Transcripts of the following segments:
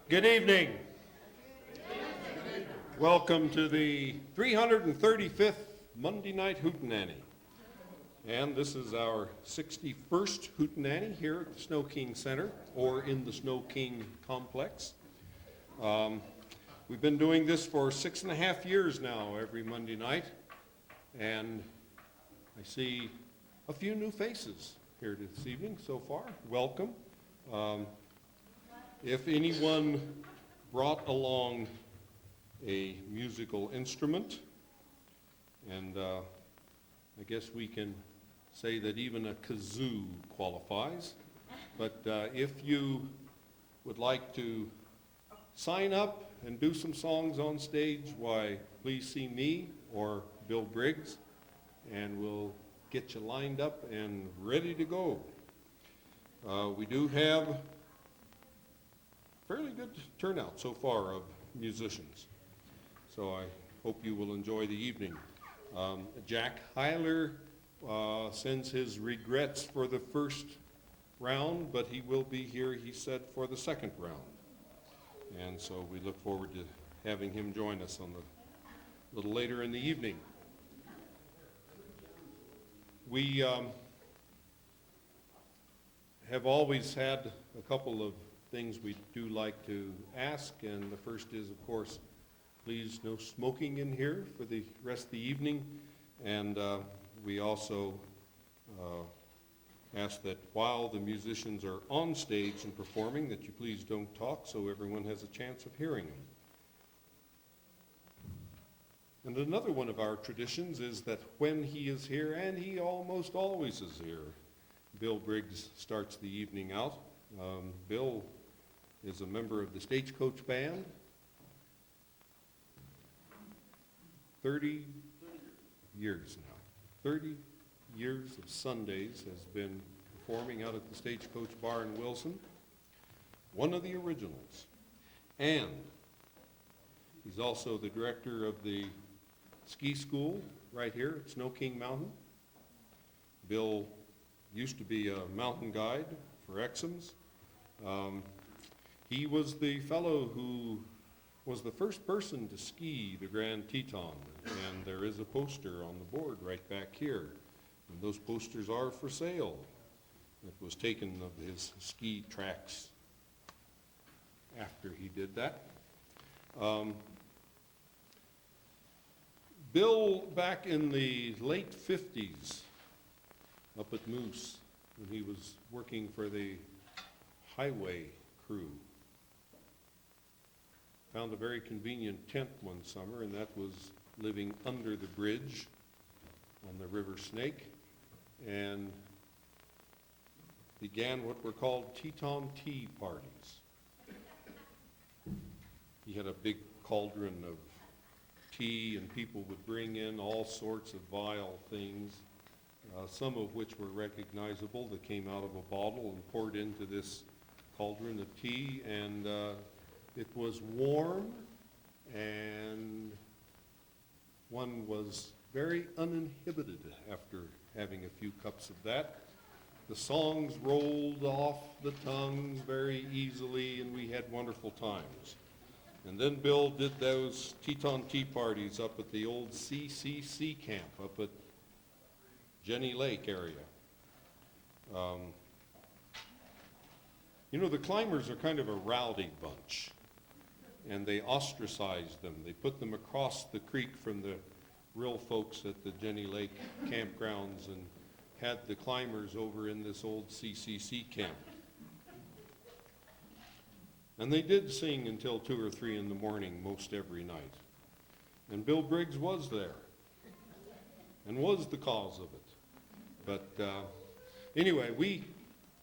Good evening. Welcome to the 335th Monday Night Hootenanny. And this is our 61st Hootenanny here at the Snow King Center, or in the Snow King complex. We've been doing this for 6.5 years now, every Monday night. And I see a few new faces here this evening so far. Welcome. If anyone brought along a musical instrument, and I guess we can say that even a kazoo qualifies, but if you would like to sign up and do some songs on stage, why, please see me or Bill Briggs, and we'll get you lined up and ready to go. We do have fairly good turnout so far of musicians, so I hope you will enjoy the evening. Jack Heiler sends his regrets for the first round, but he will be here, he said, for the second round. And so we look forward to having him join us on a little later in the evening. We have always had a couple of things we do like to ask, and the first is, of course, please no smoking in here for the rest of the evening. And we also ask that while the musicians are on stage and performing, that you please don't talk so everyone has a chance of hearing them. And another one of our traditions is that when he is here, and he almost always is here, Bill Briggs starts the evening out. Bill is a member of the Stagecoach Band. 30 years now. 30 years of Sundays has been performing out at the Stagecoach Bar in Wilson. One of the originals. And he's also the director of the ski school right here at Snow King Mountain. Bill used to be a mountain guide for Exums. He was the fellow who was the first person to ski the Grand Teton, and there is a poster on the board right back here, and those posters are for sale. It was taken of his ski tracks after he did that. Bill, back in the late 50s, up at Moose, when he was working for the highway crew, found a very convenient tent one summer, and that was living under the bridge on the River Snake, and began what were called Teton tea parties. He had a big cauldron of tea, and people would bring in all sorts of vile things, some of which were recognizable that came out of a bottle and poured into this cauldron of tea, and it was warm, and one was very uninhibited after having a few cups of that. The songs rolled off the tongues very easily, and we had wonderful times. And then Bill did those Teton tea parties up at the old CCC camp up at Jenny Lake area. You know, the climbers are kind of a rowdy bunch, and they ostracized them. They put them across the creek from the real folks at the Jenny Lake campgrounds and had the climbers over in this old CCC camp. And they did sing until 2 or 3 in the morning most every night. And Bill Briggs was there and was the cause of it. But anyway,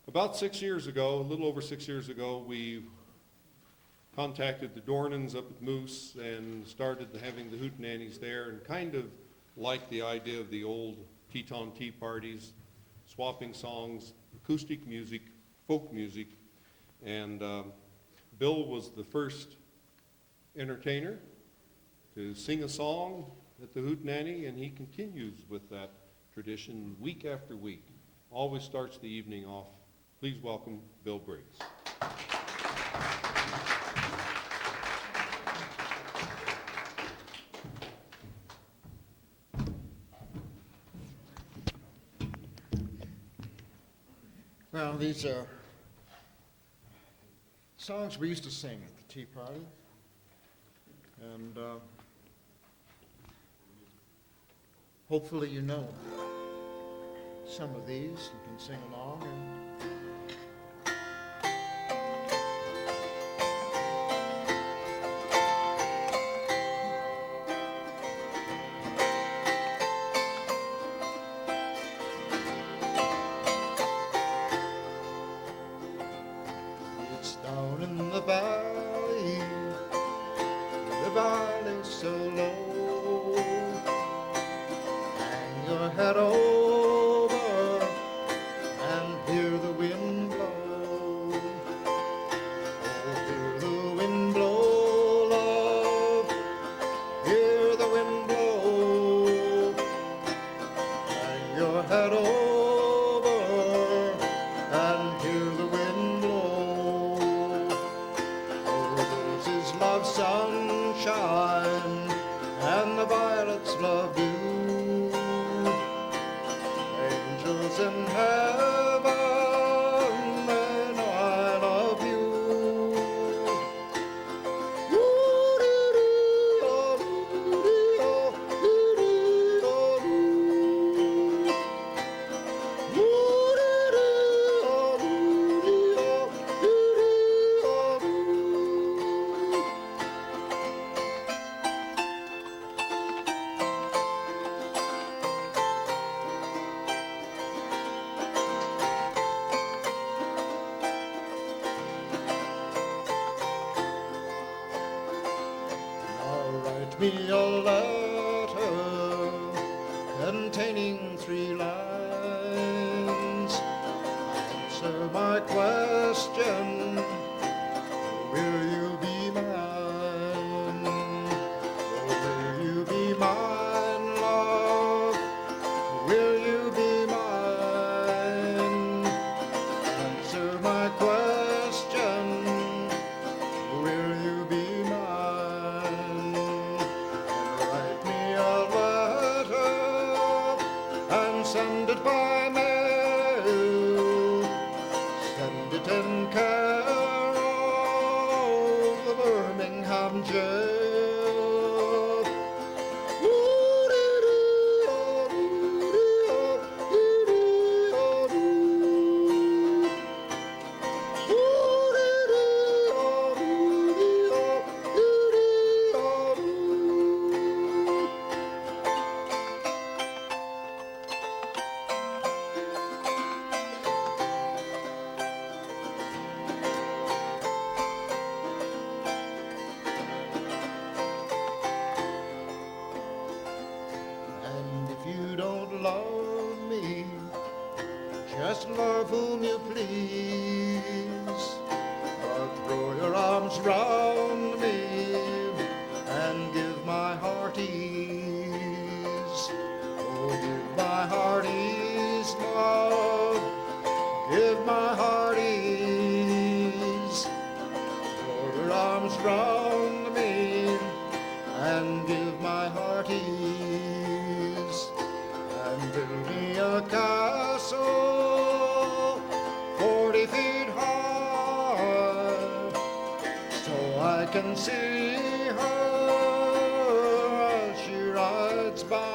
about 6 years ago, a little over 6 years ago, we contacted the Dornans up at Moose and started having the Hootenannies there, and kind of liked the idea of the old Teton tea parties, swapping songs, acoustic music, folk music, and Bill was the first entertainer to sing a song at the Hootenanny, and he continues with that tradition week after week. Always starts the evening off. Please welcome Bill Briggs. Well, these are songs we used to sing at the tea party. And hopefully you know some of these and can sing along. It's down in the valley so low. Hang your head over and hear the wind blow. Oh, hear the wind blow, love. Hear the wind blow. Hang your head over and hear the wind blow. Oh, this is love's sunshine, and the violets love you. Angels in heaven, and I love you. Me a letter containing 3 lines. Answer my question, will you be mine? Will you be mine, love? Will you be mine? Answer my question, will you be mine? Send it by mail, send it in care of the Birmingham jail. Love me, just love whom you please, but throw your arms round me and give my heart ease. Oh, give my heart ease, love, give my heart ease. Throw your arms round me and give my heart ease. Build me a castle 40 feet high, so I can see her as she rides by.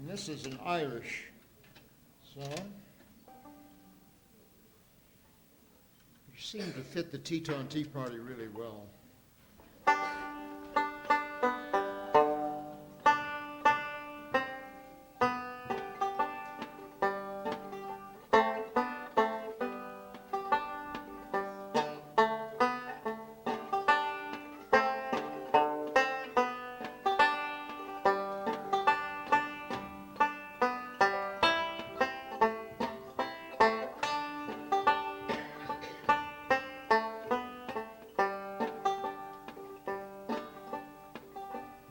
This is an Irish song. seem to fit the Teton Tea Party really well.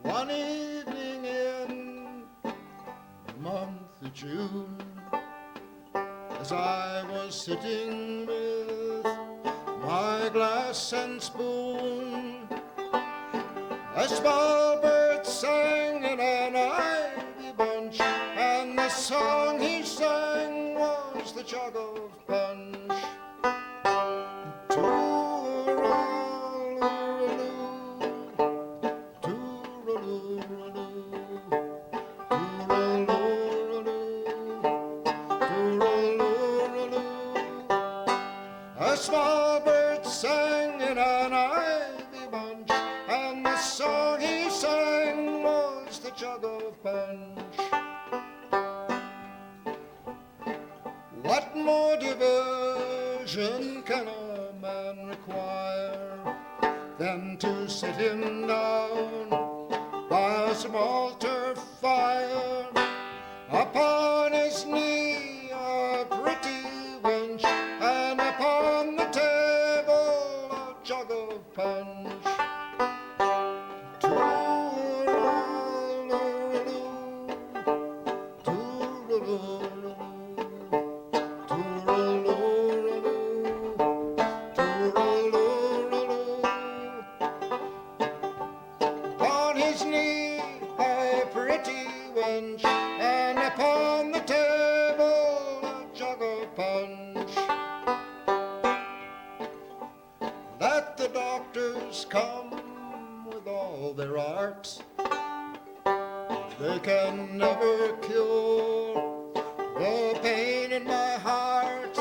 One evening in the month of June, as I was sitting with my glass and spoon, a small bird sang in an ivy bunch, and the song he sang was the jug of punch. A small bird sang in an ivy bunch, and the song he sang was the jug of punch. What more diversion can a man require than to sit him down by a small turf fire? Upon his knee a pretty wench, and upon the table a jug of punch. Upon his knee a pretty wench, and upon the table a jug of punch. Let the doctors come with all their art, they can never cure the pain in my heart.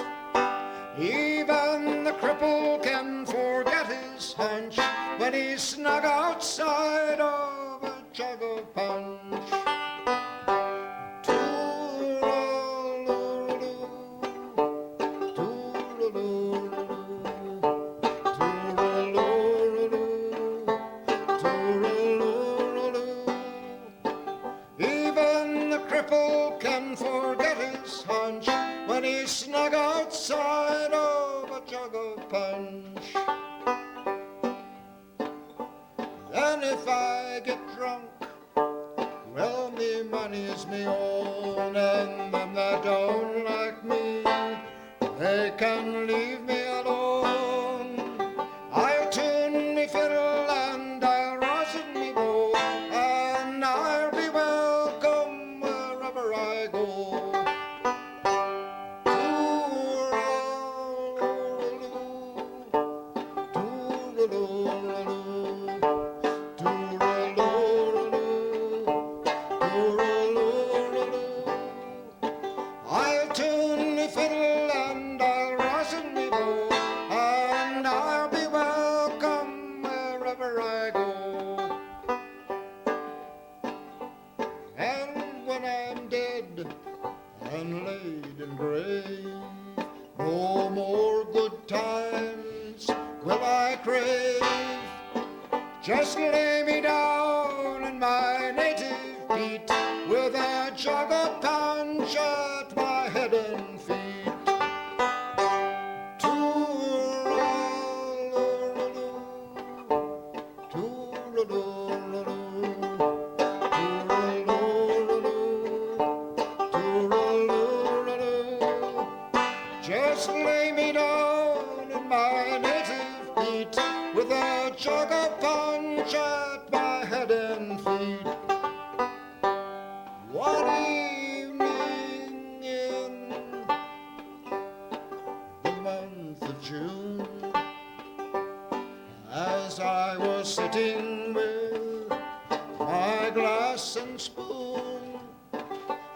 Even the cripple can forget his hunch when he's snug outside of a jug of punch. Even the cripple can forget his hunch when he's snug outside of a jug of punch. And if I get drunk, well, me money's me own, and them that don't like me, they can leave me alone. I'll tune me fiddle and I'll rosin me bow, and I'll be welcome wherever I go. I'll tune me fiddle and I'll rosin me bow, and I'll be welcome wherever I go. And when I'm dead and laid in grave, no more good times will I crave. Just lay me down in my native peat, with a jug of punch at my head and feet. Just lay me down in my native peat, with a jug of punch at my head and feet. One evening in the month of June, as I was sitting with my glass and spoon,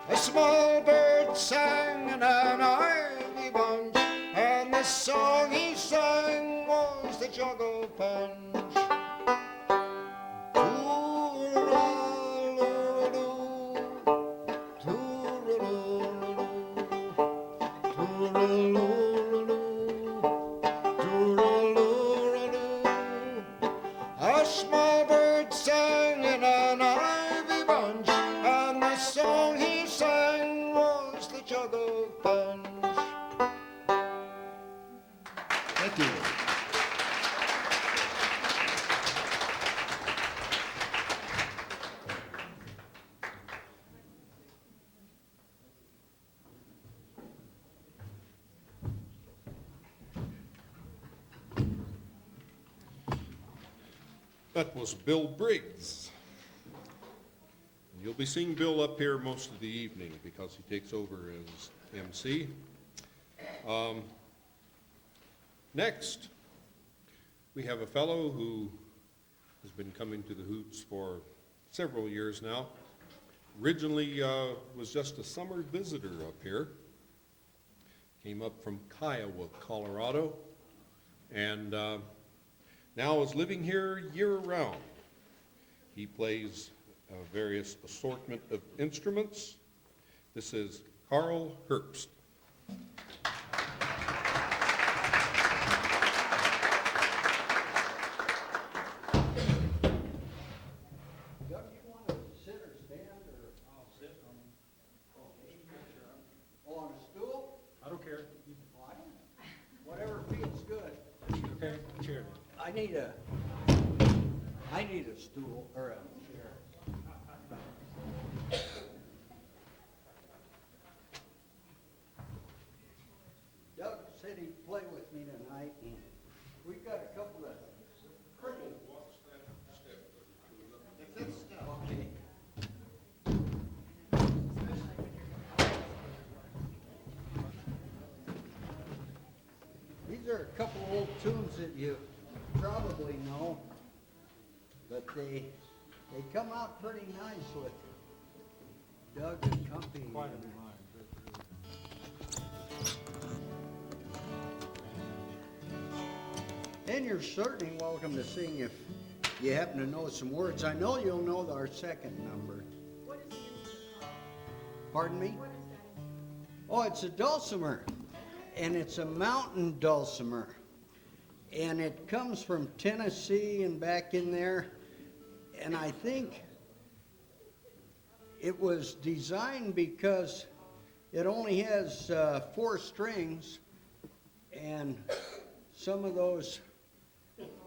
a small bird sang in an ivy bunch, and the song he sang was the juggle punch. A small bird sang in an ivy bunch, and the song he sang was the juggle punch. Thank you. That was Bill Briggs. You'll be seeing Bill up here most of the evening because he takes over as MC. Next, we have a fellow who has been coming to the Hoots for several years now. Originally was just a summer visitor up here. Came up from Kiowa, Colorado, and now is living here year-round. He plays various assortment of instruments. This is Carl Herbst. Doug, you want to sit or stand, or? I'll sit on. Okay, sure. Oh, on a stool? I don't care. Well, I don't know. Whatever feels good. Okay, chair. I need a stool, or a chair. Doug said he'd play with me tonight, and we've got a couple of pretty. Okay. These are a couple old tunes that you probably know, but they come out pretty nice with Doug and company. Quite a mind. And you're certainly welcome to sing if you happen to know some words. I know you'll know our second number. What is the instrument called? Pardon me? What is that? Oh, it's a dulcimer, and it's a mountain dulcimer. And it comes from Tennessee and back in there. And I think it was designed because it only has 4 strings, and some of those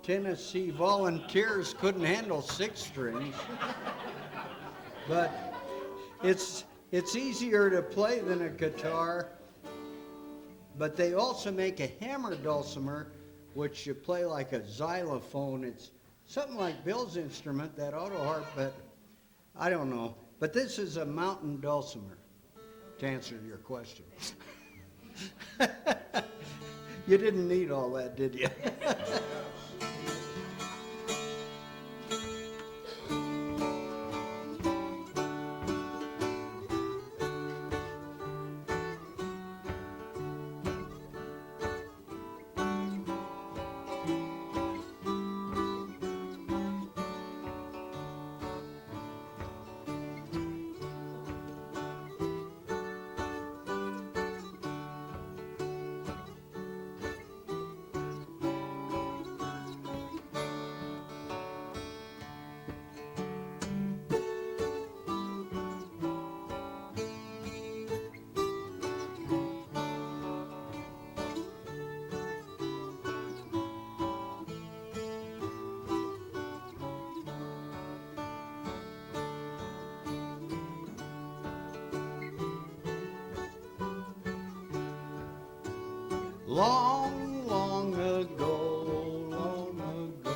Tennessee volunteers couldn't handle 6 strings. But it's easier to play than a guitar. But they also make a hammer dulcimer, which you play like a xylophone. It's something like Bill's instrument, that auto harp, but I don't know. But this is a mountain dulcimer, to answer your question. You didn't need all that, did you? Long, long ago, long ago.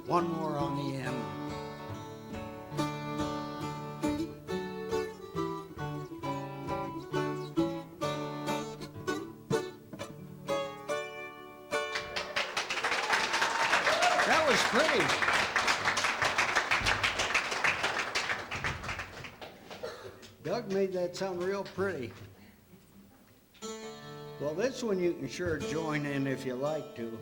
one more on the end. That was pretty. Doug made that sound real pretty. Well, this one you can sure join in if you like to.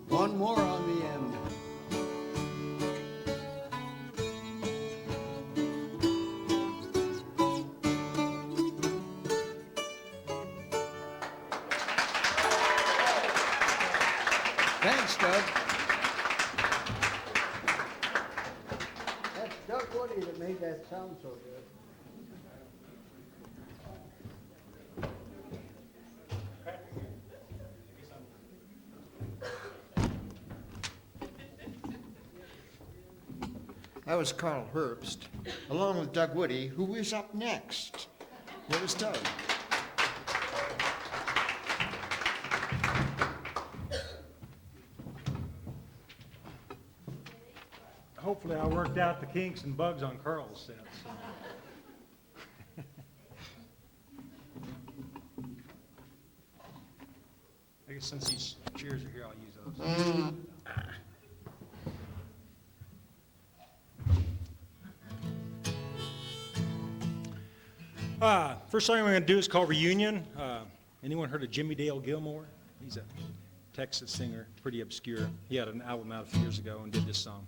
One more on the end. Thanks, Doug. That's Doug Woody that made that sound so good. That was Carl Herbst, along with Doug Woody, who is up next. Here is Doug. Hopefully I worked out the kinks and bugs on Carl's set. So. I guess since these chairs are here, I'll use those. First song I'm going to do is called Reunion. Anyone heard of Jimmy Dale Gilmore? He's a Texas singer, pretty obscure. He had an album out a few years ago and did this song.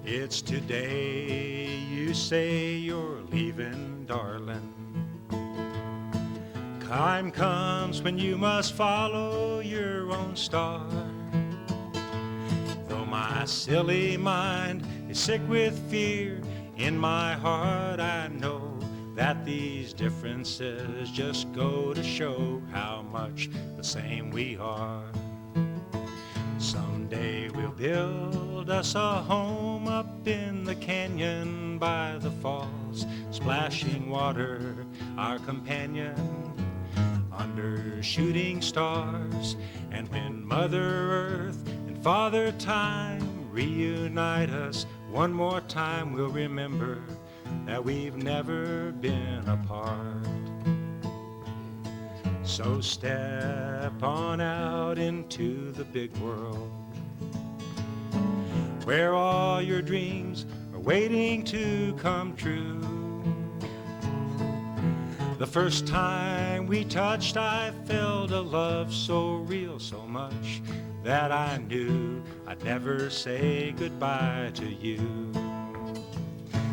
It's today you say you're leaving, darling. Time comes when you must follow your own star. Though my silly mind is sick with fear, in my heart I know that these differences just go to show how much the same we are. Someday we'll build us a home up in the canyon by the falls, splashing water, our companion, under shooting stars. And when Mother Earth and Father Time reunite us one more time, we'll remember that we've never been apart. So step on out into the big world, where all your dreams are waiting to come true. The first time we touched, I felt a love so real, so much that I knew I'd never say goodbye to you.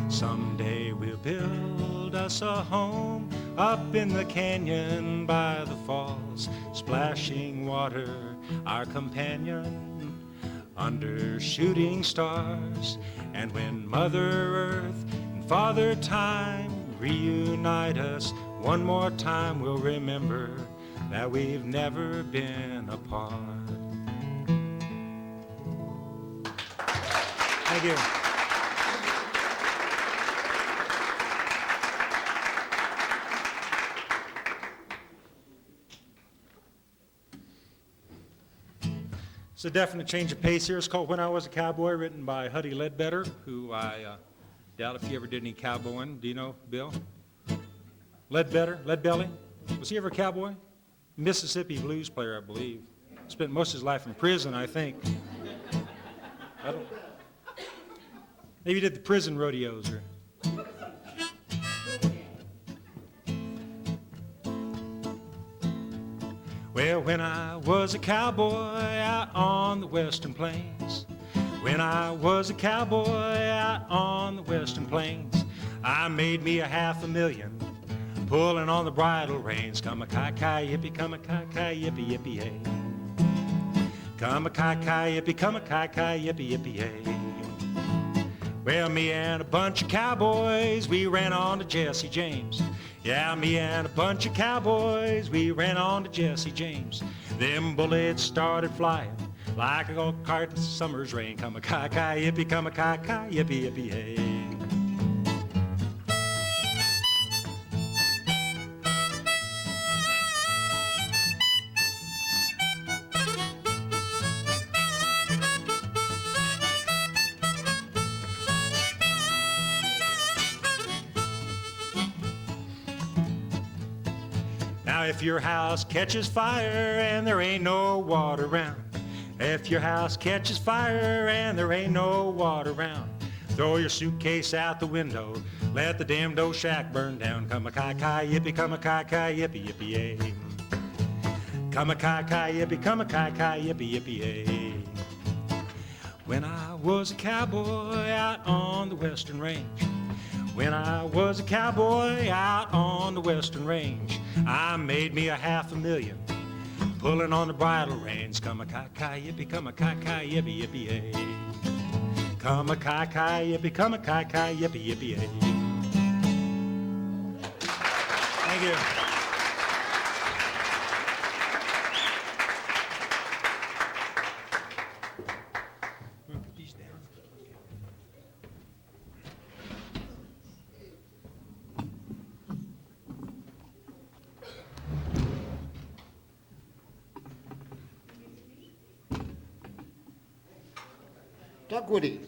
Someday we'll build us a home up in the canyon by the falls, splashing water, our companion, under shooting stars. And when Mother Earth and Father Time reunite us one more time, we'll remember that we've never been apart. Thank you. It's a definite change of pace here. It's called When I Was a Cowboy, written by Huddy Ledbetter, who I doubt if he ever did any cowboying. Do you know, Bill? Ledbetter? Leadbelly? Was he ever a cowboy? Mississippi blues player, I believe. Spent most of his life in prison, I think. I don't... Maybe he did the prison rodeos or... Well, when I was a cowboy out on the western plains, when I was a cowboy out on the western plains, I made me $500,000 pulling on the bridle reins. Come-a-kai-kai, yippee, come-a-kai-kai, yippee, yippee, yay. Come-a-kai-kai, yippee, come-a-kai-kai, yippee, yippee, yay. Well, me and a bunch of cowboys, we ran on to Jesse James. Yeah, me and a bunch of cowboys, we ran on to Jesse James. Them bullets started flying like a go-kart in summer's rain. Come-a-kai-kai, yippee, come-a-kai-kai, yippee, yippee, hey. Now if your house catches fire and there ain't no water around, if your house catches fire and there ain't no water around, throw your suitcase out the window, let the damned old shack burn down. Come-a-kai-kai, yippee, come-a-kai-kai, yippee, yippee, yay. Come-a-kai-kai, yippee, come-a-kai-kai, yippee, yippee, yay. When I was a cowboy out on the western range, when I was a cowboy out on the western range, I made me $500,000 pulling on the bridle reins. Come-a-kai-kai, yippee, come-a-kai-kai, yippee, yippee, yay. Come-a-kai-kai, yippee, come-a-kai-kai, yippee, yippee, yay. Thank you. Put these down. Doug Woody.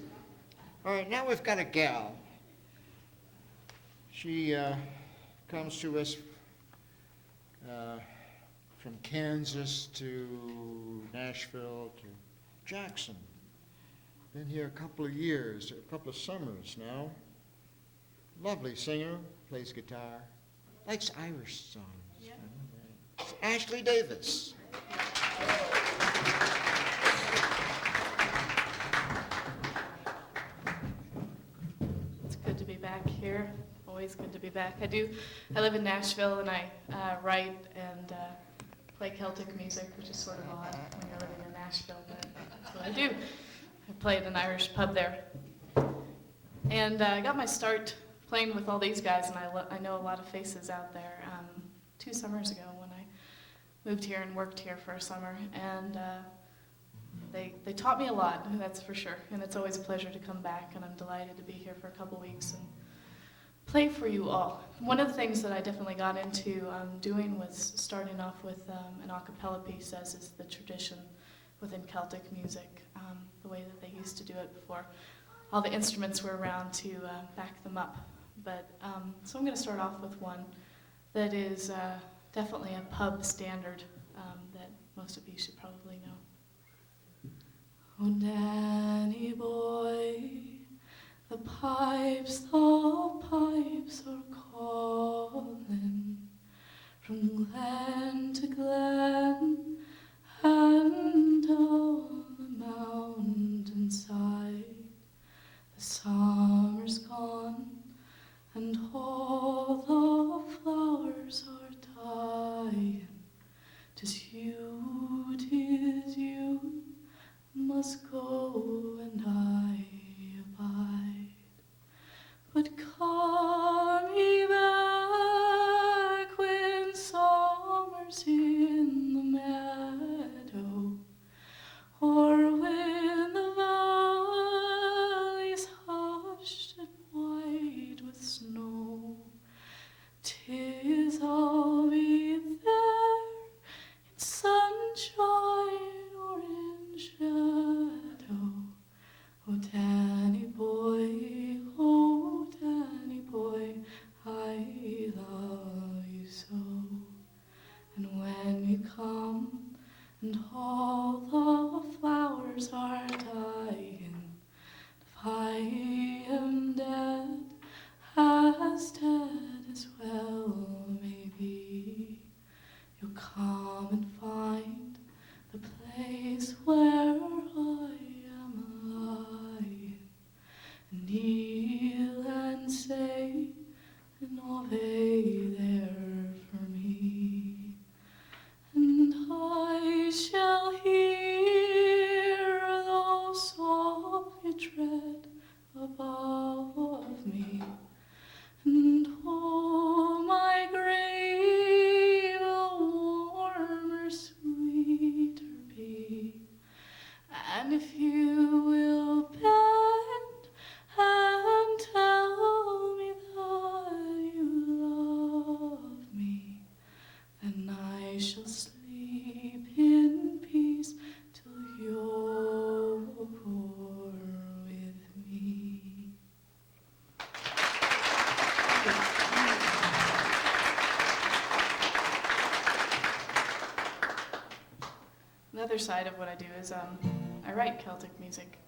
All right, now we've got a gal. She comes to us from Kansas to Nashville to Jackson. Been here a couple of years, a couple of summers now. Lovely singer, plays guitar, likes Irish songs. Yeah. It's Ashley Davis. It's good to be back here. Always good to be back. I live in Nashville and I write and play Celtic music, which is sort of odd when you're living in Nashville, but that's what I do. I play at an Irish pub there. And I got my start playing with all these guys, and I know a lot of faces out there. 2 summers ago when I moved here and worked here for a summer, and they taught me a lot, that's for sure. And it's always a pleasure to come back, and I'm delighted to be here for a couple weeks and play for you all. One of the things that I definitely got into doing was starting off with an a cappella piece, as is the tradition within Celtic music, the way that they used to do it before all the instruments were around to back them up. But so I'm going to start off with one that is definitely a pub standard that most of you should probably know. Oh, Nanny boy, the pipes are calling from glen to glen and down the mountainside. The summer's gone and all the flowers are dying. 'Tis you must go and I abide. But I am dead, as dead as well may be, you'll come and find the place where I am lying, kneel and say an Ave there for me, and I shall hear those softly tread above me, and oh, my grave will warmer, sweeter be, and if you will bend and tell me that you love me, then I shall sleep in peace till you're with me. The other side of what I do is I write Celtic music,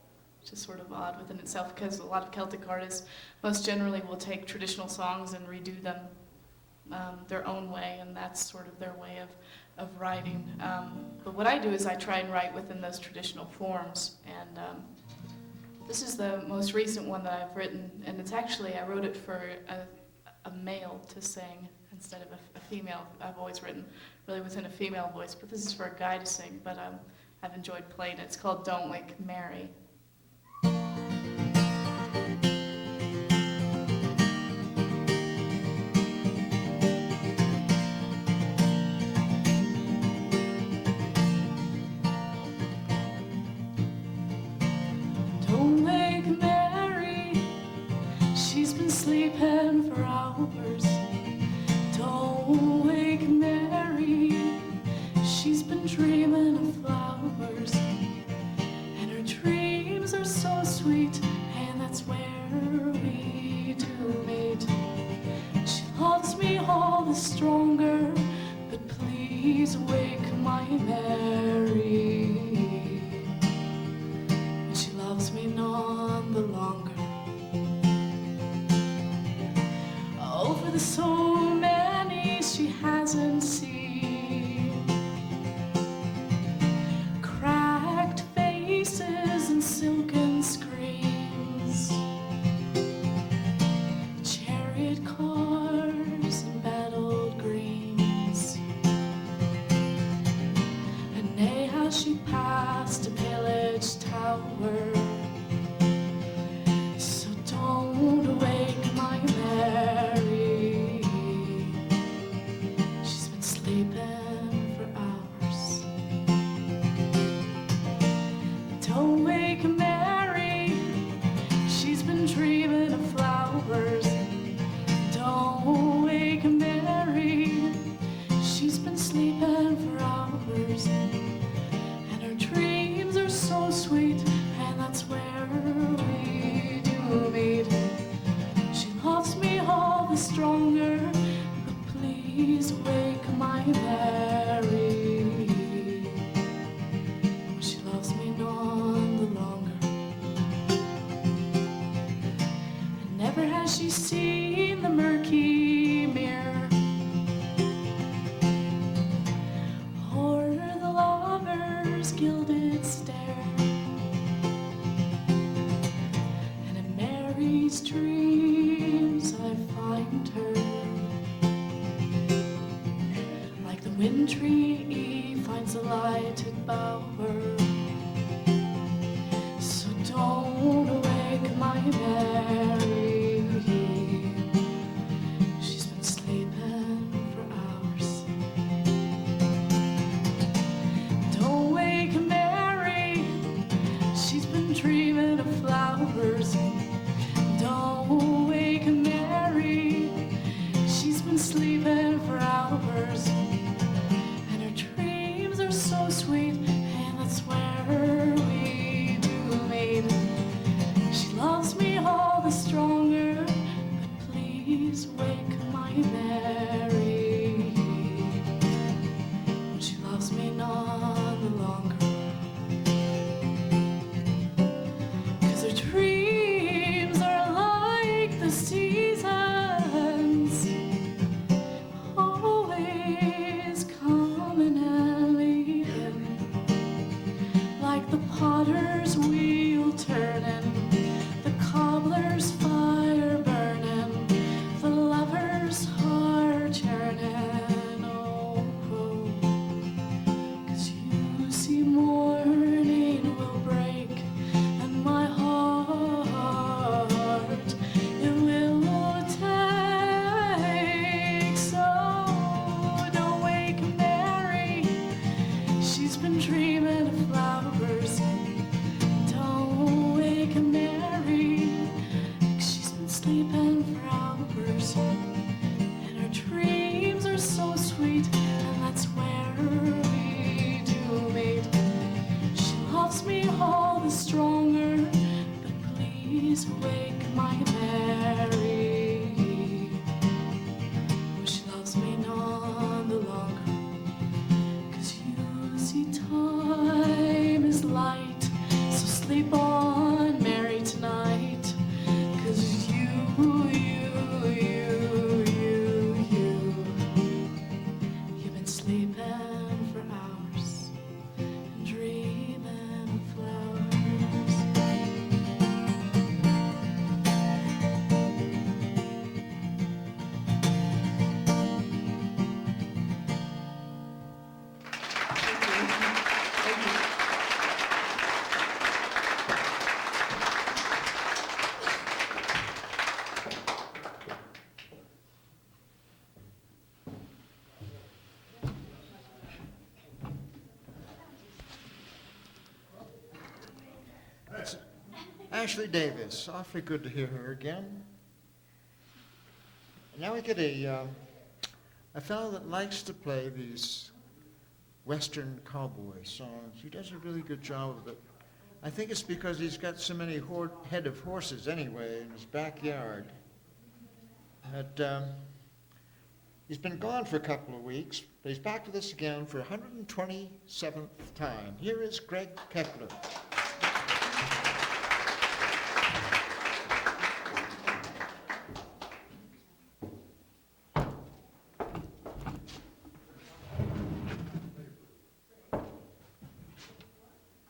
which is sort of odd within itself because a lot of Celtic artists most generally will take traditional songs and redo them their own way, and that's sort of their way of writing. But what I do is I try and write within those traditional forms, and this is the most recent one that I've written, and it's actually, I wrote it for a male to sing instead of a female. I've always written really within a female voice, but this is for a guy to sing, but I've enjoyed playing it. It's called Don't Wake Mary. Don't wake Mary, she's been sleeping for hours. Don't wake Mary, she's been dreaming of flowers, and her dreams are so sweet, and that's where we do meet. She loves me all the stronger, but please wake my Mary. She loves me none the longer. Oh, for the so many she hasn't seen, cracked faces and silken screens, chariot cars and battled greens, and nay, how she passed a pillaged tower. So don't wake my Mary, she's been sleeping for hours. Don't wake Mary, she's been dreaming of flowers. Don't wake Mary, she's been sleeping for hours, and her dreams are so sweet, and that's where we do meet. She loves me all the stronger, but please wake my Mary. She loves me none the longer. And never has she seen the murky mirror, or the lover's gilded stare, and in Mary's dreams I find her, like the wintry finds a lighted bower. So don't wake my Mary, she's been sleeping for hours. Don't wake Mary, she's been dreaming of flowers. Don't wake Mary, she's been sleeping for hours, and her dreams are so sweet, and that's where we do meet. She loves me all the stronger, but please wake my Mary. She loves me none the longer, 'cause her dreams Please wake my Mary, which loves me none the longer. 'Cause you see time is light, so sleep on, Mary, tonight. 'Cause you've been sleeping for hours and dreaming of flowers. Ashley Davis, awfully good to hear her again. Now we get a fellow that likes to play these Western cowboy songs. He does a really good job of it. I think it's because he's got so many head of horses anyway in his backyard. But he's been gone for a couple of weeks, but he's back with us again for 127th time. Here is Greg Kepler.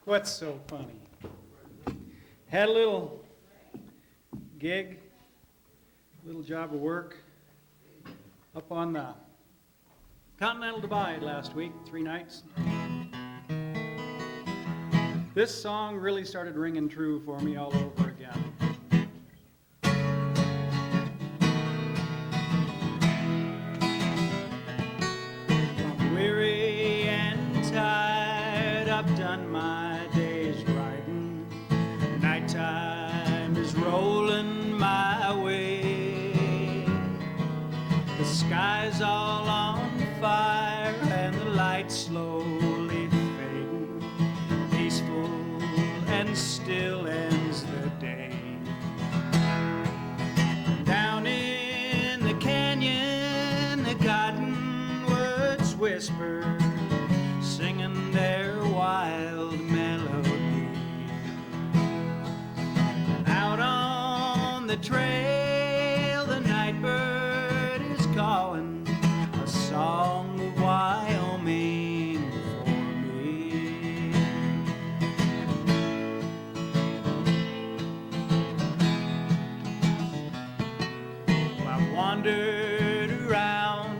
What's so funny? Had a little gig, little job of work up on the Continental Divide last week, 3 nights. This song really started ringing true for me all over again. I'm weary and tired, I've done my day's riding. Nighttime is rolling my way. The sky's all on fire and the lights slowly fading. Peaceful and still ends the day. Down in the canyon, the cottonwoods whisper, singing their wild melody. Out on the trail, the nightbird is calling a song of Wyoming for me. Well, I've wandered around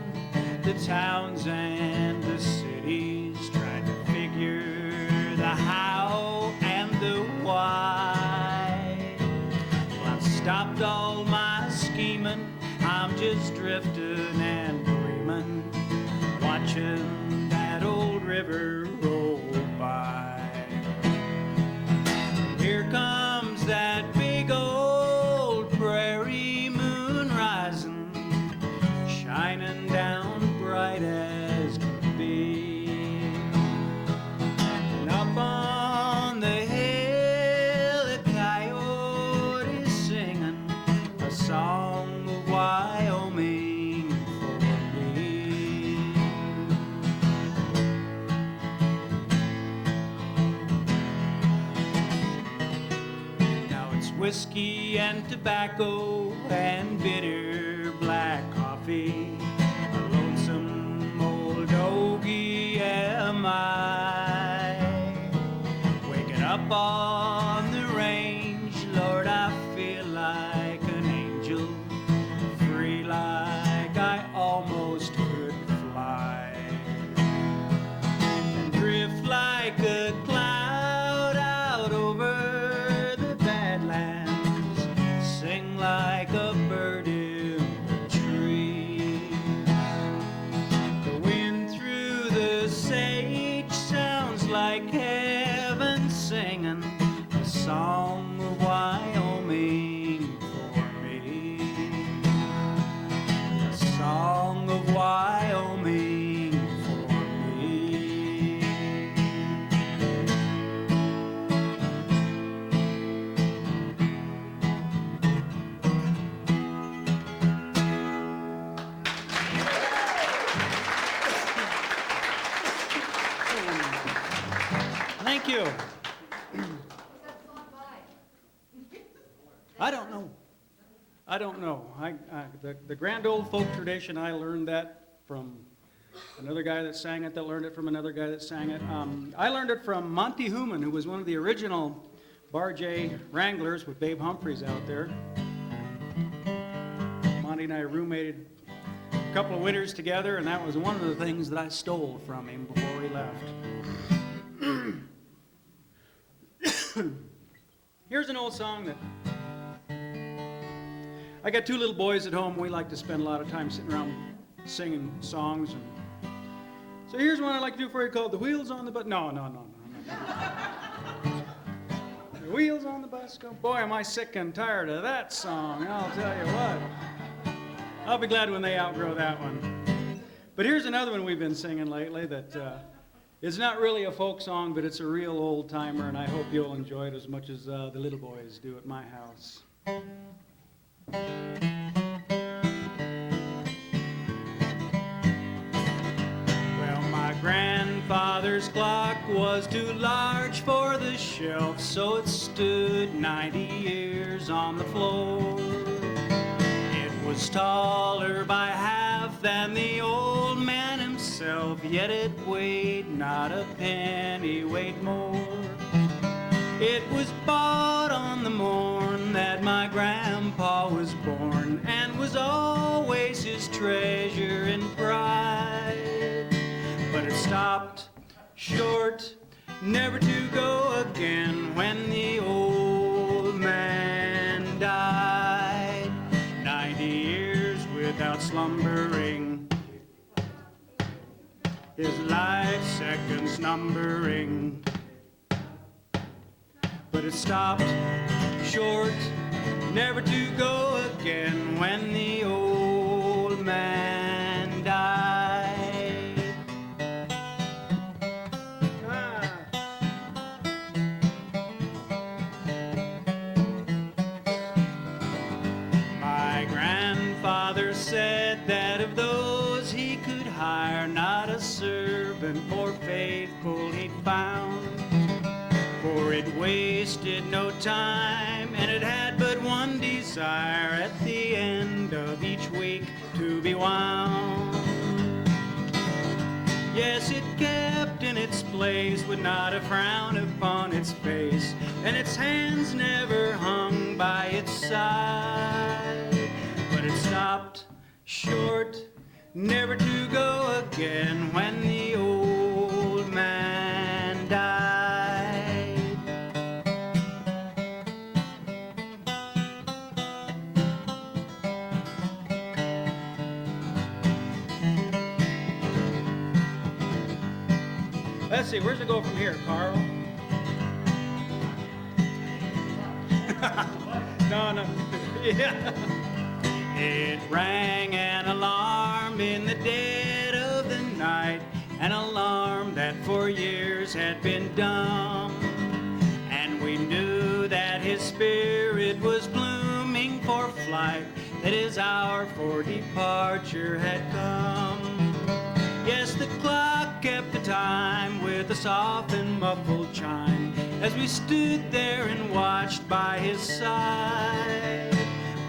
the towns and the cities, trying to figure the how and the why. Well, I've stopped all my scheming, I'm just drifting and dreaming, watching that old river roll by. Here comes that big old prairie moon rising, shining down bright as can be. And up on the hill, a coyote is singing a song of Wyoming for me. Now it's whiskey and tobacco and bitter black coffee. A lonesome old doggy am I. Waking up on the range, Lord, I feel like an angel, free like I almost could fly, and drift like a cloud out over the badlands, sing like a bird in the tree. The wind through the sage sounds like heaven singing a song you. I don't know. The grand old folk tradition, I learned that from another guy that sang it, that learned it from another guy that sang it. I learned it from Monty Hooman, who was one of the original Bar J Wranglers with Babe Humphries out there. Monty and I roommated a couple of winters together, and that was one of the things that I stole from him before he left. Here's an old song that I got two little boys at home. We like to spend a lot of time sitting around singing songs. And so here's one I'd like to do for you called The Wheels on the Bus. No. The Wheels on the Bus Go. Boy, am I sick and tired of that song. I'll tell you what. I'll be glad when they outgrow that one. But here's another one we've been singing lately that it's not really a folk song, but it's a real old timer, and I hope you'll enjoy it as much as the little boys do at my house. Well, my grandfather's clock was too large for the shelf, so it stood 90 years on the floor. It was taller by half than the old man himself, yet it weighed not a pennyweight more. It was bought on the morn that my grandpa was born, and was always his treasure and pride. But it stopped short, never to go again, when the old man died. 90 years without slumbering, his life seconds numbering. But it stopped short, never to go again, when the old man died. My grandfather said that of those he could hire, not a servant more faithful he'd found. For it wasted no time, and it had but one desire, at the end of each week to be wound. Yes, it kept in its place, with not a frown upon its face, and its hands never hung by its side. But it stopped short, never to go again, when the old man died. Let's see, where's it go from here, Carl? No. Yeah. It rang an alarm in the dead of the night, an alarm that for years had been dumb. And we knew that his spirit was blooming for flight, that his hour for departure had come. Yes, the clock kept the time with a soft and muffled chime, as we stood there and watched by his side.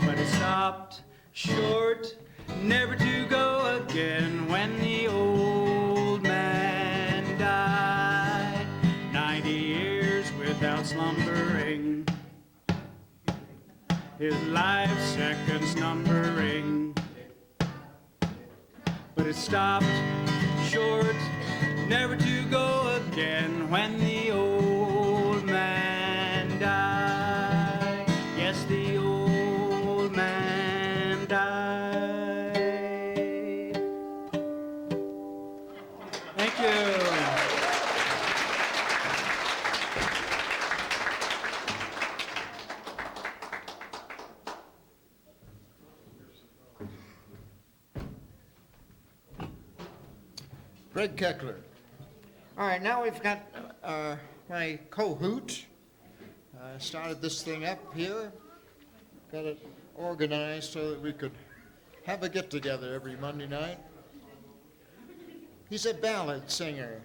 But it stopped short, never to go again, when the old man died. 90 years without slumbering, his life seconds numbering. But it stopped short, never to go again, when the old man died. Yes, the old man died. Thank you. Greg Keckler. All right, now we've got my co-hoot. Started this thing up here. Got it organized so that we could have a get-together every Monday night. He's a ballad singer.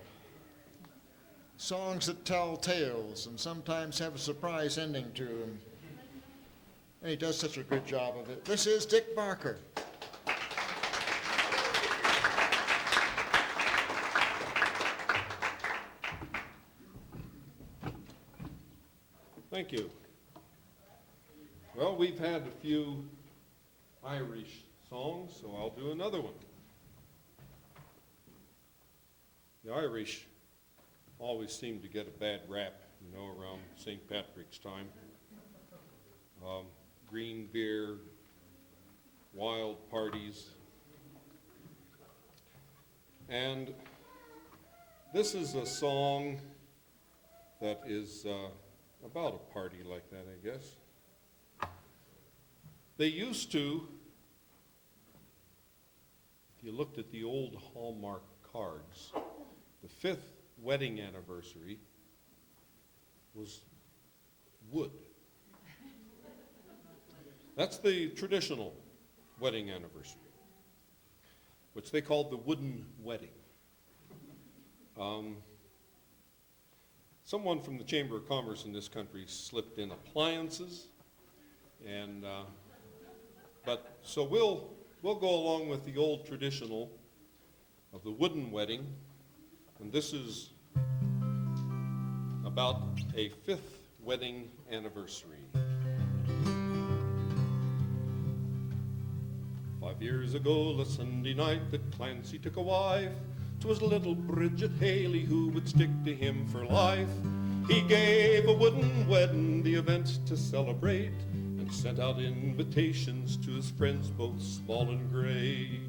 songs that tell tales and sometimes have a surprise ending to them. And he does such a good job of it. This is Dick Barker. Thank you. Well, we've had a few Irish songs, so I'll do another one. The Irish always seem to get a bad rap, you know, around St. Patrick's time. Green beer, wild parties. And this is a song that is about a party like that, I guess. They used to, if you looked at the old Hallmark cards, the 5th wedding anniversary was wood. That's the traditional wedding anniversary, which they called the wooden wedding. Someone from the Chamber of Commerce in this country slipped in appliances, and so we'll go along with the old traditional of the wooden wedding, and this is about a 5th wedding anniversary. 5 years ago, a Sunday night, that Clancy took a wife. 'Twas little Bridget Haley who would stick to him for life. He gave a wooden wedding, the event to celebrate, and sent out invitations to his friends, both small and great.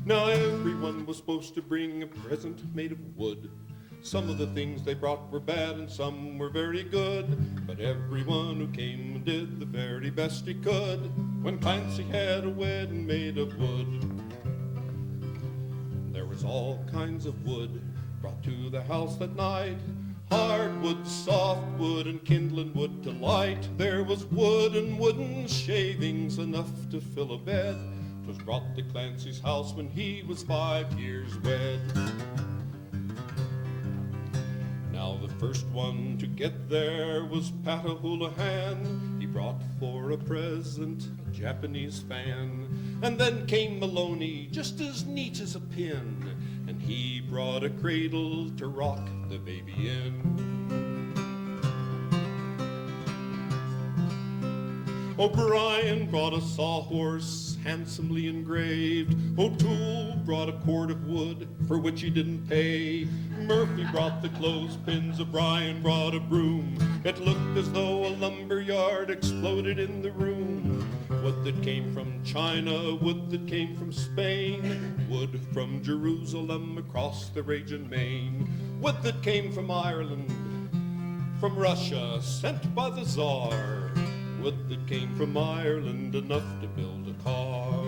Now everyone was supposed to bring a present made of wood. Some of the things they brought were bad and some were very good, but everyone who came did the very best he could when Clancy had a wedding made of wood. There was all kinds of wood brought to the house that night, hardwood, softwood, and kindling wood to light. There was wood and wooden shavings enough to fill a bed. 'Twas brought to Clancy's house when he was 5 years wed. Now the first one to get there was Pat O'Houlihan. He brought for a present a Japanese fan. And then came Maloney, just as neat as a pin, and he brought a cradle to rock the baby in. O'Brien brought a sawhorse handsomely engraved. O'Toole brought a cord of wood for which he didn't pay. Murphy brought the clothespins, O'Brien brought a broom. It looked as though a lumber yard exploded in the room. Wood that came from China, wood that came from Spain, wood from Jerusalem across the raging main, wood that came from Ireland, from Russia, sent by the Tsar, wood that came from Ireland, enough to build a car.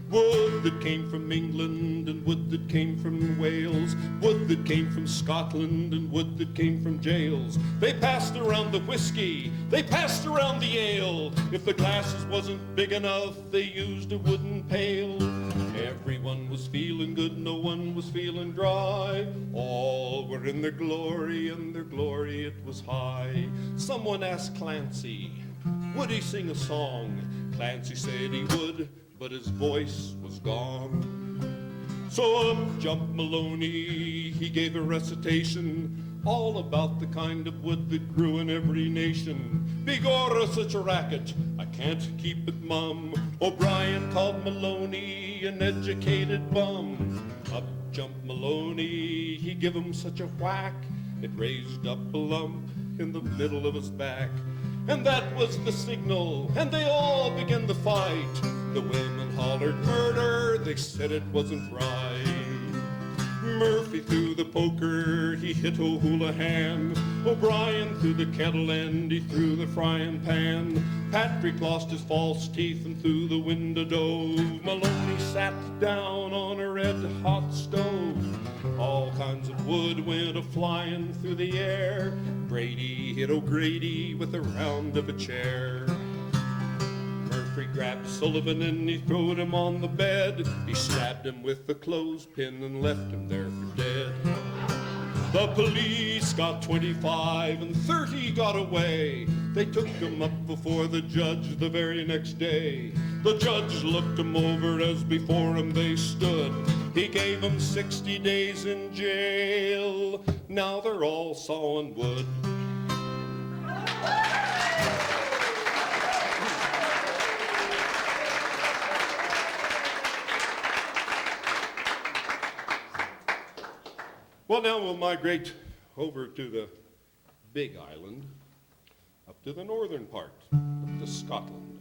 Wood that came from England and wood that came from Wales, wood that came from Scotland and wood that came from jails. They passed around the whiskey, they passed around the ale. If the glasses wasn't big enough, they used a wooden pail. Everyone was feeling good, no one was feeling dry. All were in their glory, and their glory it was high. Someone asked Clancy, would he sing a song? Clancy said he would, but his voice was gone. So up jumped Maloney, he gave a recitation all about the kind of wood that grew in every nation. Begorra, such a racket, I can't keep it mum. O'Brien called Maloney an educated bum. Up jumped Maloney, he give him such a whack, it raised up a lump in the middle of his back. And that was the signal, and they all began the fight. The women hollered murder, they said it wasn't right. Murphy threw the poker, he hit O'Houlihan. O'Brien threw the kettle and he threw the frying pan. Patrick lost his false teeth and threw the window dove. Maloney sat down on a red-hot stove. All kinds of wood went a-flying through the air. Brady hit O'Grady with the round of a chair. Murphy grabbed Sullivan and he throwed him on the bed. He stabbed him with the clothespin and left him there for dead. The police got 25 and 30 got away. They took them up before the judge the very next day. The judge looked them over as before him they stood. He gave them 60 days in jail. Now they're all sawing wood. Well, now we'll migrate over to the Big Island, up to the northern part, up to Scotland.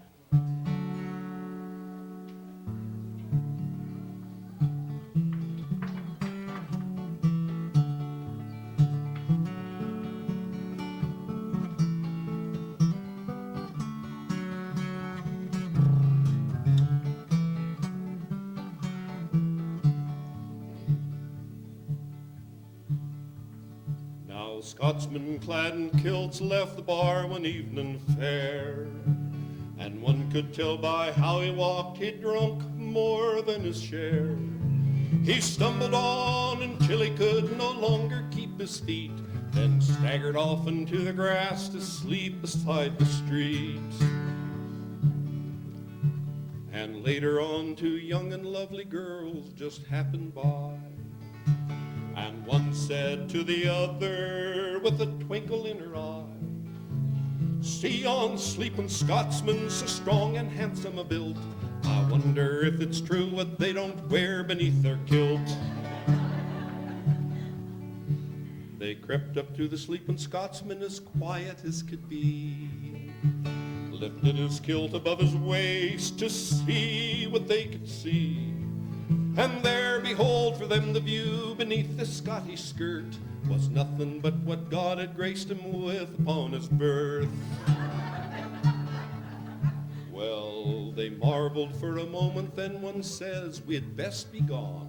Scotsmen clad in kilts left the bar one evening fair, and one could tell by how he walked he'd drunk more than his share. He stumbled on until he could no longer keep his feet, then staggered off into the grass to sleep beside the street. And later on, two young and lovely girls just happened by, and one said to the other with a twinkle in her eye, "See yon sleeping Scotsman, so strong and handsome a built. I wonder if it's true what they don't wear beneath their kilt." They crept up to the sleeping Scotsman as quiet as could be, lifted his kilt above his waist to see what they could see. And there, behold, for them the view beneath the Scottish skirt was nothing but what God had graced him with upon his birth. Well, they marveled for a moment, then one says, "We'd best be gone.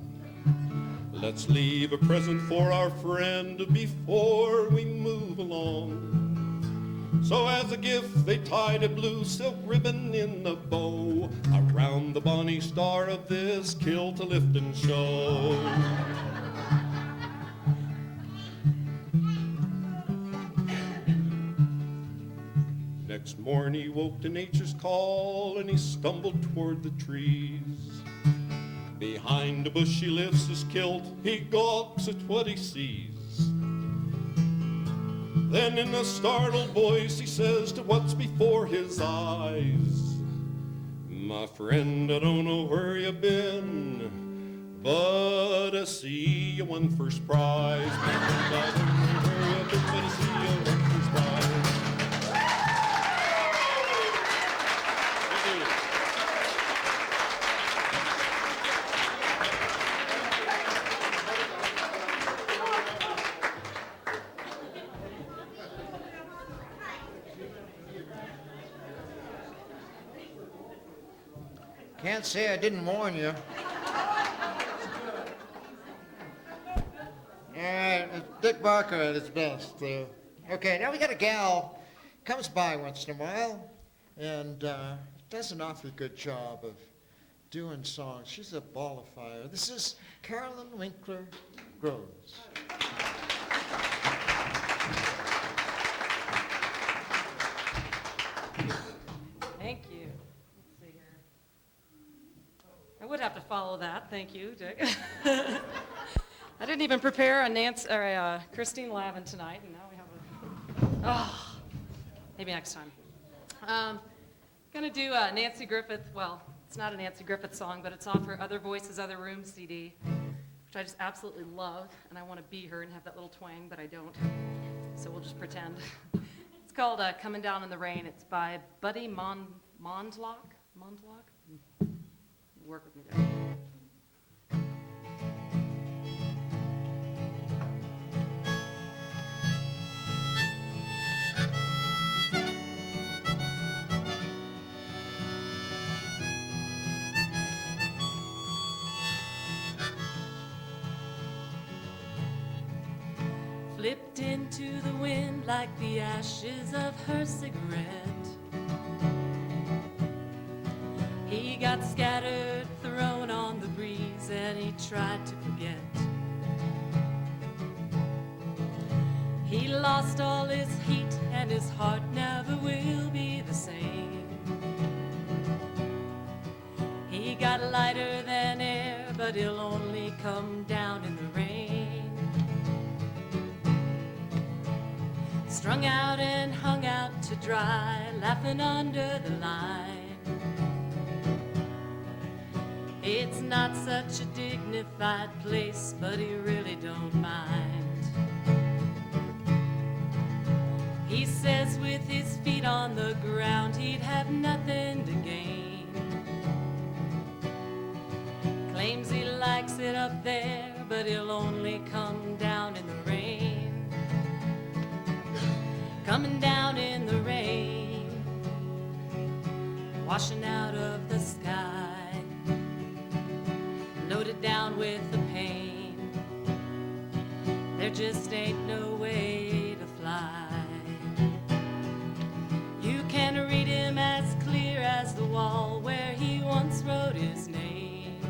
Let's leave a present for our friend before we move along." So as a gift they tied a blue silk ribbon in a bow around the bonny star of this kilt-a-lifting show. Next morn he woke to nature's call and he stumbled toward the trees. Behind a bush he lifts his kilt, he gawks at what he sees. Then in a startled voice he says to what's before his eyes, "My friend, I don't know where you've been, but I see you won first prize." "My friend, I don't know where you've been, but I see you won first prize." Can't say I didn't warn you. Dick Barker at his best. Okay, now we got a gal, comes by once in a while, and does an awfully good job of doing songs. She's a ball of fire. This is Carolyn Winkler Groves. Thank you. Let's see here. I would have to follow that. Thank you, Dick. I didn't even prepare a Christine Lavin tonight, and now we have maybe next time. Gonna do a Nancy Griffith. Well, it's not a Nancy Griffith song, but it's off her Other Voices, Other Rooms CD, which I just absolutely love, and I want to be her and have that little twang, but I don't. So we'll just pretend. It's called "Coming Down in the Rain." It's by Buddy Mondlock. Work with me there. Flipped into the wind like the ashes of her cigarette. He got scattered, thrown on the breeze, and he tried to forget. He lost all his heat and his heart never will be the same. He got lighter than air, but he'll only come down in the rain. Strung out and hung out to dry, laughing under the line. It's not such a dignified place, but he really don't mind. He says with his feet on the ground, he'd have nothing to gain. Claims he likes it up there, but he'll only come down in the rain. Coming down in the rain, washing out of the sky, loaded down with the pain. There just ain't no way to fly. You can read him as clear as the wall where he once wrote his name.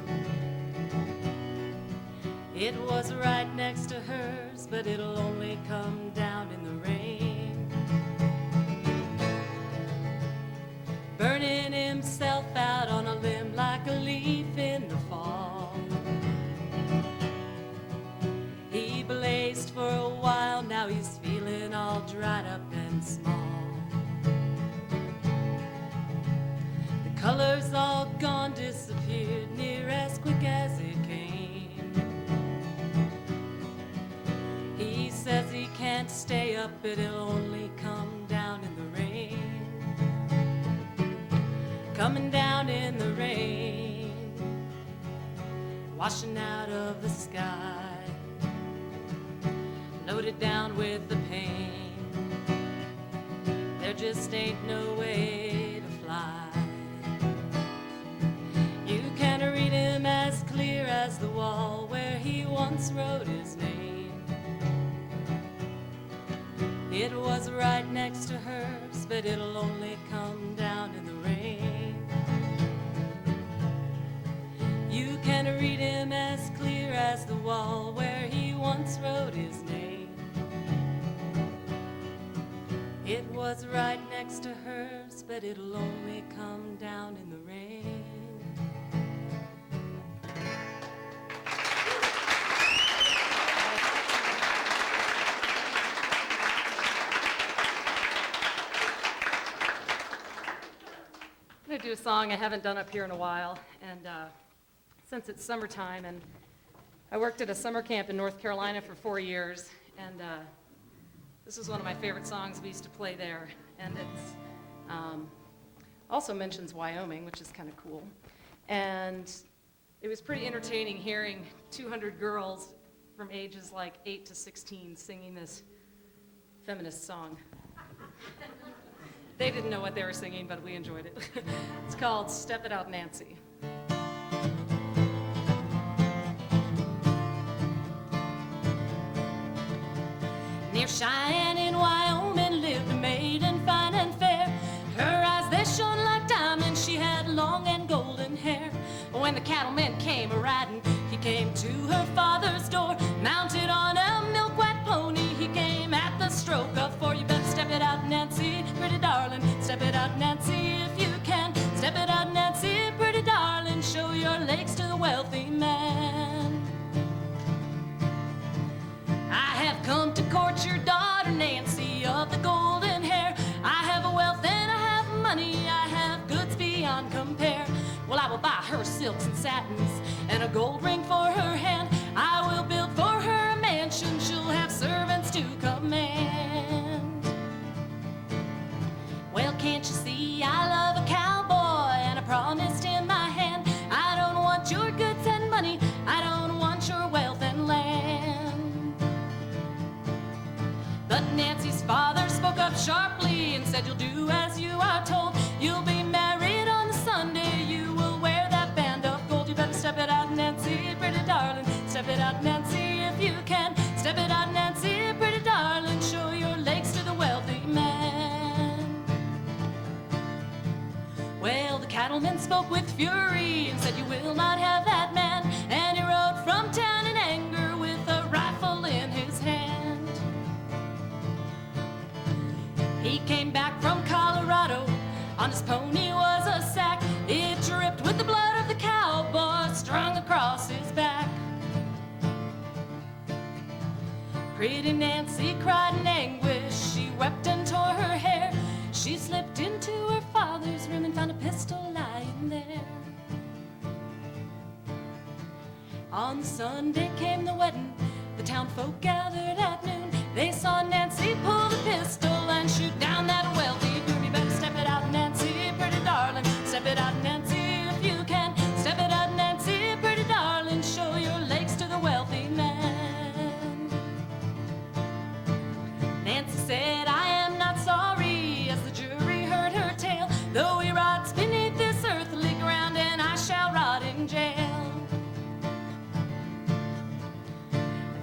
It was right next to hers, but it'll only come down in the rain. Burning himself out on a limb like a leaf in the fall. He blazed for a while, now he's feeling all dried up and small. The color's all gone, disappeared near as quick as it came. He says he can't stay up, but it'll only come down in the rain. Coming down in the rain, washing out of the sky, loaded down with the pain. There just ain't no way to fly. You can read him as clear as the wall where he once wrote his name. It was right next to hers, but it'll only come down in the rain. You can read him as clear as the wall where he once wrote his name. It was right next to hers, but it'll only come down in the rain. I'm going to do a song I haven't done up here in a while, and since it's summertime, and I worked at a summer camp in North Carolina for 4 years, and this is one of my favorite songs we used to play there, and it's also mentions Wyoming, which is kind of cool. And it was pretty entertaining hearing 200 girls from ages like 8 to 16 singing this feminist song. They didn't know what they were singing, but we enjoyed it. It's called Step It Out, Nancy. Near Cheyenne in Wyoming lived a maiden fine and fair. Her eyes, they shone like diamonds. She had long and golden hair. When the cattleman came a-riding, he came to her father's door. Mounted on a milk-white pony, he came at the stroke of 4. You better step it out, Nancy, pretty darling. Step it out, Nancy, if you can. Step it out, Nancy, pretty darling. Show your legs to the wealthy man. I have come to court your daughter, Nancy, of the golden hair. I have a wealth and I have money. I have goods beyond compare. Well, I will buy her silks and satins and a gold ring for her hand. I will build for her a mansion. She'll have servants to command. Well, can't you see I love a cowboy and I promised him my hand. I don't want your goods and money. I don't want your wealth and land. But Nancy's father spoke up sharply and said, you'll do as you are told. You'll be married on the Sunday. You will wear that band of gold. You better step it out, Nancy, pretty darling. Step it out, Nancy, if you can. Step it out, Nancy, pretty darling. Show your legs to the wealthy man. Well, the cattleman spoke with fury and said, you will not have that man. And he rode from town in anger with a rifle in his hand. On his pony was a sack, it dripped with the blood of the cowboy strung across his back. Pretty Nancy cried in anguish, she wept and tore her hair. She slipped into her father's room and found a pistol lying there. On Sunday came the wedding, the town folk gathered at noon. They saw Nancy pull the pistol and shoot down that wealthy goon. You better step it out, Nancy, pretty darling. Step it out, Nancy, if you can. Step it out, Nancy, pretty darling. Show your legs to the wealthy man. Nancy said, I am not sorry, as the jury heard her tale. Though he rots beneath this earthly ground, and I shall rot in jail.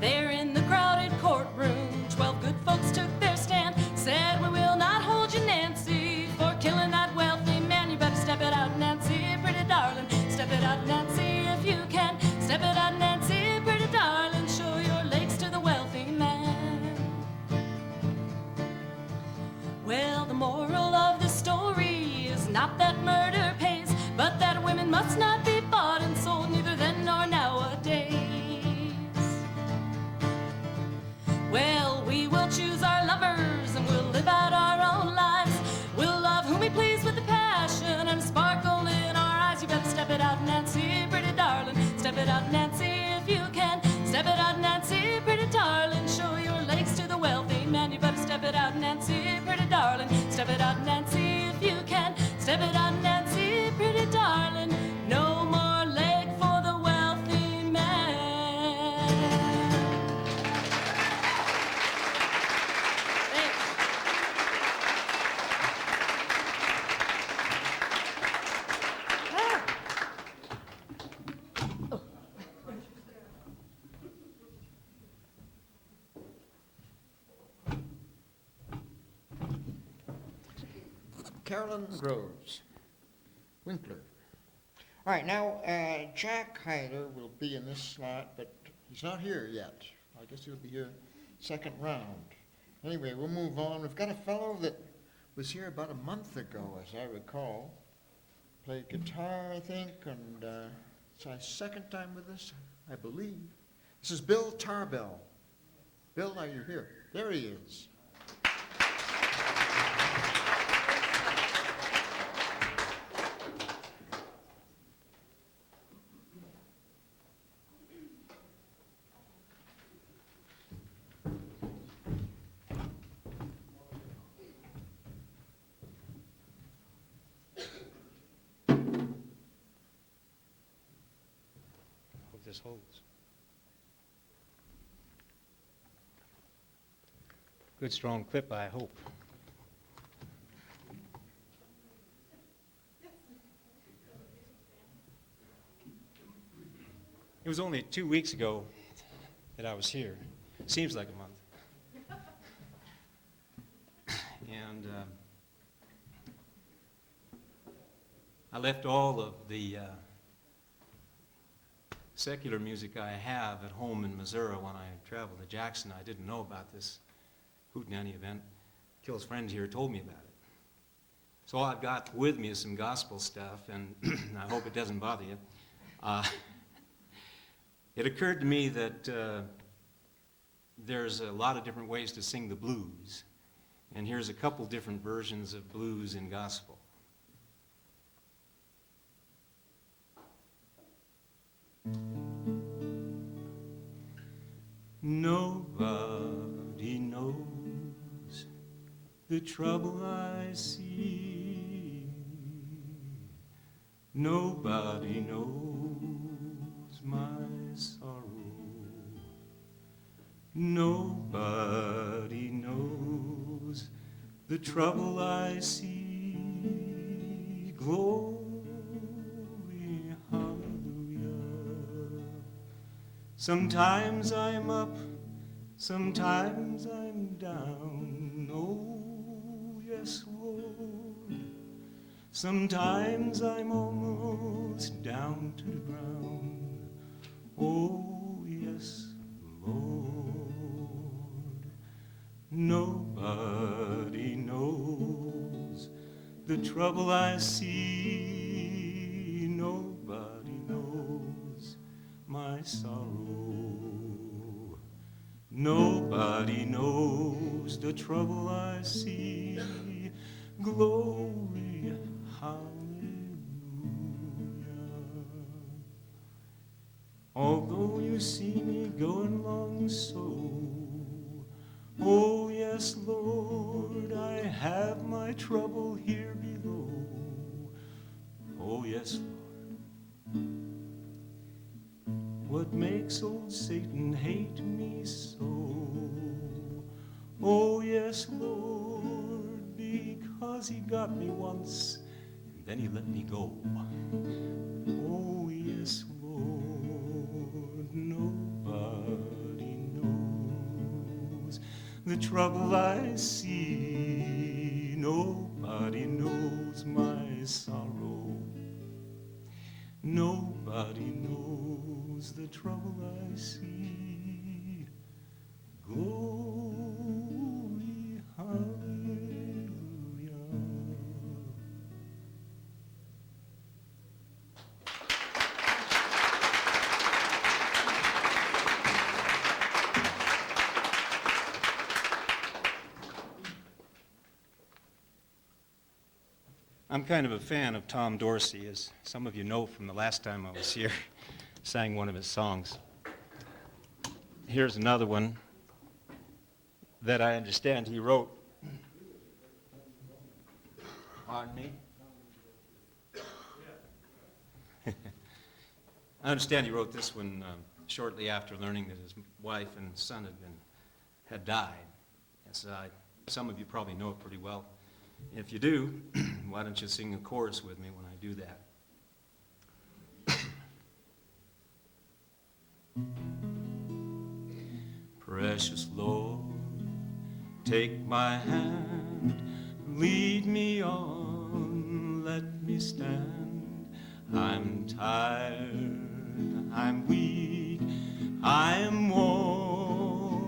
There in the crowded courtroom, 12 good folks took their stand, said, we will not hold you, Nancy, for killing that wealthy man. You better step it out, Nancy, pretty darling. Step it out, Nancy, if you can. Step it out, Nancy, pretty darling. Show your legs to the wealthy man. Well, the moral of the story is not that murder pays, but that women must not be bought and sold, neither then nor nowadays. Well, we will choose our lovers and we'll live out our own lives. We'll love whom we please with a passion and a sparkle in our eyes. You better step it out, Nancy, pretty darling. Step it out, Nancy, if you can. Step it out, Nancy, pretty darling. Show your legs to the wealthy man. You better step it out, Nancy, pretty darling. Step it out, Nancy, if you can. Step it out, Nancy, pretty darling. No more leg for the wealthy man. Carolyn Groves, Winkler. All right, now Jack Hyler will be in this slot, but he's not here yet. I guess he'll be here second round. Anyway, we'll move on. We've got a fellow that was here about a month ago, as I recall. Played guitar, I think, and it's his second time with us, I believe. This is Bill Tarbell. Bill, are you here? There he is. Hope this holds. Good strong clip, I hope. It was only 2 weeks ago that I was here. Seems like a month. And I left all of the secular music I have at home in Missouri when I traveled to Jackson. I didn't know about this Hootenanny event. Kill's friend here told me about it. So I've got with me some gospel stuff, and I hope it doesn't bother you. It occurred to me that there's a lot of different ways to sing the blues, and here's a couple different versions of blues in gospel. Nobody knows the trouble I see. Nobody knows my sorrow. Nobody knows the trouble I see. Glory, hallelujah. Sometimes I'm up, sometimes I'm down. Oh, yes, Lord. Sometimes I'm almost down to the ground. Oh, yes, Lord. Nobody knows the trouble I see. Nobody knows my sorrow. Nobody knows the trouble I see. Glory, hallelujah. Although you see me going along so, oh yes, Lord, I have my trouble here below. Oh yes, Lord. What makes old Satan hate me so? Oh yes, Lord, because he got me once and then he let me go. Oh yes, Lord, nobody knows the trouble I see. Nobody knows my sorrow. Nobody knows the trouble I see. Glory, hallelujah. I'm kind of a fan of Tom Dorsey, as some of you know from the last time I was here. Sang one of his songs. Here's another one that I understand he wrote. Pardon me? I understand he wrote this one shortly after learning that his wife and son had died. Yes, some of you probably know it pretty well. If you do, why don't you sing a chorus with me when I do that? Precious Lord, take my hand, lead me on, let me stand. I'm tired, I'm weak, I am worn.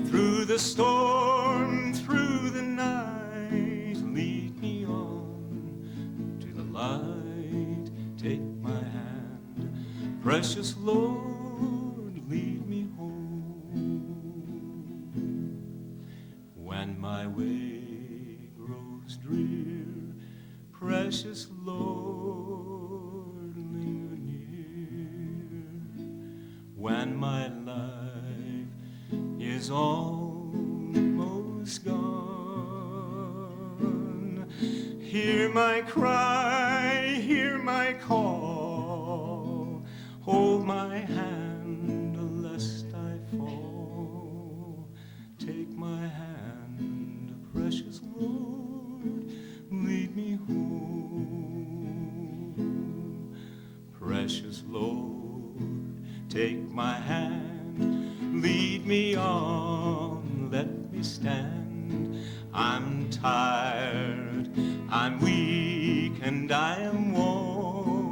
Through the storm, through the night, lead me on to the light. Take my hand, precious Lord, lead me home. When my way grows drear, precious Lord, linger near. When my life is almost gone, hear my cry, hear my call, hold my hand lest I fall. Take my hand, precious Lord, lead me home. Precious Lord, take my hand, lead me on, let me stand. I'm tired, I'm weak, and I am worn.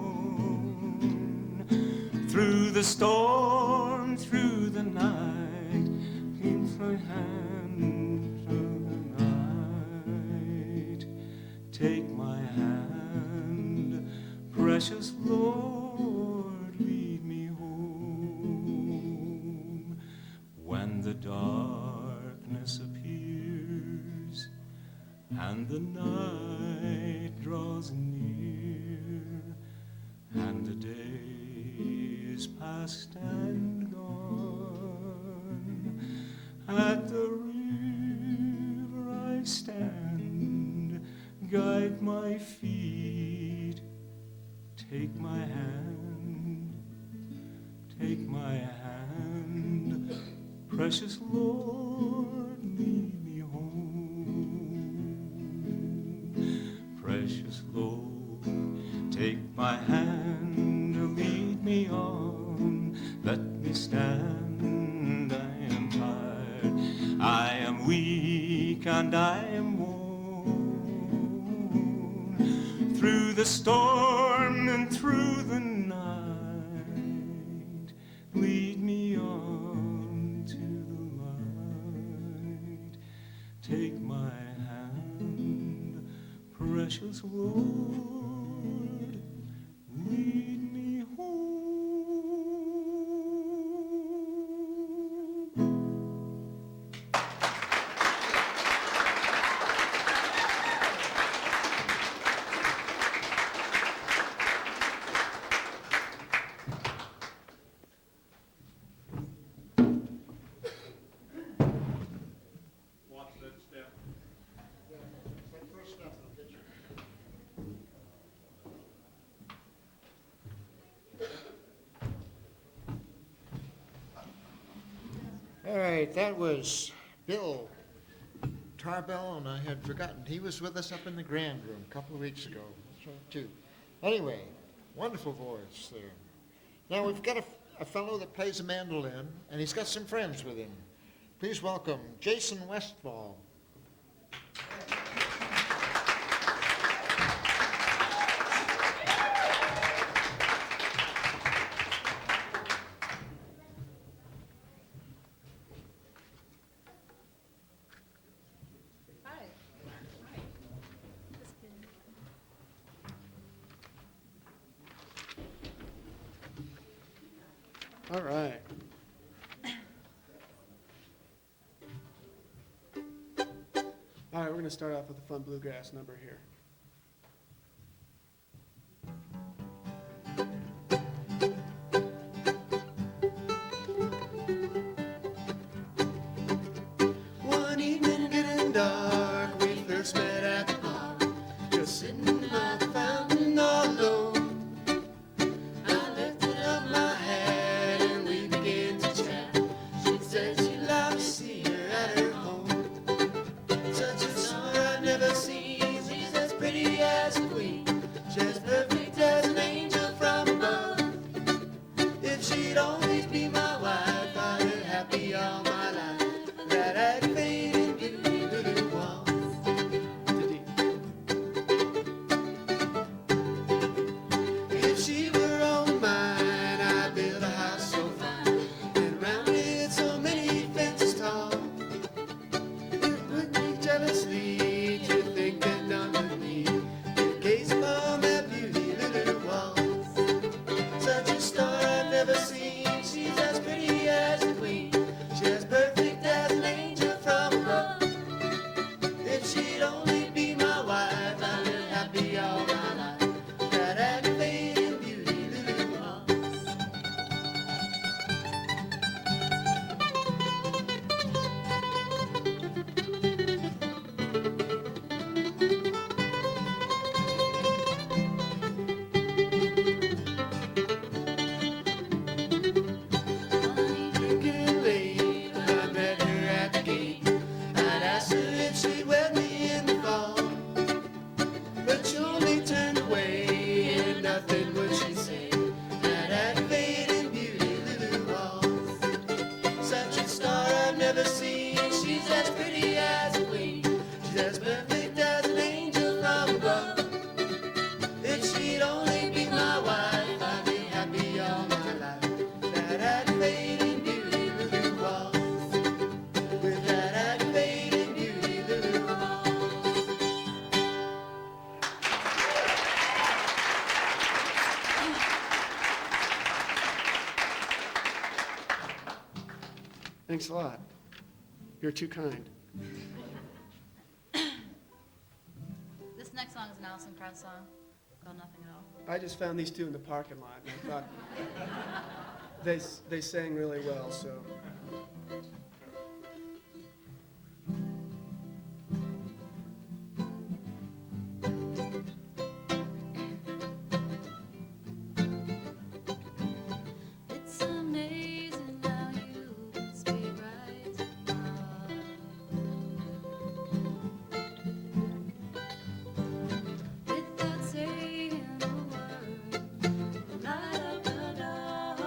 Through the storm, through the night, keep my hand through the night. Take my hand, precious Lord, lead me home. When the darkness appears and the night draws near, and the day is past and gone, at the river I stand, guide my feet, take my hand, take my hand, precious Lord, lead me home. Precious Lord, take my hand, lead me on, let me stand. I am tired, I am weak, and I am worn. Through the storm and through the night, lead me on to the light. Take my hand, precious Lord, lead me home. Watch that step. All right, that was Bill Tarbell, and I had forgotten. He was with us up in the Grand Room a couple of weeks ago, that's right, too. Anyway, wonderful voice there. Now we've got a fellow that plays a mandolin, and he's got some friends with him. Please welcome Jason Westfall. Hi. All right. All right, we're going to start off with a fun bluegrass number here. One evening getting dark, we first met at the park, just sitting by the fountain all alone. I lifted up my hat and we began to chat. She said she'd like to see her at her home. Such a summer I've never seen. She's as pretty as a queen. She's as perfect as an angel from above. If she'd always be my wife, I'd be happy all my life. That aggravating beauty little waltz. If she were all mine, I'd build a house so fine and round it so many fences tall. It would be jealously to think that none with me could gaze upon that beauty little waltz. Such a star I've never seen. She's as pretty as a queen. She's as perfect as an angel from above. If she'd only be my wife, I'd live happy all my life. That aggravating beauty little waltz. Drinking late, I met her at the gate. I'd asked her if she'd wed me in the fall, but she only turned away and nothing would she say. That aggravating beauty little waltz. Such a star I've never seen. She's as pretty as a queen. She's as perfect as an angel from above. If she'd only be my wife, I'd be happy all my life. That aggravating beauty little waltz. With that aggravating beauty little waltz. Thanks a lot. You're too kind. This next song is an Alison Krauss song called Nothing at All. I just found these two in the parking lot, and I thought they sang really well, so. It's amazing how you can speak right to my without saying a word. Light up the dark.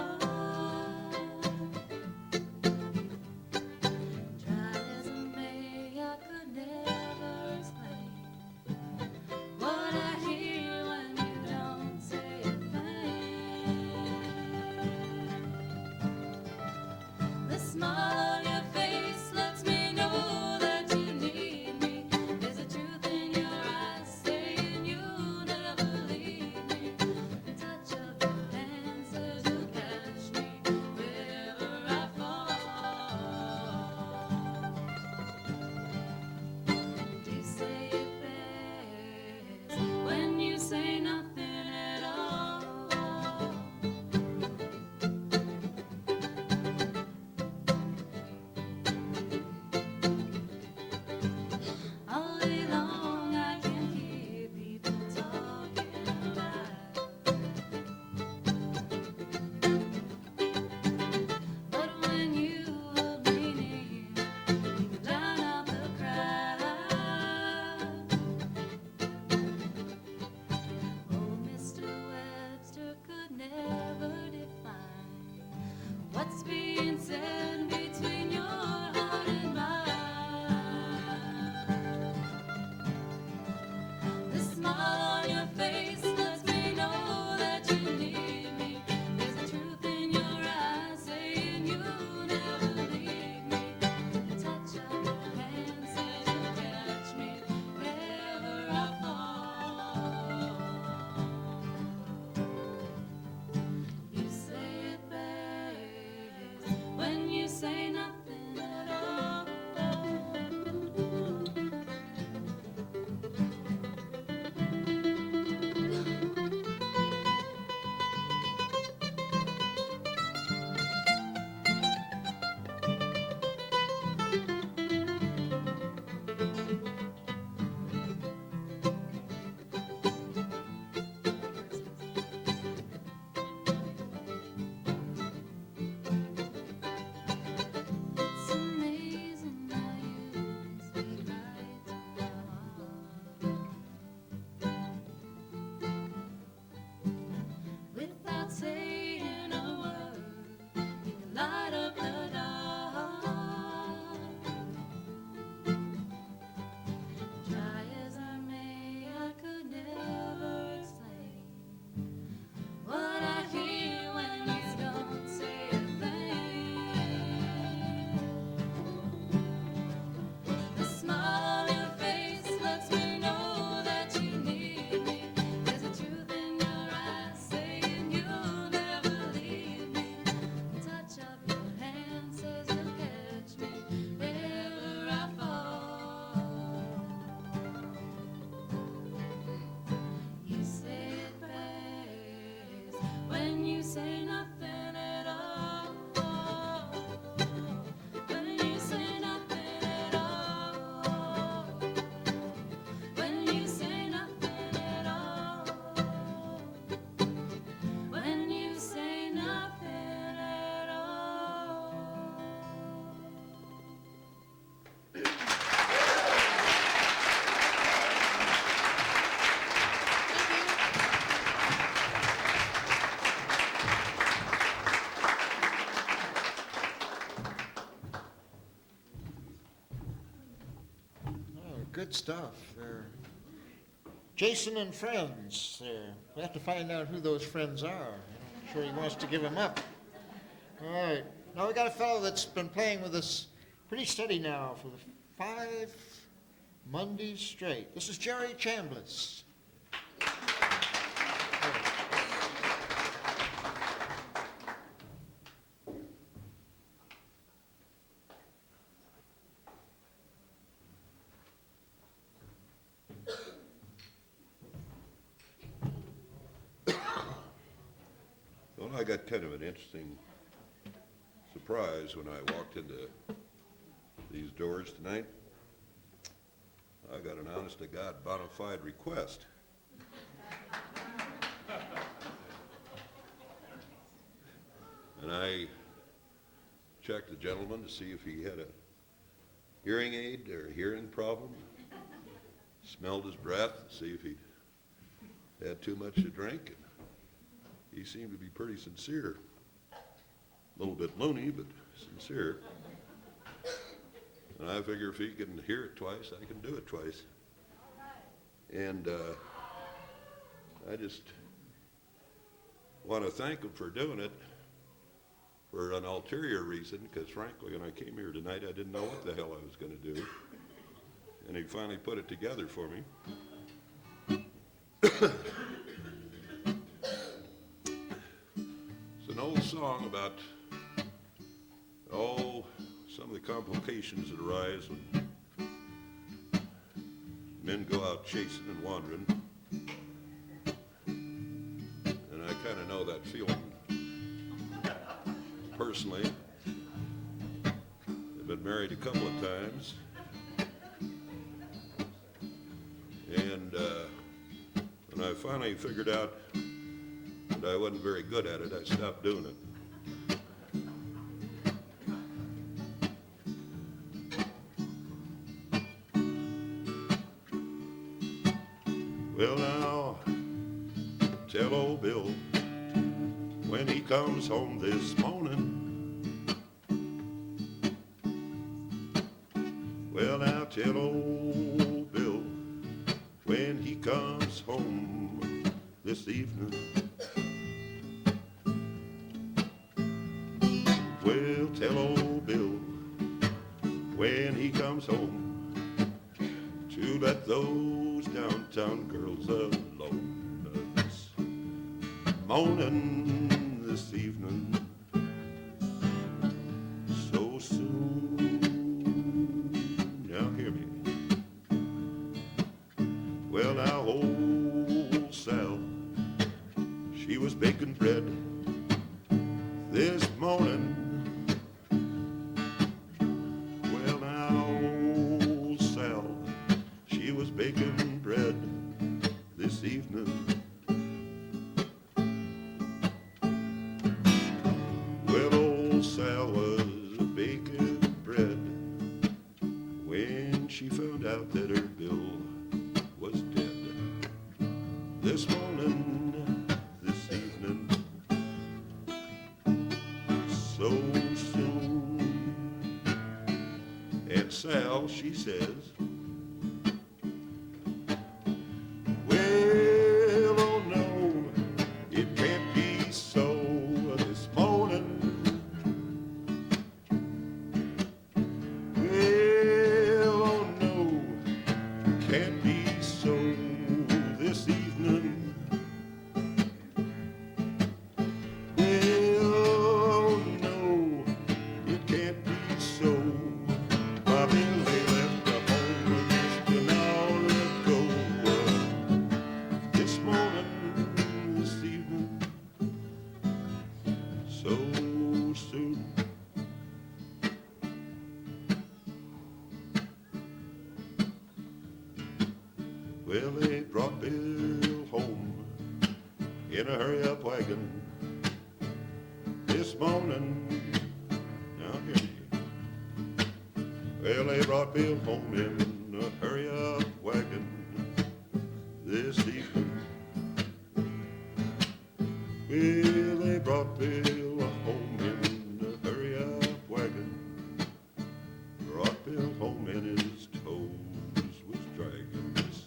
say nothing at all. When you say nothing at all. When you say nothing at all. When you say nothing at all. Oh, good stuff. They're Jason and friends. We have to find out who those friends are. I'm sure he wants to give them up. All right. Now we got a fellow that's been playing with us pretty steady now for the 5 Mondays straight. This is Jerry Chambliss. Well, I got kind of an interesting surprise when I walked into these doors tonight. I got an honest-to-God bona fide request. And I checked the gentleman to see if he had a hearing aid or a hearing problem. Smelled his breath to see if he'd had too much to drink. And he seemed to be pretty sincere. A little bit loony, but sincere. And I figure if he can hear it twice, I can do it twice. And I just want to thank him for doing it for an ulterior reason, because frankly, when I came here tonight, I didn't know what the hell I was going to do. And he finally put it together for me. It's an old song about, some of the complications that arise when men go out chasing and wandering. And I kind of know that feeling personally. I've been married a couple of times. And when I finally figured out that I wasn't very good at it, I stopped doing it. Well, now, tell old Bill when he comes home this morning. Well, now, tell old Bill when he comes home this evening. Well, tell old Bill when he comes home to let those downtown girls alone this morning, this evening, so soon. Now hear me. Well, now old Sal, she was baking bread this morning. Well, now old Sal, she was baking bread this evening. Well, old Sal was baking bread when she found out that her Bill was dead. This morning, this evening, so soon. And Sal, she says, well, oh no, it can't be so this morning. Well, oh no, can't be so this evening. Well, oh no, it can't be so. My Billy left the home in a hurry-up wagon this morning. Now hear me. Well, they brought Bill home in a hurry-up wagon this evening. Well, they brought Bill home in a hurry-up wagon. Brought Bill home and his toes was dragging this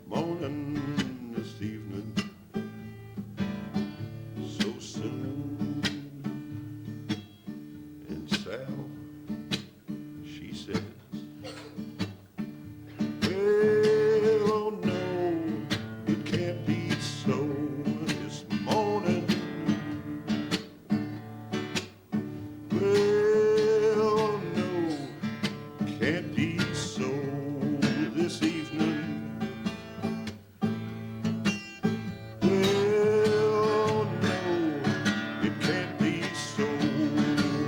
morning, this evening, so soon. And Sal, she says, well, oh no, it can't be so this morning. Well, oh no, can't be so this evening. Well, oh no, it can't be so.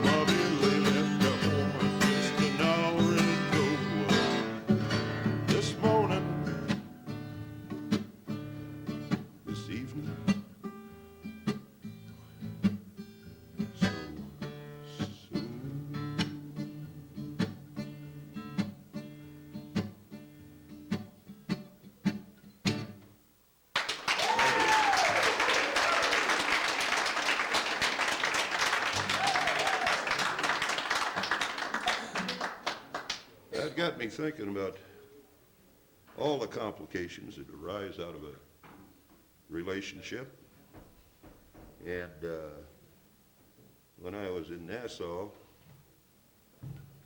Bobby left home just an hour ago this morning, this evening. So soon. That got me thinking about all the complications that arise out of a relationship. And when I was in Nassau,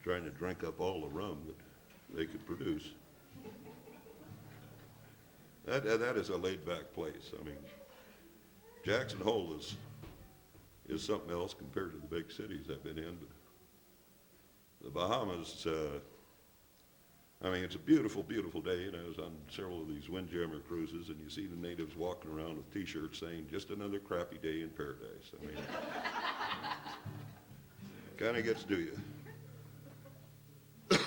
trying to drink up all the rum that they could produce, that is a laid-back place. I mean, Jackson Hole is something else compared to the big cities I've been in. But the Bahamas, I mean, it's a beautiful, beautiful day, and I was on several of these windjammer cruises, and you see the natives walking around with T-shirts saying, "Just another crappy day in paradise." I mean, kind of gets to you.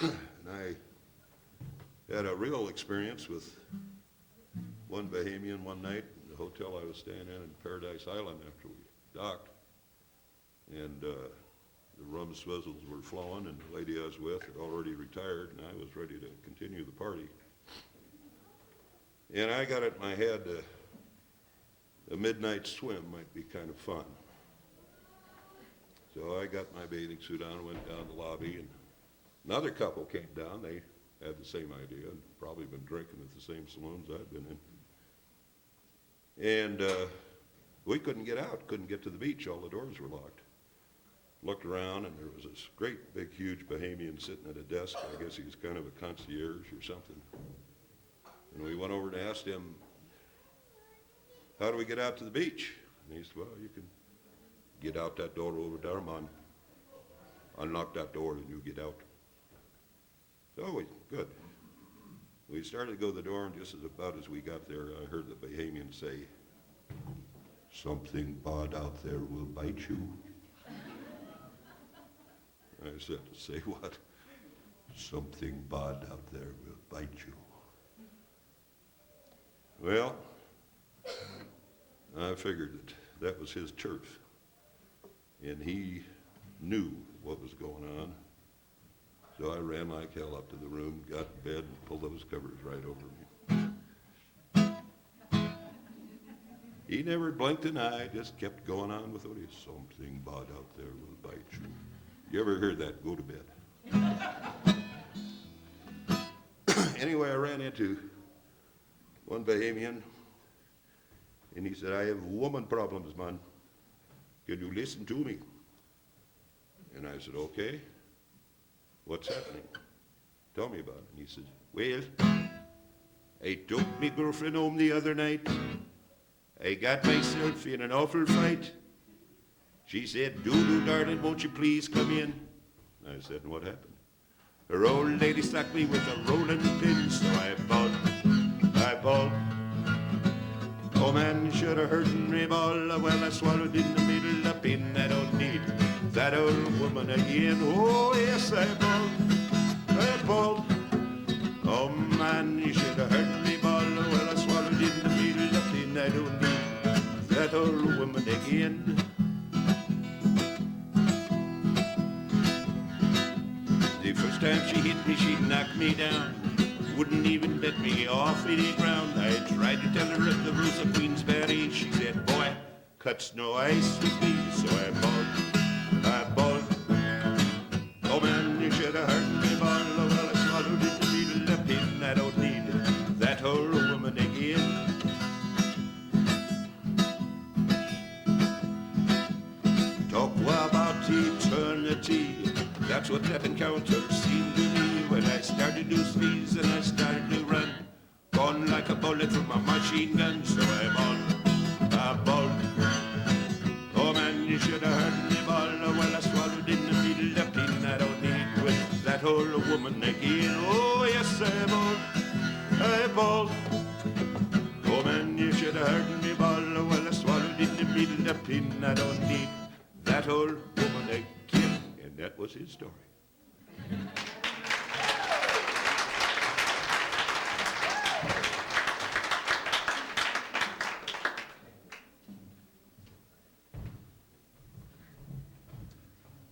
And I had a real experience with one Bahamian one night in the hotel I was staying in Paradise Island after we docked, and the rum swizzles were flowing, and the lady I was with had already retired, and I was ready to continue the party. And I got it in my head a midnight swim might be kind of fun. So I got my bathing suit on, went down the lobby, and another couple came down. They had the same idea and probably been drinking at the same saloons I'd been in. And we couldn't get out, couldn't get to the beach. All the doors were locked. Looked around, and there was this great, big, huge Bahamian sitting at a desk. I guess he was kind of a concierge or something. And we went over and asked him, "How do we get out to the beach?" And he said, "Well, you can get out that door over there, man. Unlock that door, and you get out." So good. We started to go to the door, and just about as we got there, I heard the Bahamian say, "Something bad out there will bite you." I said, "Say what?" "Something bad out there will bite you." Well, I figured that was his turf, and he knew what was going on. So I ran like hell up to the room, got in bed, and pulled those covers right over me. He never blinked an eye, just kept going on with what he said. "Something bad out there will bite you." You ever heard that? Go to bed. Anyway, I ran into one Bahamian, and he said, "I have woman problems, man. Can you listen to me?" And I said, "Okay. What's happening? Tell me about it." And he said, "Well, I took my girlfriend home the other night. I got myself in an awful fight. She said, 'Doodoo, darling, won't you please come in?' I said, 'And what happened?' Her old lady stuck me with a rolling pin, so I bawled. Oh man, you should have heard me bawl. Well, I swallowed in the middle, a pin. I don't need that old woman again. Oh yes, I bawled. Oh man, you should have heard me bawl. Well, I swallowed in the middle, a pin. I don't need again. The first time she hit me, she knocked me down. Wouldn't even let me off any ground. I tried to tell her of the rules of Queensberry. She said, boy, cuts no ice with me. So I bawled. Oh man, you should have heard me bawl. Oh well, I swallowed it to be the pin. I don't need that whole woman again. Talk about eternity. That's what that encounter seemed to me when I started to sneeze and I started to run. Gone like a bullet from a machine gun, so I bawled. Oh man, you should have heard me bawl. Oh well, I swallowed in the middle of pin. I don't need with that old woman again. Oh yes, I bawled. Oh man, you should have heard me bawl. Oh well, I swallowed in the middle of pin. I don't need that old woman again. And that was his story.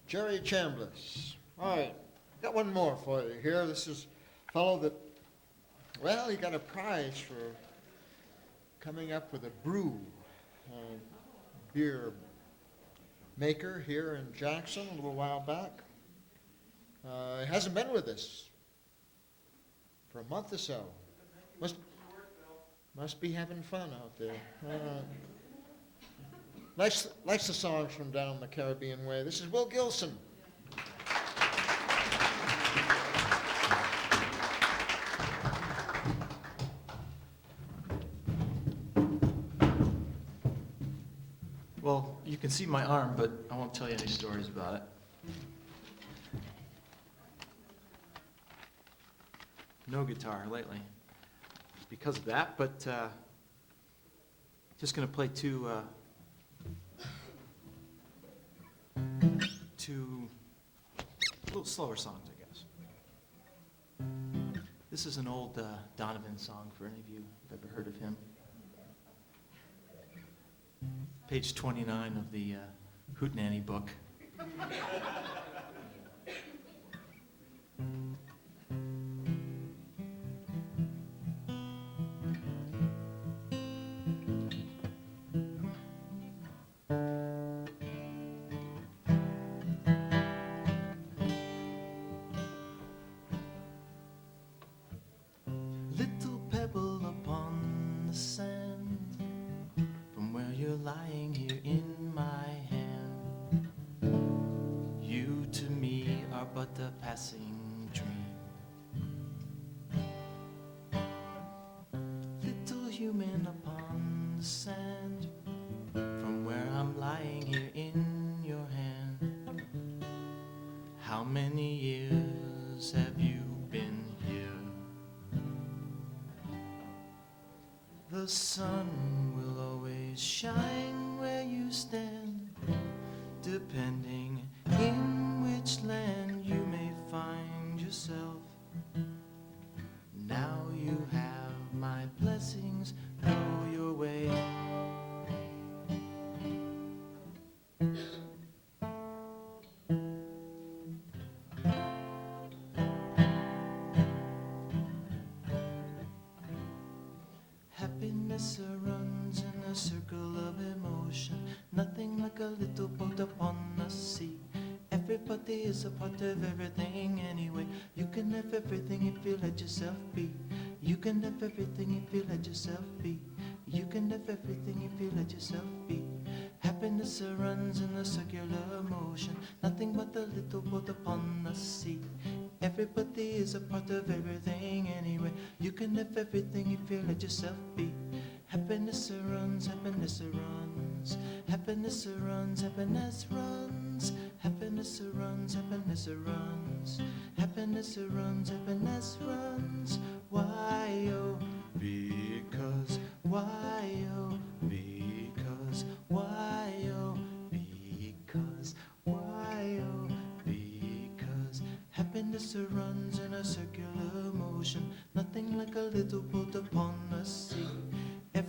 Jerry Chambliss. All right, got one more for you here. This is a fellow that, well, he got a prize for coming up with a brew, beer maker here in Jackson a little while back. He hasn't been with us for a month or so. Must be having fun out there. Likes the songs from down the Caribbean way. This is Will Gilson. Well, you can see my arm, but I won't tell you any stories about it. No guitar lately. Because of that, but just going to play two a little slower songs, I guess. This is an old Donovan song for any of you who've ever heard of him. Page 29 of the Hootenanny book. Little pebble upon the sand, from where you're lying here in my hand. You to me are but a passing dream. Little human upon the sand, from where I'm lying here in your hand. How many years have you been here? The sun will always shine where you stand, depending in which land you may find yourself. Now you have my blessings, go your way. Happiness runs in a circle of emotion, nothing like a little boat upon the sea. Everybody is a part of everything anyway. You can have everything if you let yourself be. You can have everything if you let yourself be. You can have everything if you let yourself be. Happiness runs in a circular motion, nothing but a little boat upon the sea. Everybody is a part of everything anyway. You can have everything if you let yourself be. Happiness runs, happiness runs. Happiness runs, happiness runs. Happiness runs, happiness runs. Happiness runs, happiness runs. Why, oh, because. Why, oh, because. Why, oh, because. Why, oh, because. Happiness runs in a circular motion, nothing like a little boat upon the sea.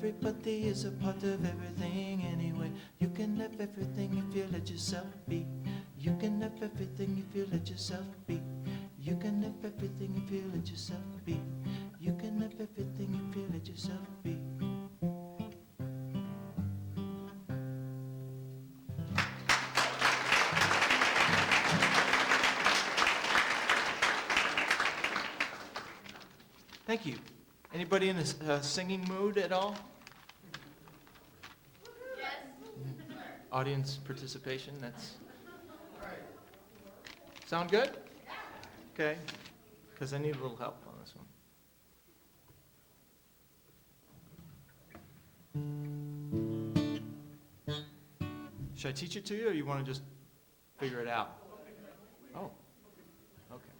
Everybody is a part of everything anyway. You can have everything if you let yourself be. You can have everything if you let yourself be. You can have everything if you let yourself be. You can have everything if you let yourself be. Thank you. Anybody in a singing mood at all? Yes. Audience participation, that's... Sound good? Okay, because I need a little help on this one. Should I teach it to you, or you want to just figure it out? Oh, okay.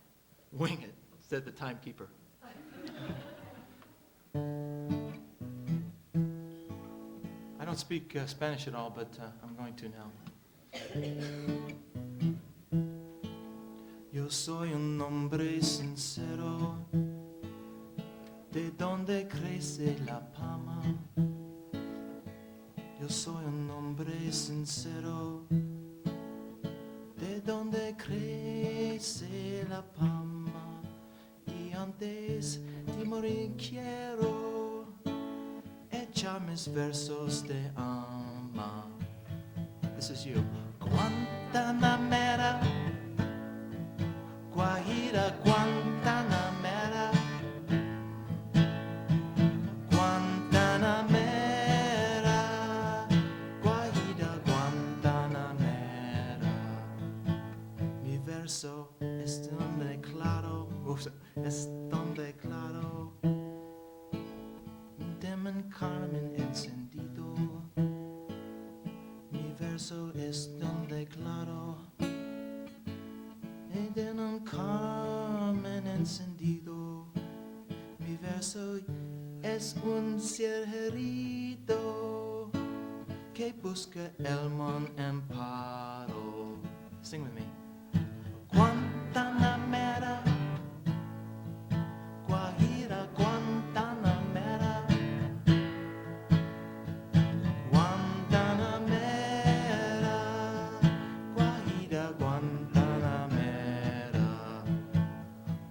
Wing it, said the timekeeper. I don't speak Spanish at all, but I'm going to now. Yo soy un hombre sincero, de donde crece la palma. Yo soy un hombre sincero, de donde crece la palma. Y antes de morir quiero echar mis versos de alma. This is you. Guantanamera, Guajira, Guantanamera, Guantanamera, Guajira, Guantanamera. Mi verso es donde claro, es donde claro, Demon Carmen encendido. Mi verso es donde claro, en un Carmen encendido. Mi verso es un cielito que busca el mon amparo. Sing with me. Guantanamera, Guajira, Guantanamera, Guantanamera, Guajira, Guantanamera.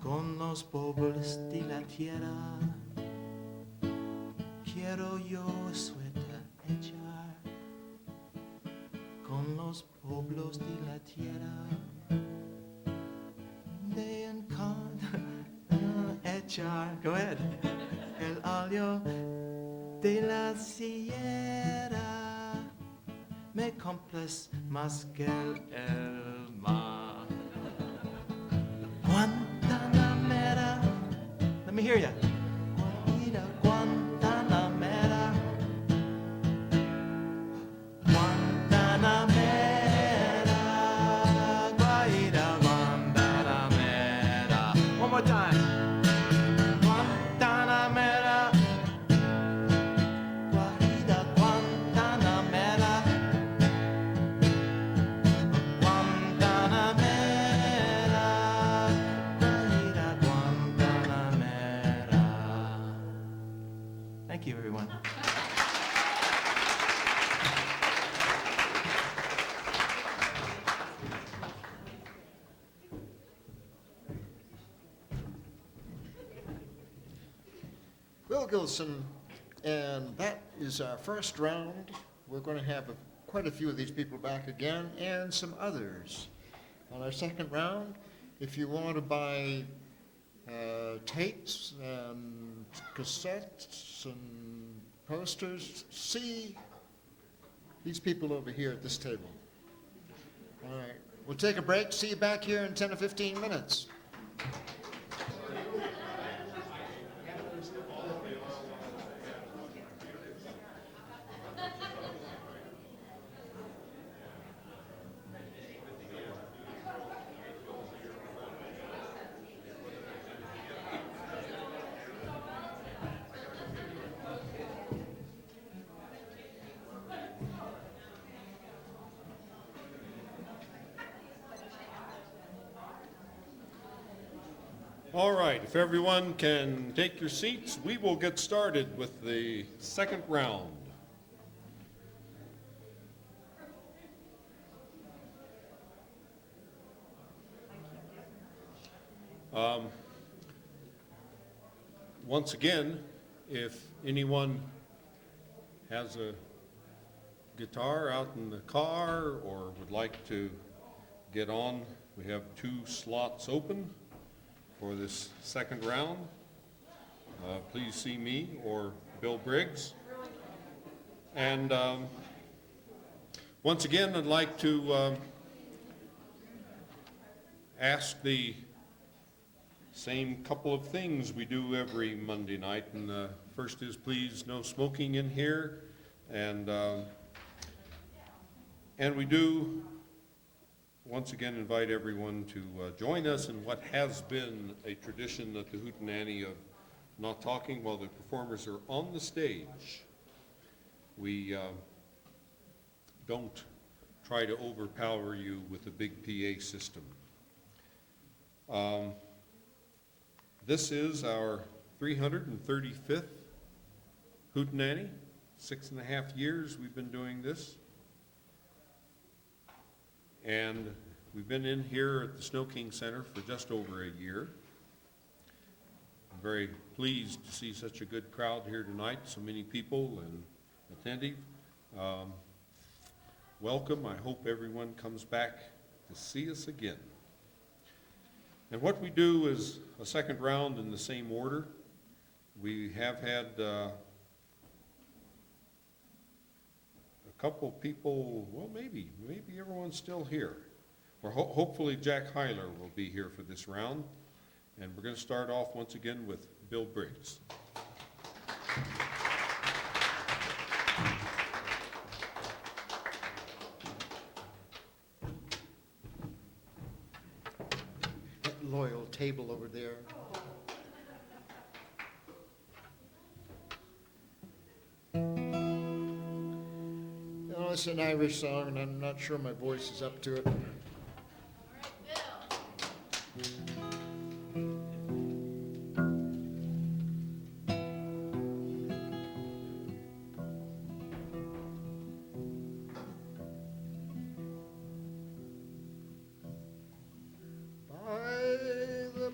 Con los pueblos de la tierra quiero yo suerte echar. Con los pueblos de la tierra de echar. Go ahead. El óleo de la sierra me compras más que el mar. Guantanamera. Let me hear ya. Guajira, Guantanamera, Guantanamera, Guajira, Guantanamera. One more time. Guantanamera, Guajira, Guantanamera, Guantanamera, Guajira, Guantanamera. Thank you, everyone. Will Gilson, and that is our first round. We're going to have quite a few of these people back again, and some others. On our second round, if you want to buy tapes and cassettes and posters, see these people over here at this table. All right, we'll take a break. See you back here in 10 or 15 minutes. All right, if everyone can take your seats, we will get started with the second round. Once again, if anyone has a guitar out in the car or would like to get on, we have 2 slots open for this second round. Please see me or Bill Briggs. And once again, I'd like to ask the same couple of things we do every Monday night. And the first is, please, no smoking in here. And we do once again invite everyone to join us in what has been a tradition at the Hootenanny of not talking while the performers are on the stage. We don't try to overpower you with a big PA system. This is our 335th Hootenanny. 6.5 years we've been doing this. And we've been in here at the Snow King Center for just over a year. I'm very pleased to see such a good crowd here tonight, so many people and attentive. Welcome. I hope everyone comes back to see us again. And what we do is a second round in the same order. We have had a couple people, well, maybe everyone's still here. Or hopefully Jack Hyler will be here for this round. And we're going to start off once again with Bill Briggs. That loyal table over there. It's an Irish song, and I'm not sure my voice is up to it.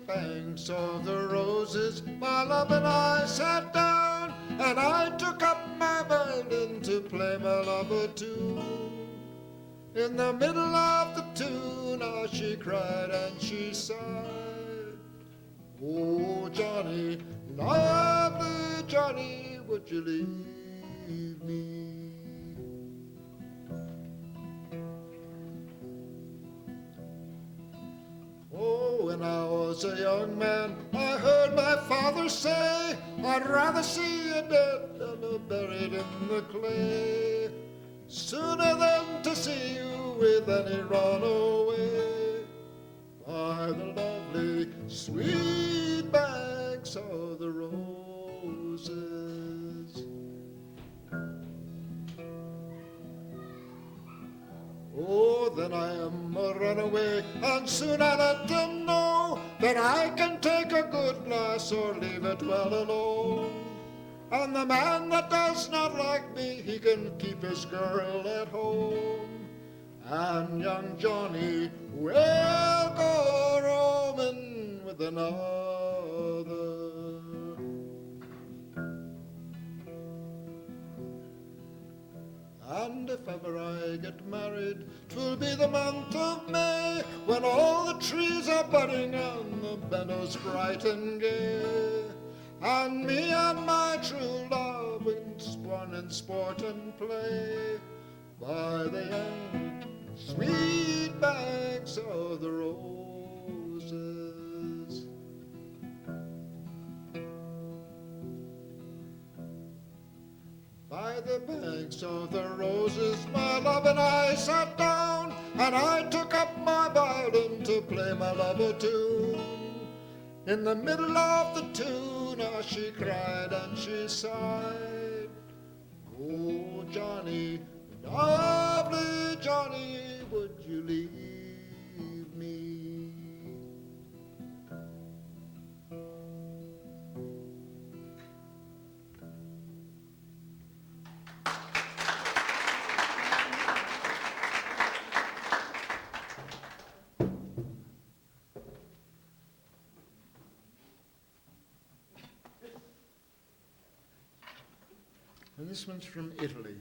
Banks of the roses, my love and I sat down, and I took up my violin to play my love a tune. In the middle of the tune, ah, she cried and she sighed. Oh, Johnny, lovely Johnny, would you leave me? Oh, when I was a young man, I heard my father say, I'd rather see you dead than buried in the clay, sooner than to see you with any runaway by the lovely sweet banks of the roses. Oh, then I am a runaway, and soon I let them know that I can take a good glass or leave it well alone. And the man that does not like me, he can keep his girl at home. And young Johnny will go roaming with another. And if ever I get married, 'twill be the month of May, when all the trees are budding and the meadows bright and gay. And me and my true love in sport and play by the young sweet banks of the roses. By the banks of the roses, my love and I sat down, and I took up my violin to play my love a tune. In the middle of the tune, ah, she cried and she sighed. Oh, Johnny, lovely Johnny, would you leave me? And this one's from Italy.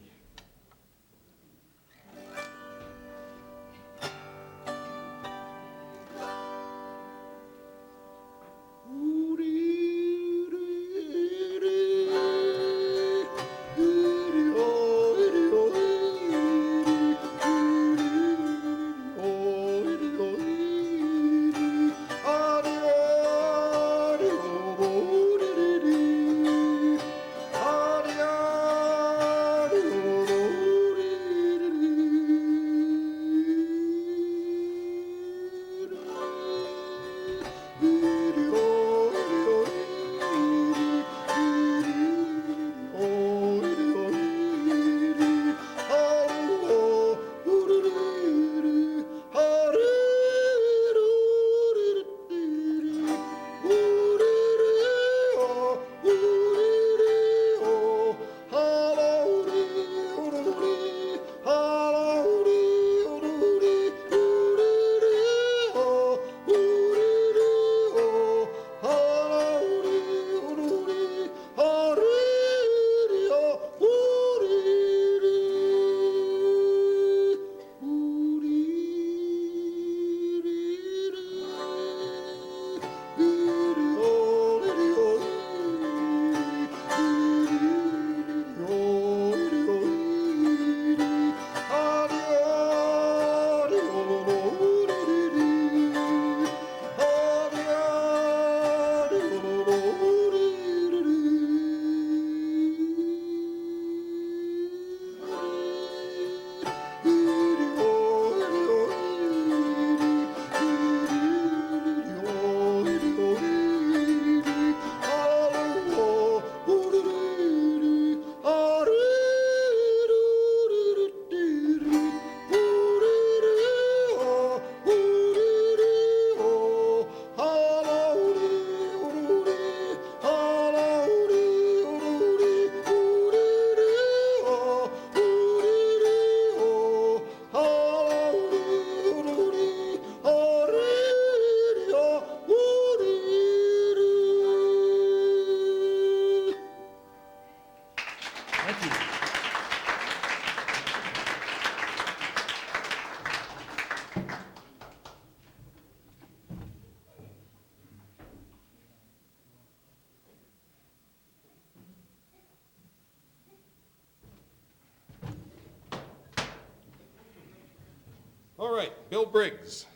All right, Bill Briggs.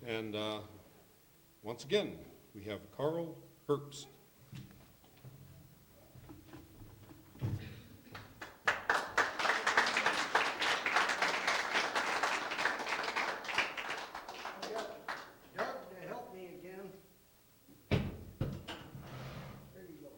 And once again, we have Carl Herbst. Doug to help me again. There you go.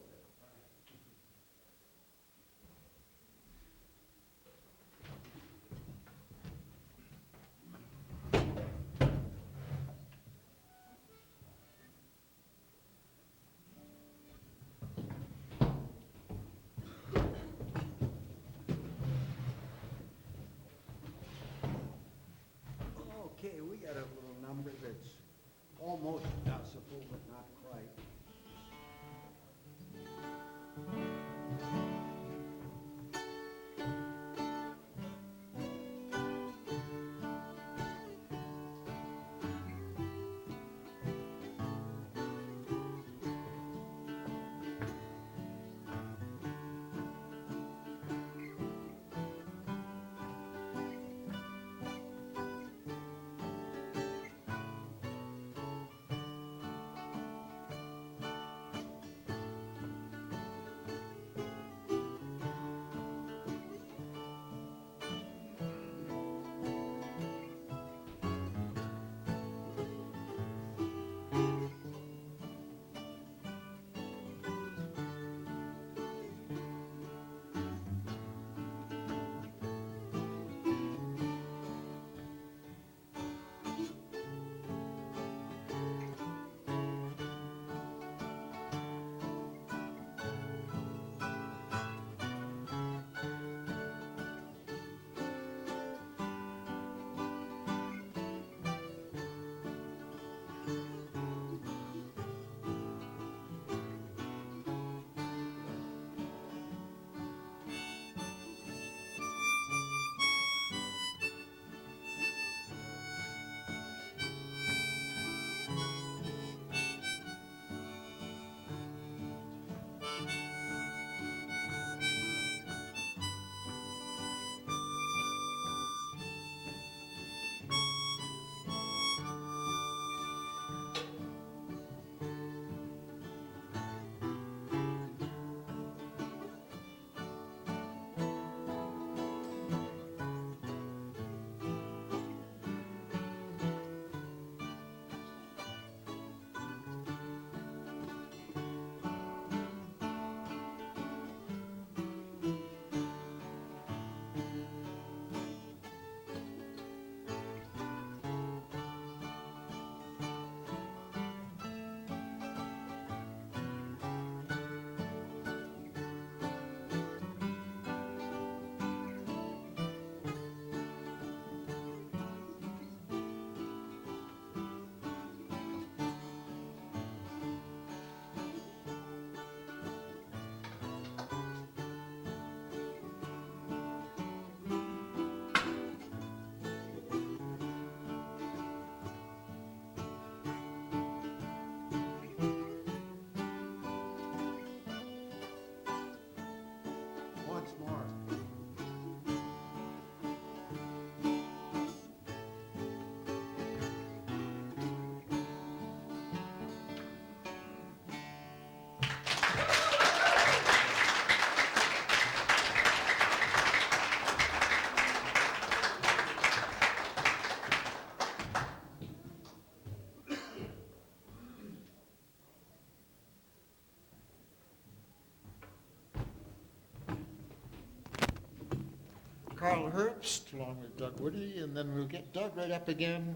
Carl Herbst along with Doug Woody, and then we'll get Doug right up again.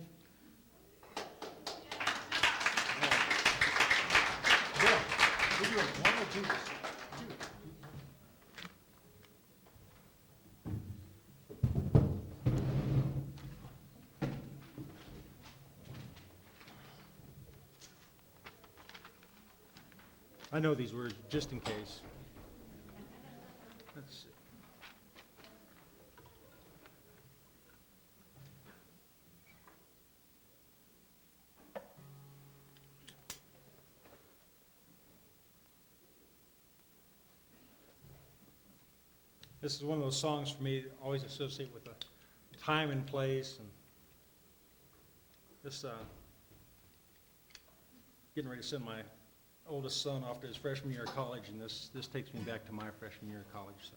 Bill, will you have one or two? I know these words just in case. Let's see. This is one of those songs for me that always associate with a time and place, and this getting ready to send my oldest son off to his freshman year of college, and this takes me back to my freshman year of college. So,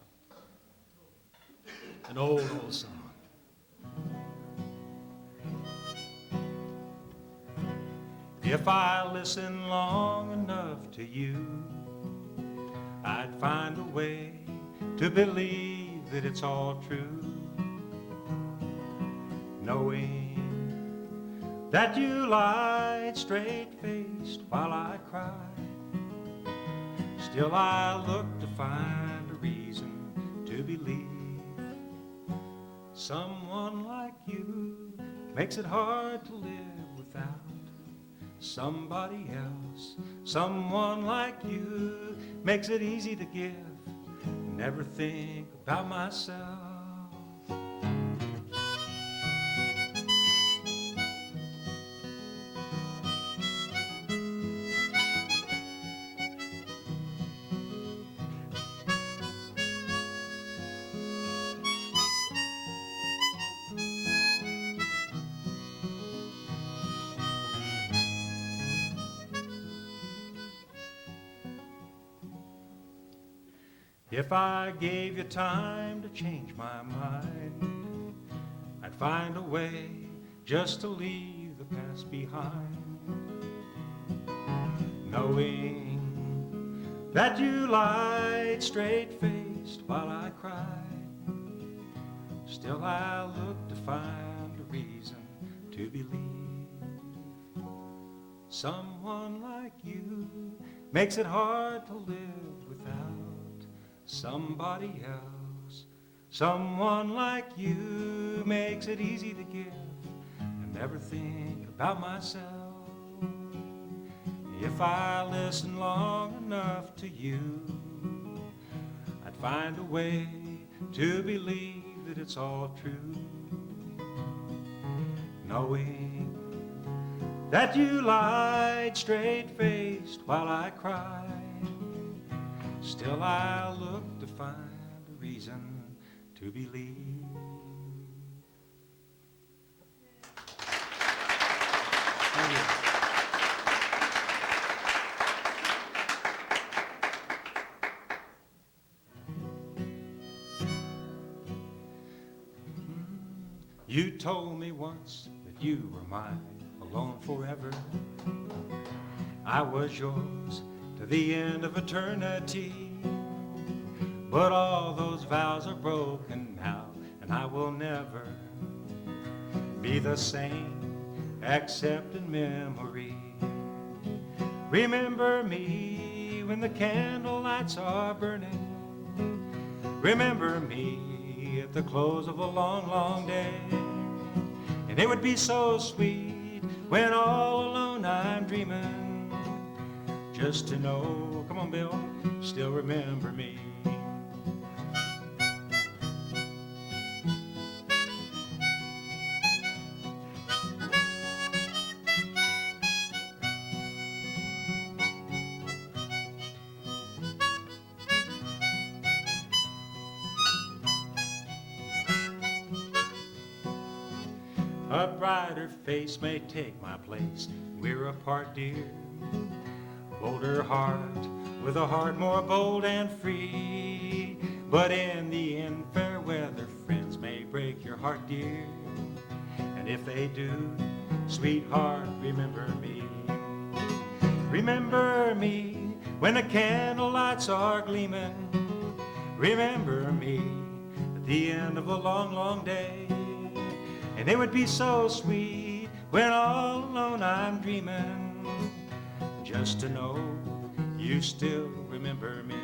an old song. If I listen long enough to you, I'd find a way to believe that it's all true, knowing that you lied straight-faced while I cried. Still I look to find a reason to believe someone like you makes it hard to live without somebody else. Someone like you makes it easy to give, never think about myself. If I gave you time to change my mind, I'd find a way just to leave the past behind, knowing that you lied straight-faced while I cried. Still I look to find a reason to believe someone like you makes it hard to live without somebody else. Someone like you makes it easy to give and never think about myself. If I listen long enough to you, I'd find a way to believe that it's all true, knowing that you lied straight-faced while I cried. Still I look to find a reason to believe. Thank you. You told me once that you were mine, alone forever. I was yours to the end of eternity. But all those vows are broken now, and I will never be the same except in memory. Remember me when the candle lights are burning. Remember me at the close of a long, long day. And it would be so sweet when all alone I'm dreaming, just to know, come on Bill, still remember me. A brighter face may take my place. We're apart, dear. Bolder heart with a heart more bold and free. But in the end, fair weather friends may break your heart, dear. And if they do, sweetheart, remember me. Remember me when the candle lights are gleaming. Remember me at the end end of a long, long day. And it would be so sweet when all alone I'm dreaming, just to know you still remember me.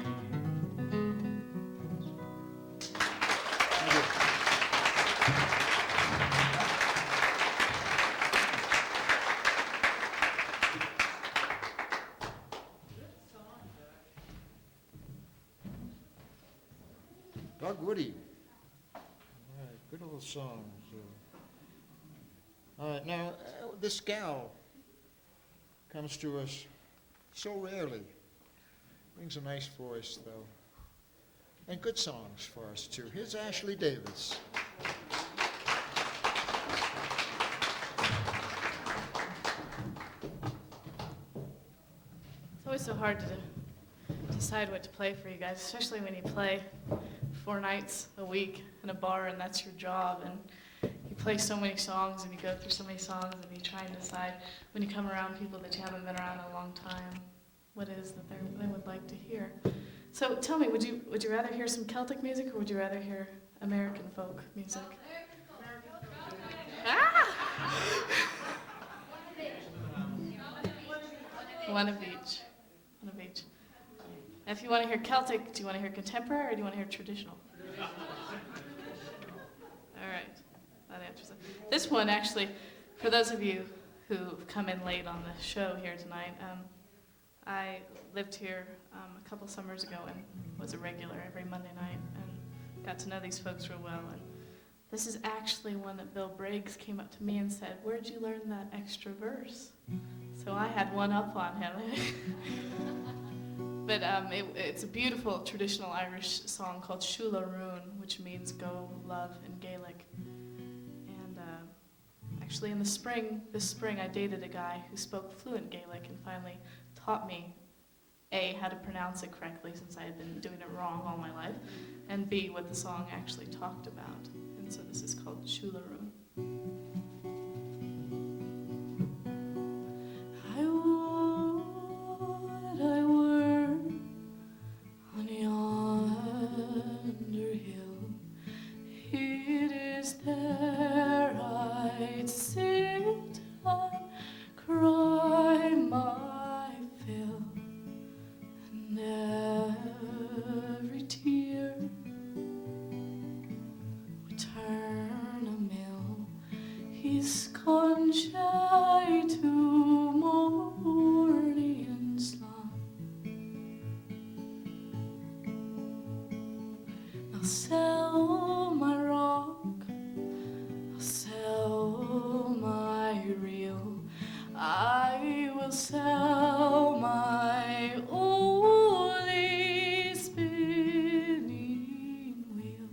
Doug Woody. All right, good old songs. All right, now this gal comes to us so rarely. Brings a nice voice, though, and good songs for us too. Here's Ashley Davis. It's always so hard to decide what to play for you guys, especially when you play 4 nights a week in a bar and that's your job, and you play so many songs and you go through so many songs and you try and decide when you come around people that you haven't been around in a long time what it is that they would like to hear. So tell me, would you rather hear some Celtic music or would you rather hear American folk music? Ah! One of each. One of each. And if you want to hear Celtic, do you want to hear contemporary or do you want to hear traditional? All right, that answers it. This one, actually, for those of you who've come in late on the show here tonight, I lived here a couple summers ago and was a regular every Monday night and got to know these folks real well. And this is actually one that Bill Briggs came up to me and said, "Where'd you learn that extra verse?" So I had one up on him. But it's a beautiful traditional Irish song called Shula Rún, which means go love in Gaelic. And actually in this spring, I dated a guy who spoke fluent Gaelic and finally taught me, A, how to pronounce it correctly since I had been doing it wrong all my life, and B, what the song actually talked about. And so this is called Shula Rún. I were on yonder hill, it is there I'd sit and cry my fill, and every tear would turn a mill, his conch to morning slum. I'll sell my rock, I'll sell my reel, I will sell my only spinning wheel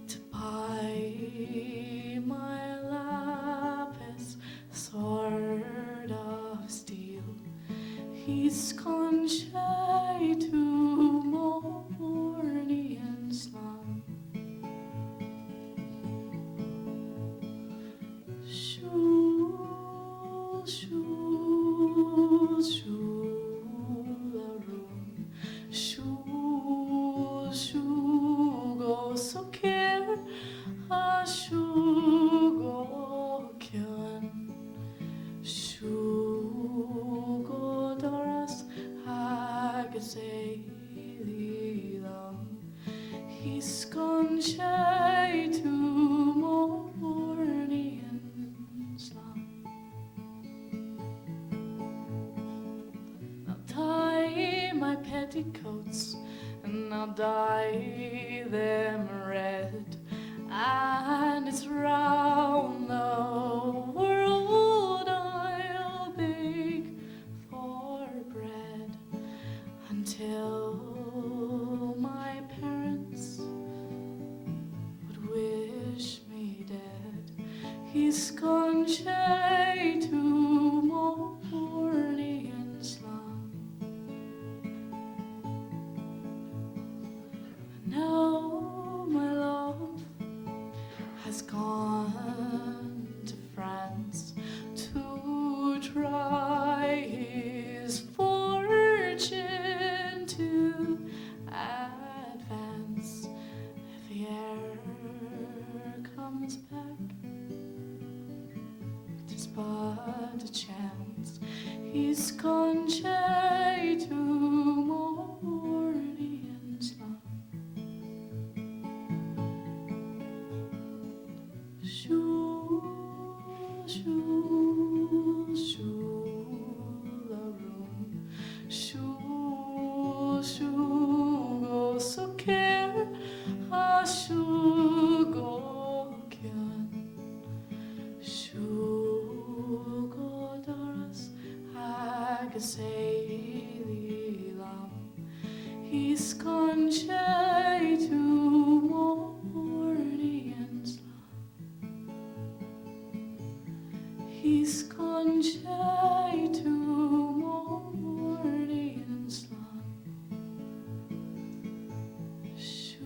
to buy my lapis sword of steel, his conch to morning slum. Shul, shul, shularum, shul, shul, go so care, a shul go kyun, shul go doras hagaseililum, his conch to morning slum. I'll tie my petticoats and I'll dye them red, and it's round the world I'll beg for bread until my parents would wish me dead, his conch to morning slum. Now my love has gone to France to try his fortune to advance. If he e'er comes back. It is but a chance. He's gone to morning's love. Shoo, shoo, shoo, la room. Shoo, shoo, go so care. Ah, shoo, go kyan. Shoo, go doras. I could say lam. He's gone to morning's love. He's gone to morning's love. Shoo.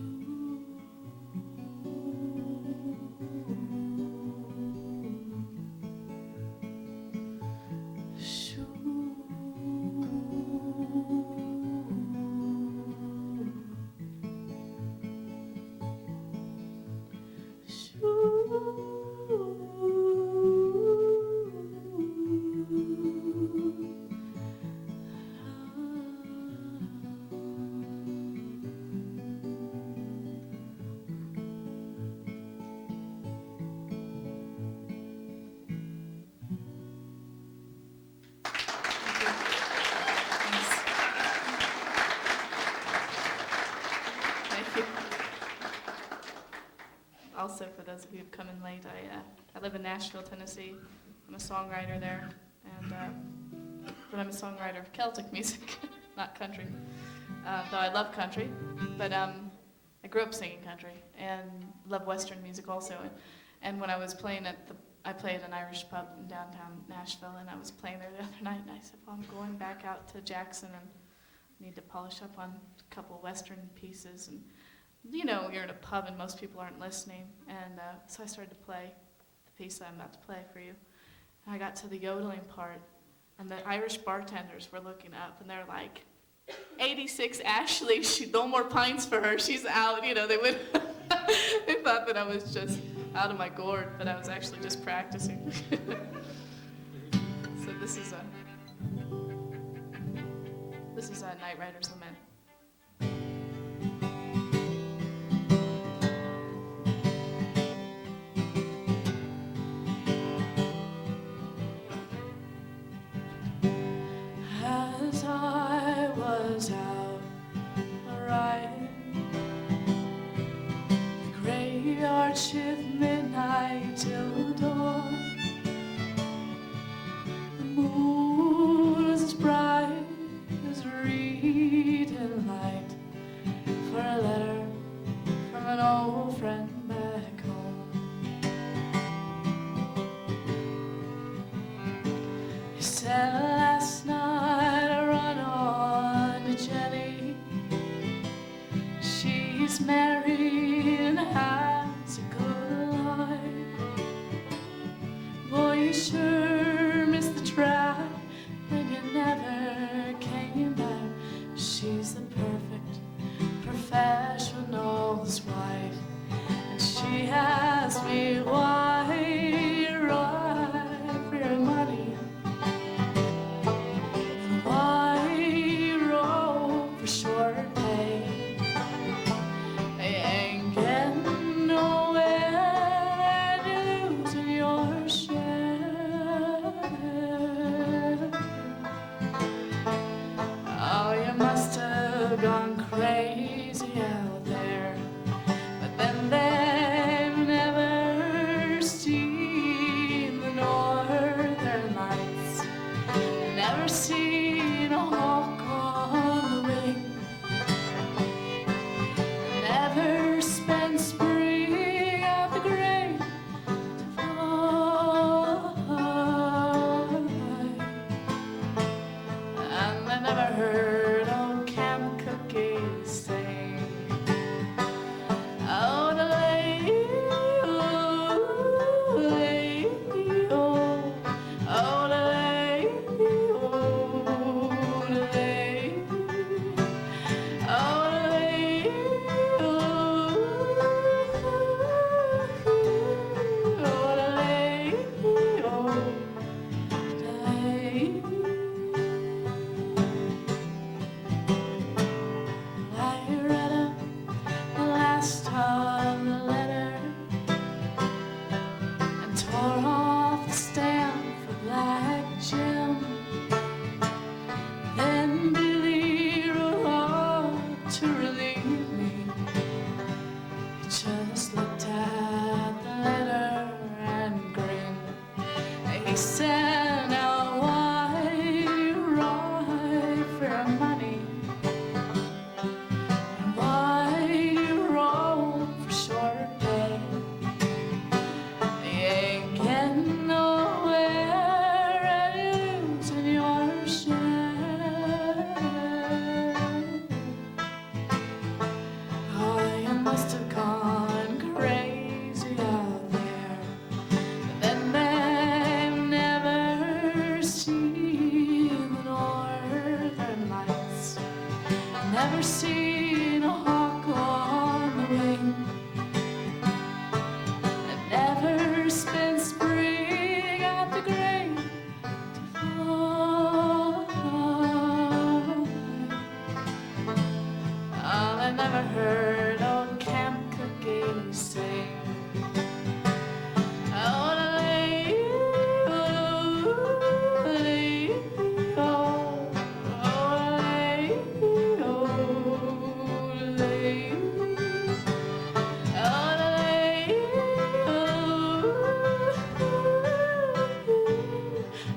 Thank you. Also, for those of you who've come in late, I live in Nashville, Tennessee. I'm a songwriter there, but I'm a songwriter of Celtic music, not country. Though I love country, but I grew up singing country and love Western music also. And when I was playing I played an Irish pub in downtown Nashville, and I was playing there the other night, and I said, well, I'm going back out to Jackson and need to polish up on a couple Western pieces. And you know, you're in a pub and most people aren't listening. And so I started to play the piece that I'm about to play for you. And I got to the yodeling part, and the Irish bartenders were looking up, and they're like, 86 Ashley, no more pints for her, she's out. You know, they thought that I was just out of my gourd, but I was actually just practicing. So this is a Night Rider's Lament. As I was out riding, the graveyard shift midnight till dawn. The moon was as bright as reading light for a letter from an old friend back home. He said last night I run on to Jenny. She's married and has a good life. Boy, you sure missed the track when you never came back. She's the perfect professional's wife, and she just looked at the letter and grinned. He said, now why you write for money? And why you roll for shorter pay? You ain't getting nowhere and losing your share. Oh, you must have gone crazy out there. But then they've never seen the northern lights, never seen a hawk on the wing, and never spent spring at the great divide. Oh, I never heard old Camp Cookie sing. Oh, lay, oh, lay, oh, oh, lay, oh, lay, oh, lay,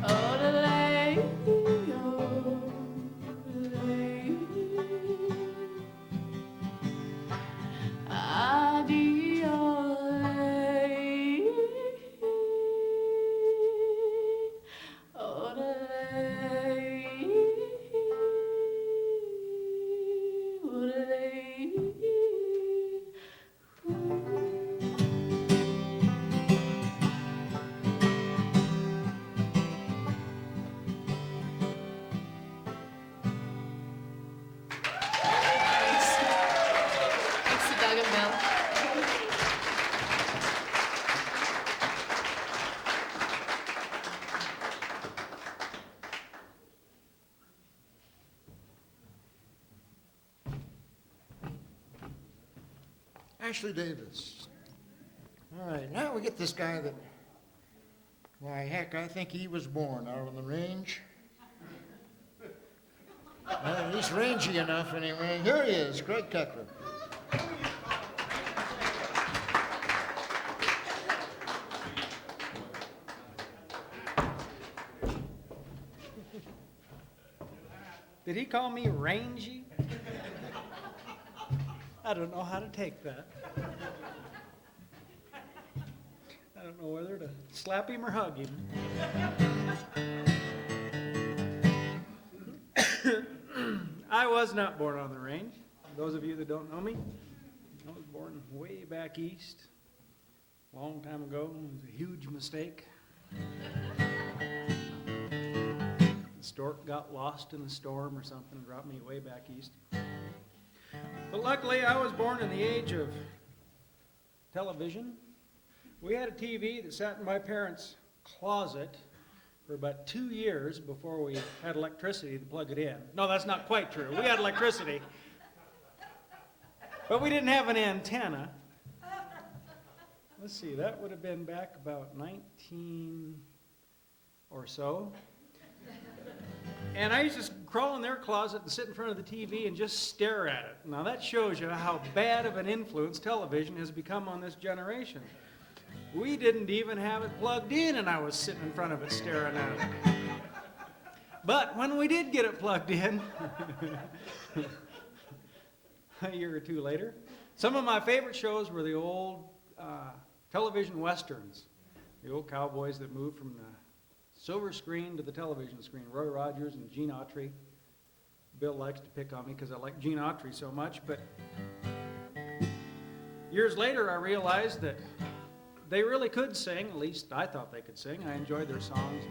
oh, lay, Thanks to Doug and Bill. Ashley Davis. All right, now we get this guy that, why, heck, I think he was born out on the range. He's rangy enough anyway. Here he is, Craig Tucker. Did he call me rangy? I don't know how to take that. I don't know whether to slap him or hug him. I was not born on the range. Those of you that don't know me, I was born way back east, a long time ago. It was a huge mistake. The stork got lost in a storm or something and brought me way back east. But luckily, I was born in the age of television. We had a TV that sat in my parents' closet for about 2 years before we had electricity to plug it in. No, that's not quite true. We had electricity, but we didn't have an antenna. Let's see, that would have been back about 19 or so. And I used to crawl in their closet and sit in front of the TV and just stare at it. Now that shows you how bad of an influence television has become on this generation. We didn't even have it plugged in and I was sitting in front of it staring at it. But when we did get it plugged in, a year or two later, some of my favorite shows were the old television westerns. The old cowboys that moved from the silver screen to the television screen. Roy Rogers and Gene Autry. Bill likes to pick on me because I like Gene Autry so much, but years later I realized that they really could sing. At least I thought they could sing. I enjoyed their songs.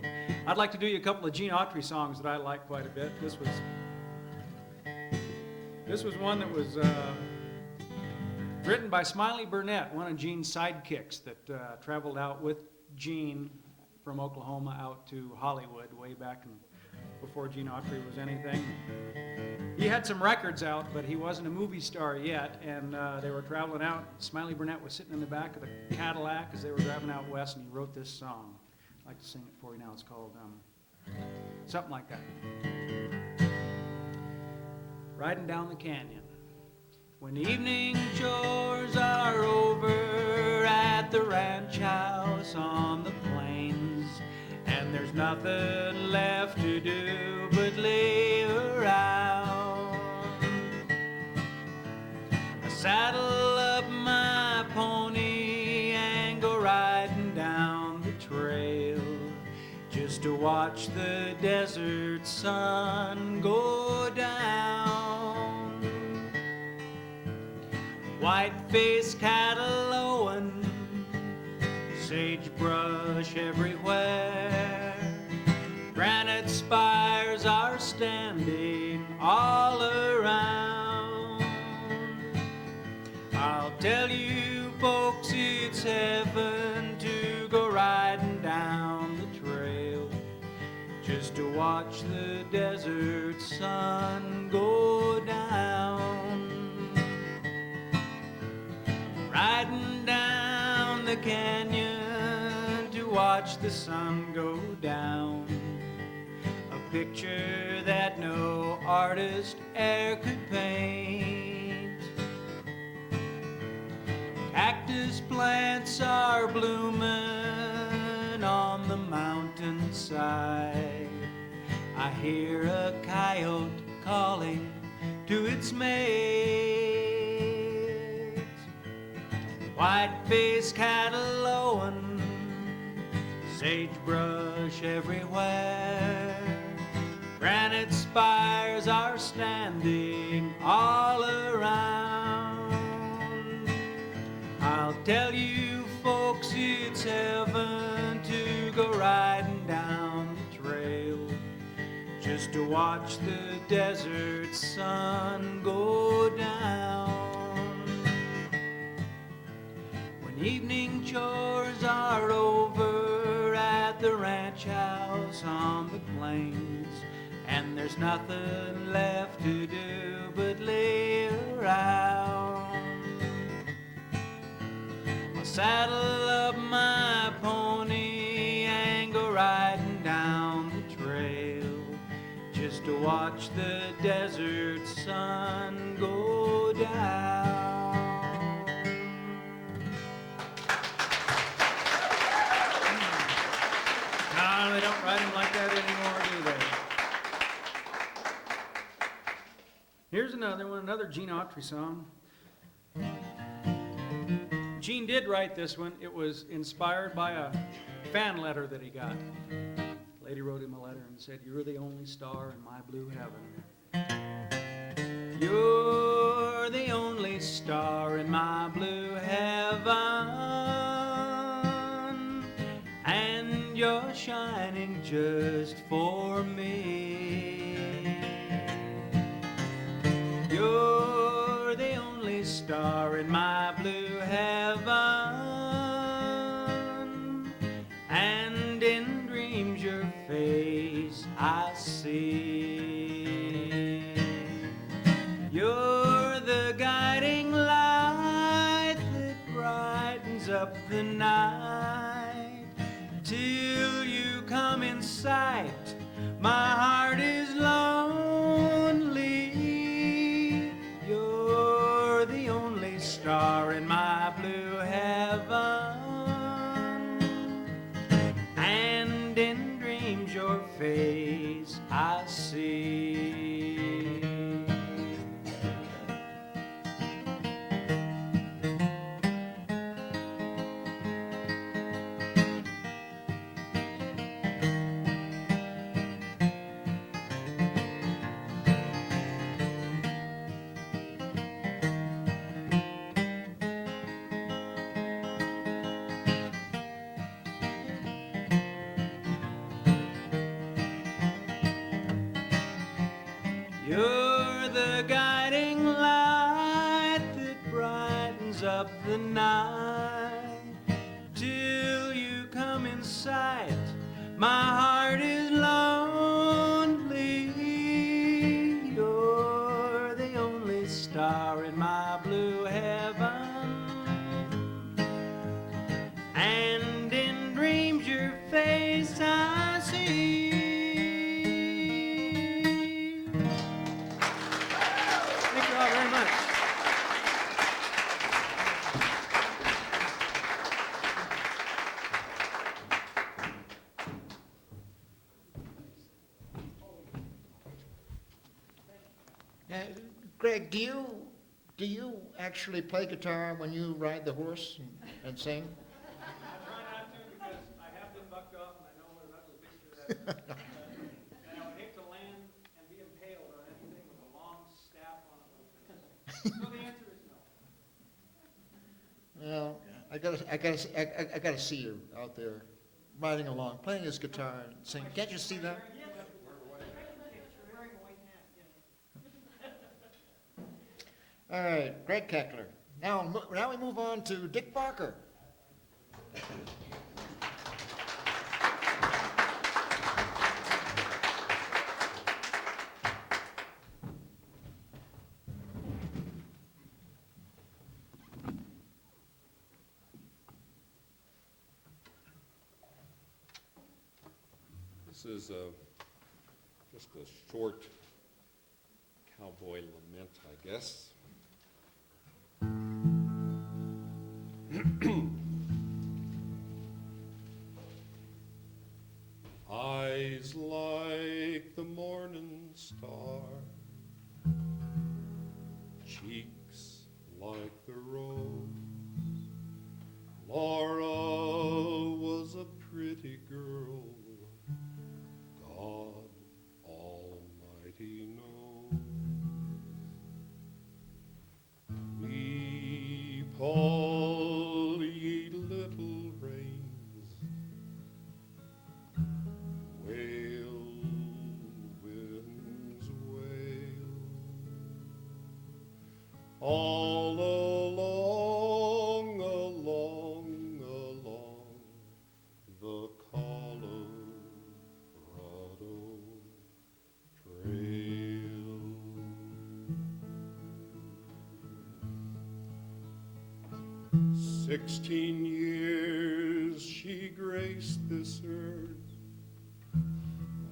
I'd like to do you a couple of Gene Autry songs that I like quite a bit. This was one that was written by Smiley Burnett, one of Gene's sidekicks that traveled out with Gene from Oklahoma out to Hollywood way back before Gene Autry was anything. He had some records out, but he wasn't a movie star yet, and they were traveling out. Smiley Burnett was sitting in the back of the Cadillac as they were driving out west, and he wrote this song. I'd like to sing it for you now. It's called something like that. Riding down the canyon. When the evening chores are over, the ranch house on the plains, and there's nothing left to do but lay around. I saddle up my pony and go riding down the trail just to watch the desert sun go down. White-faced cattle lowing, sagebrush everywhere, granite spires are standing all around. I'll tell you folks, it's heaven to go riding down the trail just to watch the desert sun go down. Riding down the canyon to watch the sun go down, a picture that no artist e'er could paint. Cactus plants are blooming on the mountainside. I hear a coyote calling to its mate. White-faced cattle lowing, sagebrush everywhere, granite spires are standing all around. I'll tell you folks, it's heaven to go riding down the trail just to watch the desert sun go down. When evening chores are over at the ranch house on the plains, and there's nothing left to do but lay around, I'll saddle up my pony and go riding down the trail just to watch the desert sun go down. No, they don't write them like that anymore, do they? Here's another one, another Gene Autry song. Gene did write this one. It was inspired by a fan letter that he got. Lady wrote him a letter and said, "You're the only star in my blue heaven. You're the only star in my blue heaven, and you're shining just for me. You're the only star in my blue heaven, and in dreams your face I see. You're the guiding light that brightens up the night. Till you come in sight, my heart is lonely. You're the only star in my blue heaven, and in dreams your face I see." You're the guiding light that brightens up the night. Till you come in sight, my heart is lonely. You're the only star in my blue heaven, and in dreams your face I see. Thank you all very much. Greg, do you actually play guitar when you ride the horse and sing? I try not to because I have been bucked off and I know what an ugly picture that is. And I would hate to land and be impaled on anything with a long staff on it. So the answer is no. Well, I gotta see you out there riding along, playing his guitar and singing. Can't you see that? All right, Greg Keckler. Now we move on to Dick Barker. This is just a short cowboy lament, I guess. Eyes like the morning star, cheeks like the rose. Laura was a pretty girl, God Almighty knows. Weep all ye little rains, wail, winds wail, all along, along, along the Colorado Trail. 16 years she graced this earth,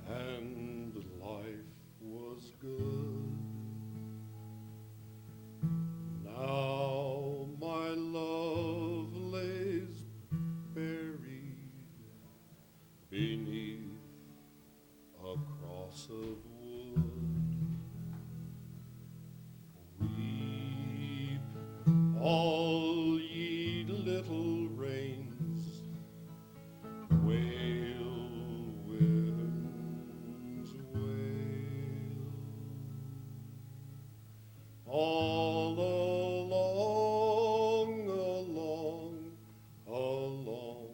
and life was good. Now my love lays buried beneath a cross of wood. Weep all ye little rains, wail, winds wail, all along, along, along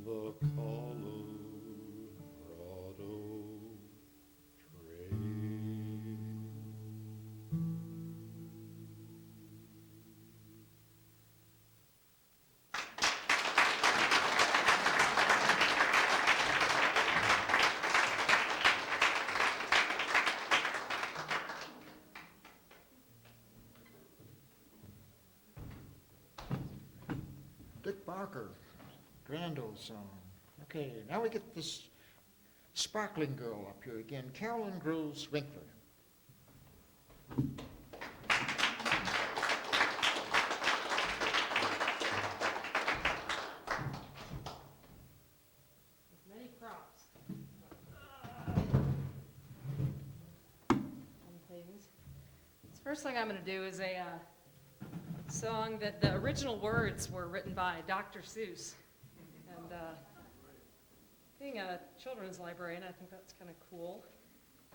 the Colorado Trail. Dick Barker, grand old song. Okay, now we get this sparkling girl up here again, Carolyn Groves Winkler. With many props. Things. This first thing I'm going to do is a song that the original words were written by Dr. Seuss. And being a children's librarian, I think that's kind of cool.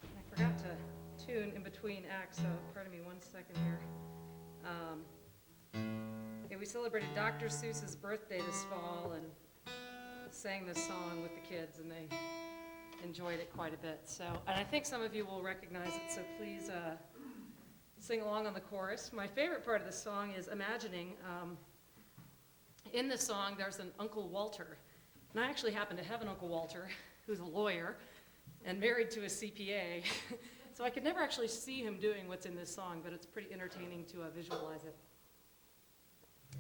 And I forgot to tune in between acts, so pardon me 1 second here. Yeah, we celebrated Dr. Seuss's birthday this fall and sang this song with the kids, and they enjoyed it quite a bit. So, and I think some of you will recognize it, so please sing along on the chorus. My favorite part of the song is imagining. In the song, there's an Uncle Walter, and I actually happen to have an Uncle Walter who's a lawyer and married to a CPA, so I could never actually see him doing what's in this song, but it's pretty entertaining to visualize it.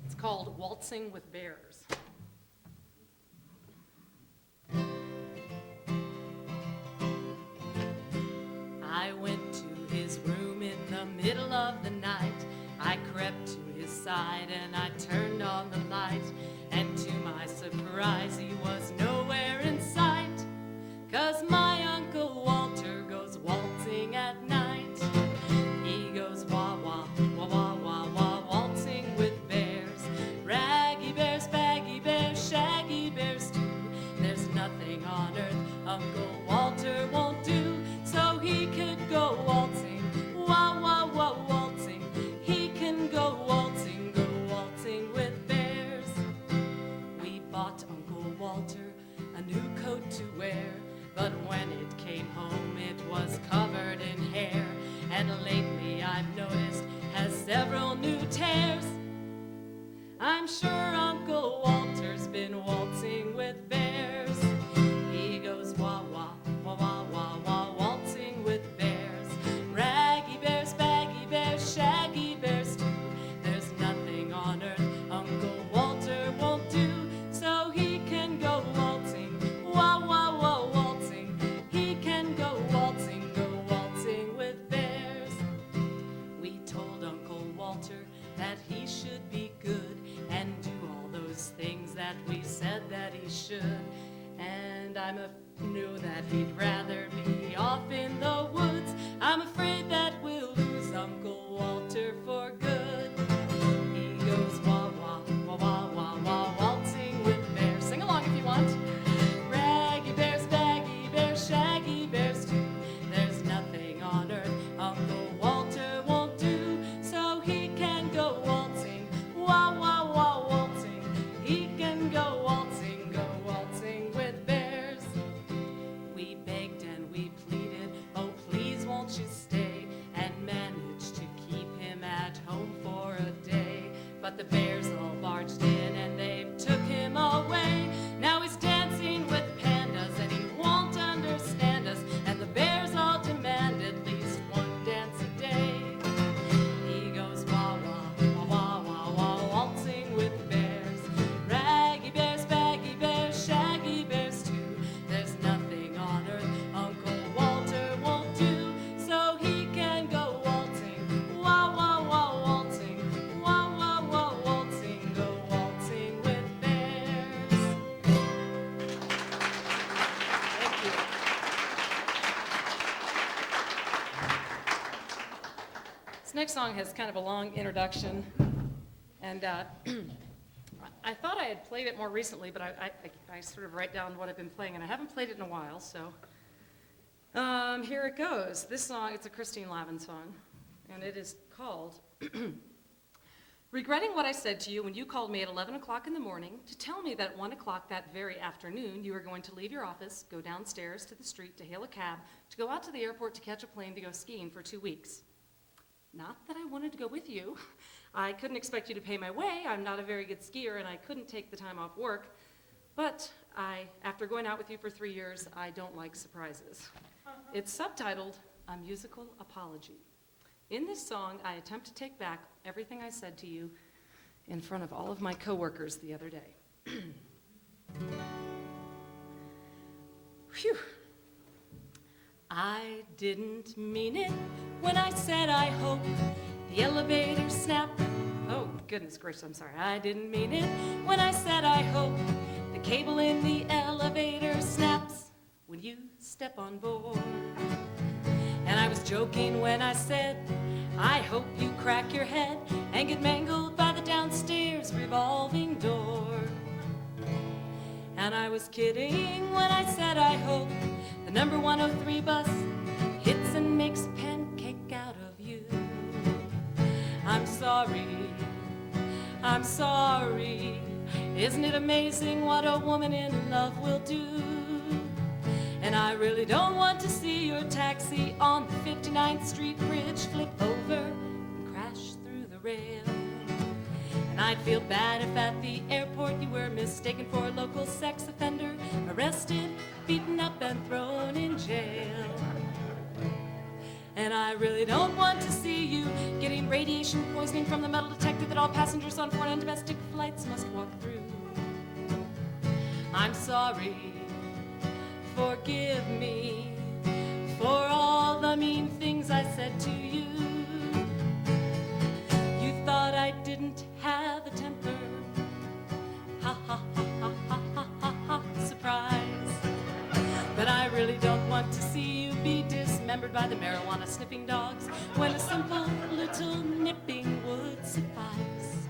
It's called Waltzing with Bears. I went to his room in the middle of the night. I crept to his side and I turned on the light. And to my surprise, he was nowhere in sight. 'Cause my Uncle Walter goes waltzing at night. He Uncle Walter won't do, so he could go waltzing. Wah, wah, wah, waltzing. He can go waltzing with bears. We bought Uncle Walter a new coat to wear, but when it came home it was covered in hair, and lately I've noticed has several new tears. I'm sure Uncle Walter's been waltzing with bears. He goes wah, wah, wah, wah, wah, wah, waltzing with bears. Raggy bears, baggy bears, shaggy bears too. There's nothing on earth Uncle Walter won't do, so he can go waltzing. Wah, wah, wah, waltzing. He can go waltzing with bears. We told Uncle Walter that he should be good and do all those things that we said that he should. And knew that he'd rather be off in the woods. I'm afraid that we'll lose Uncle Walter for good. He goes wah, wah, wah, wah, wah, wah, waltzing with bears. Sing along if you want. Raggy bears, baggy bears, shaggy bears too. There's nothing on earth Uncle Walter won't do, so he can go waltzing. Wah, wah, wah, waltzing. He can go waltzing with bears. We begged and we pleaded, oh please won't you stay, and managed to keep him at home for a day. But the bears all barged in and they took him away. Now he's dancing with pandas and he won't understand us, and the bears all demand at least one dance a day. He goes wah, wah, wah, wah, wah, wah, waltzing with bears. Raggy bears, baggy bears, shaggy bears too. There's nothing on earth Uncle Walter won't do, so he can go waltzing. Wah, wah, wah, waltzing. Wah, wah, wah, waltzing. Go waltzing with bears. Thank you. This next song has kind of a long introduction, and I thought I had played it more recently, but I sort of write down what I've been playing, and I haven't played it in a while, so here it goes. This song, it's a Christine Lavin song, and it is called Regretting What I Said to You When You Called Me at 11 o'clock in the morning to tell me that at 1 o'clock that very afternoon you were going to leave your office, go downstairs to the street to hail a cab, to go out to the airport to catch a plane to go skiing for 2 weeks. Not that I wanted to go with you. I couldn't expect you to pay my way. I'm not a very good skier, and I couldn't take the time off work. But after going out with you for 3 years, I don't like surprises. It's subtitled, A Musical Apology. In this song, I attempt to take back everything I said to you in front of all of my coworkers the other day. Phew. I didn't mean it when I said I hope the elevator snapped. Oh, goodness gracious, I'm sorry. I didn't mean it when I said I hope the cable in the elevator snaps when you step on board. And I was joking when I said, I hope you crack your head and get mangled by the downstairs revolving door. And I was kidding when I said I hope the number 103 bus hits and makes a pancake out of you. I'm sorry, isn't it amazing what a woman in love will do? And I really don't want to see your taxi on the 59th Street Bridge flip over and crash through the rail. And I'd feel bad if at the airport you were mistaken for a local sex offender, arrested, beaten up, and thrown in jail. And I really don't want to see you getting radiation poisoning from the metal detector that all passengers on foreign and domestic flights must walk through. I'm sorry, forgive me for all the mean things I said to you. You thought I didn't have a temper. Ha ha ha ha ha ha ha ha, surprise. But I really don't want to see you be dismembered by the marijuana sniffing dogs when a simple little nipping would suffice,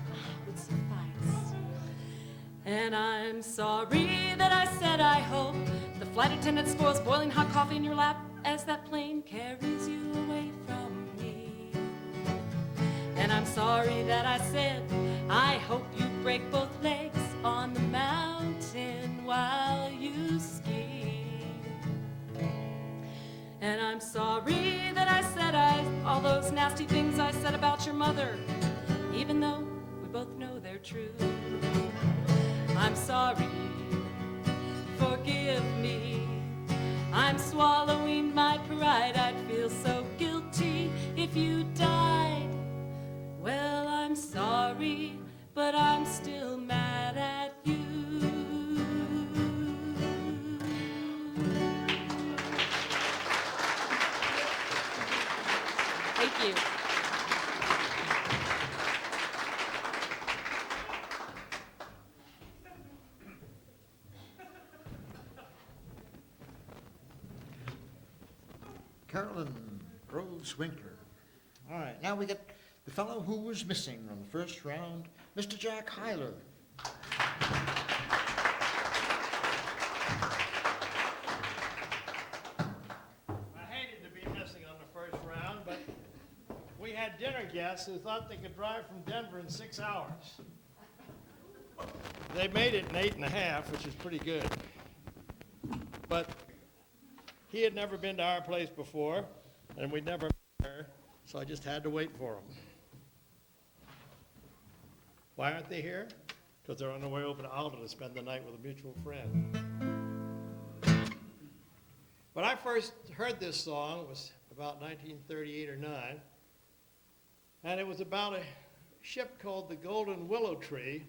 And I'm sorry that I said I hope the flight attendant spoils boiling hot coffee in your lap as that plane carries you away from me. And I'm sorry that I said, I hope you break both legs on the mountain while you ski. And I'm sorry that I said all those nasty things I said about your mother, even though we both know they're true. I'm sorry, forgive me. I'm swallowing my pride. I'd feel so guilty if you died. Well, I'm sorry, but I'm still mad at you. Thank you. Carolyn Groves Winkler. All right, now we get the fellow who was missing on the first round, Mr. Jack Hyler. I hated to be missing on the first round, but we had dinner guests who thought they could drive from Denver in 6 hours. They made it in 8.5, which is pretty good. But he had never been to our place before, and we'd never met her, so I just had to wait for him. Why aren't they here? Because they're on their way over to Alta to spend the night with a mutual friend. When I first heard this song, it was about 1938 or 9, and it was about a ship called the Golden Willow Tree,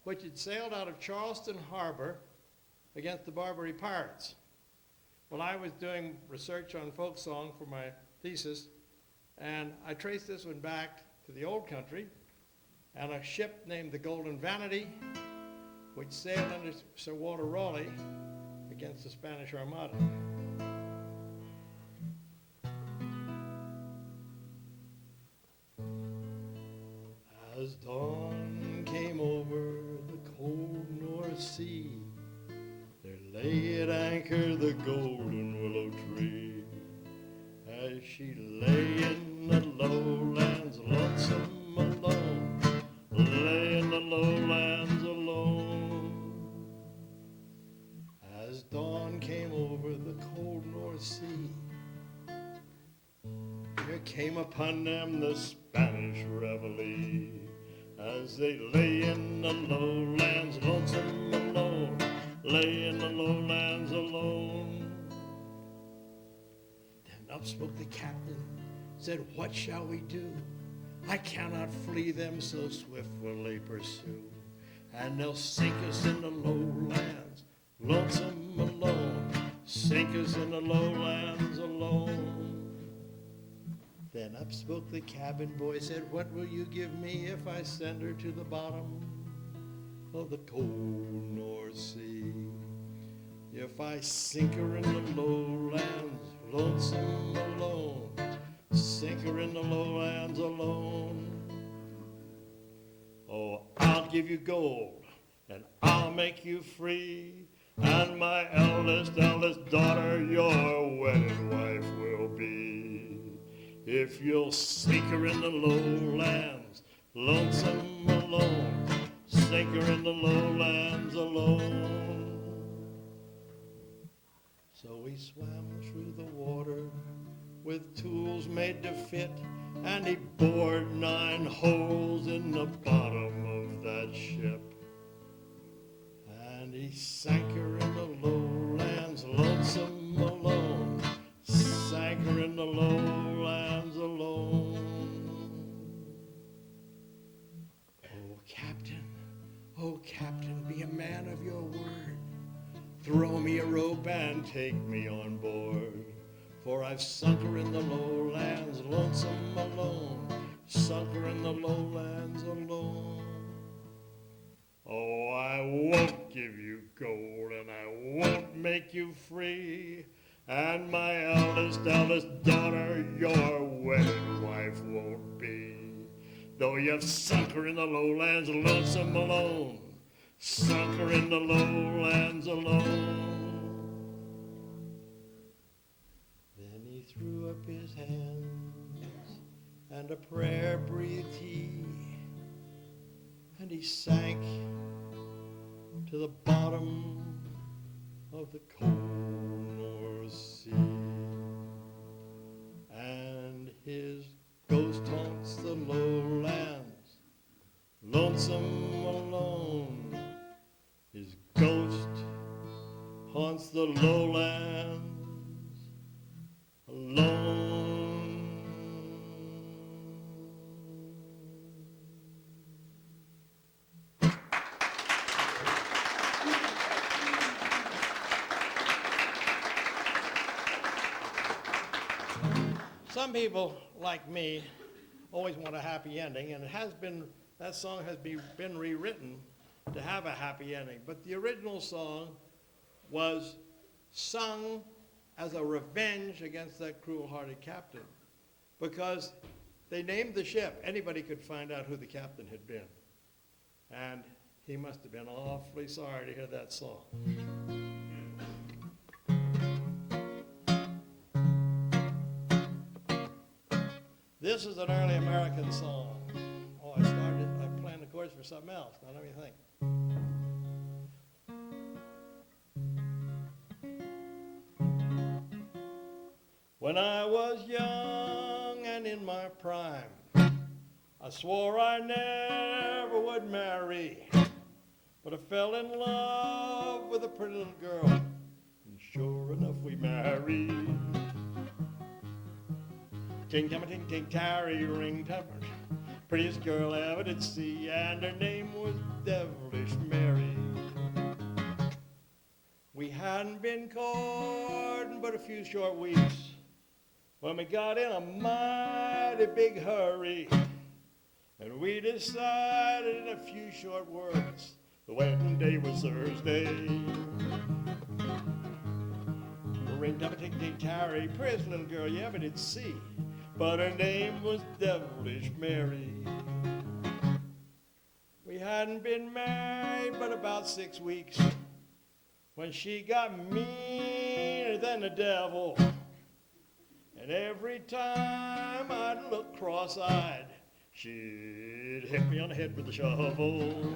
which had sailed out of Charleston Harbor against the Barbary pirates. Well, I was doing research on folk song for my thesis, and I traced this one back to the old country, and a ship named the Golden Vanity, which sailed under Sir Walter Raleigh against the Spanish Armada. As dawn came over the cold North Sea, there lay at anchor the golden willow tree. As she lay in the lowlands lonesome alone, lay in the lowlands alone. As dawn came over the cold North Sea, there came upon them the Spanish reveille. As they lay in the lowlands lonesome alone, lay in the lowlands alone. Then up spoke the captain, said, what shall we do? I cannot flee them, so swift will they pursue. And they'll sink us in the lowlands, lonesome alone, sink us in the lowlands alone. Then up spoke the cabin boy, said, what will you give me if I send her to the bottom of the cold North Sea? If I sink her in the lowlands, lonesome alone, sink her in the lowlands alone. Oh, I'll give you gold, and I'll make you free, and my eldest daughter your wedded wife will be. If you'll sink her in the lowlands, lonesome alone, sink her in the lowlands alone. So we swam through the water with tools made to fit, and he bored 9 holes in the bottom of that ship. And he sank her in the lowlands, lonesome alone, sank her in the lowlands alone. Oh, Captain, be a man of your word. Throw me a rope and take me on board. For I've sunk her in the lowlands, lonesome alone, sunk her in the lowlands alone. Oh, I won't give you gold, and I won't make you free, and my eldest daughter your wedded wife won't be. Though you've sunk her in the lowlands, lonesome alone, sunk her in the lowlands alone. Oh, I won't give you gold, and I won't make you free, and my eldest daughter your wedded wife won't be. Though you've sunk her in the lowlands, lonesome alone, sunk her in the lowlands alone. threw up his hands, and a prayer breathed he, and he sank to the bottom of the cold North Sea. And his ghost haunts the lowlands, lonesome alone. His ghost haunts the lowlands alone. Some people, like me, always want a happy ending, and that song has been rewritten to have a happy ending. But the original song was sung as a revenge against that cruel-hearted captain, because they named the ship. Anybody could find out who the captain had been. And he must have been awfully sorry to hear that song. This is an early American song. Oh, I'm playing the chords for something else. Now let me think. When I was young and in my prime, I swore I never would marry, but I fell in love with a pretty little girl, and sure enough we married. Ting tam ting ting tarry ring tupper, prettiest girl I ever did see, and her name was Devilish Mary. We hadn't been courting but a few short weeks when we got in a mighty big hurry, and we decided in a few short words the wedding day was Thursday. Ring tupper ting ting tarry, prettiest little girl you ever did see, but her name was Devilish Mary. We hadn't been married but about 6 weeks when she got meaner than the devil. And every time I'd look cross-eyed, she'd hit me on the head with a shovel.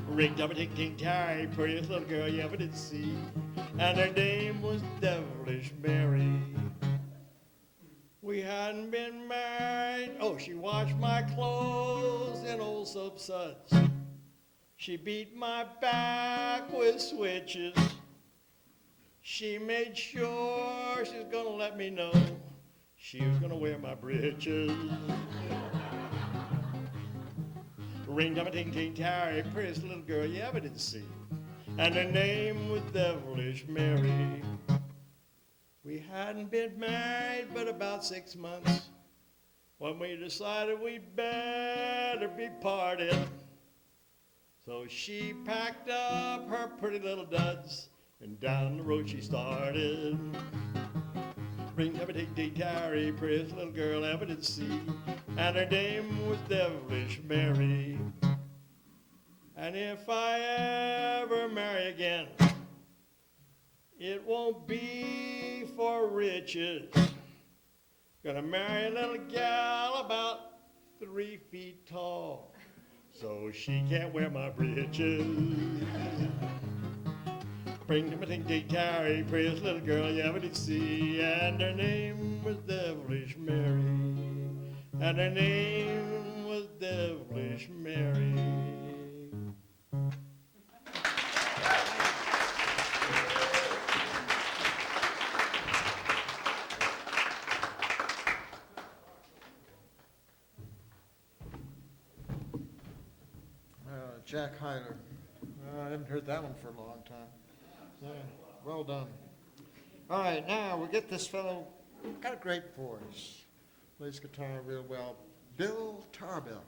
Ring tupper ting ting tarry, prettiest little girl you ever did see, and her name was Devilish Mary. We hadn't been married. Oh, she washed my clothes in old soap suds. She beat my back with switches. She made sure she was gonna let me know she was gonna wear my breeches. Ring tupper ting ting tarry, prettiest little girl you ever did see, and her name was Devilish Mary. We hadn't been married but about 6 months when we decided we'd better be parted. So she packed up her pretty little duds, and down the road she started. Ring tupper ting ting tarry, prettiest little girl I ever did see, and her name was Devilish Mary. And if I ever marry again, it won't be for riches. Gonna marry a little gal about 3 feet tall, so she can't wear my breeches. Ring tupper ting ting tarry, prettiest little girl you ever did see, and her name was Devilish Mary. And her name was Devilish Mary. Jack Hyler. I haven't heard that one for a long time. Yeah, well done. All right, now we get this fellow, got a great voice. Plays guitar real well. Bill Tarbell.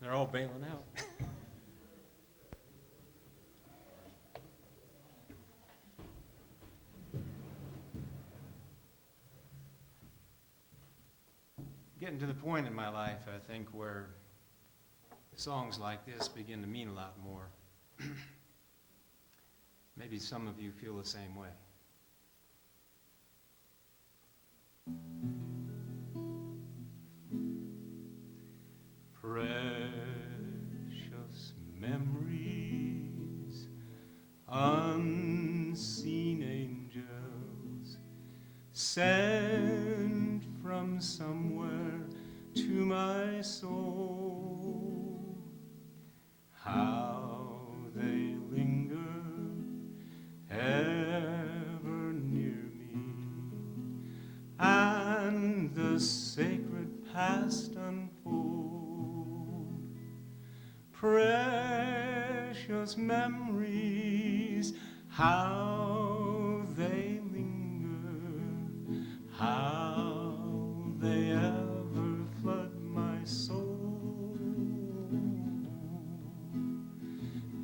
They're all bailing out. getting to the point in my life, I think, where songs like this begin to mean a lot more. Maybe some of you feel the same way. Precious memories, unseen angels, sent from somewhere to my soul. How they linger ever near me, and the sacred past unfold. Precious memories, how they linger, how they ever flood my soul.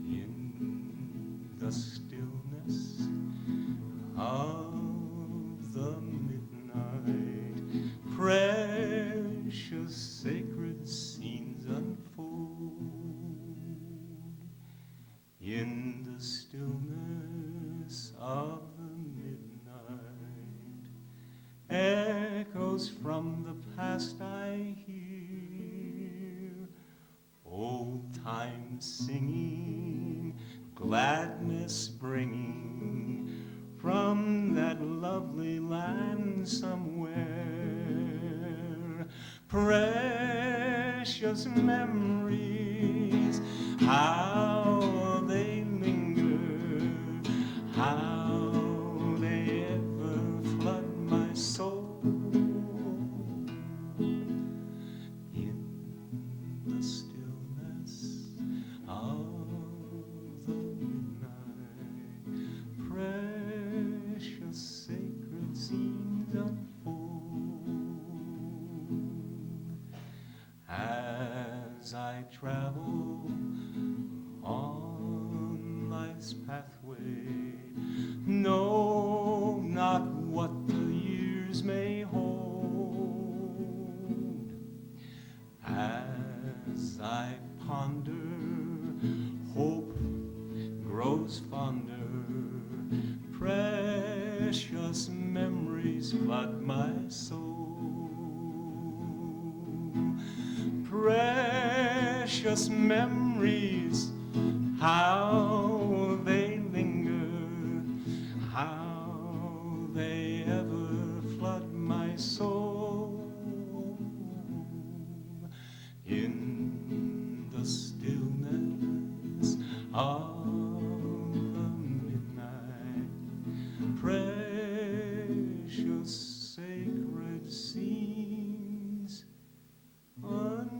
In the stillness of the midnight, precious sacred scenes unfold. In the stillness of the midnight, echoes from the past I hear, old time singing, gladness bringing from that lovely land somewhere. Precious memories, how they linger, how they ever flood my soul. In the stillness of the midnight, precious sacred scenes unfold. As I travel on life's pathway, know not what the years may hold. As I ponder, hope grows fonder. Precious memories flood my soul. Precious memories, how they linger, how they ever flood my soul. In the stillness of the midnight, precious sacred scenes unfold.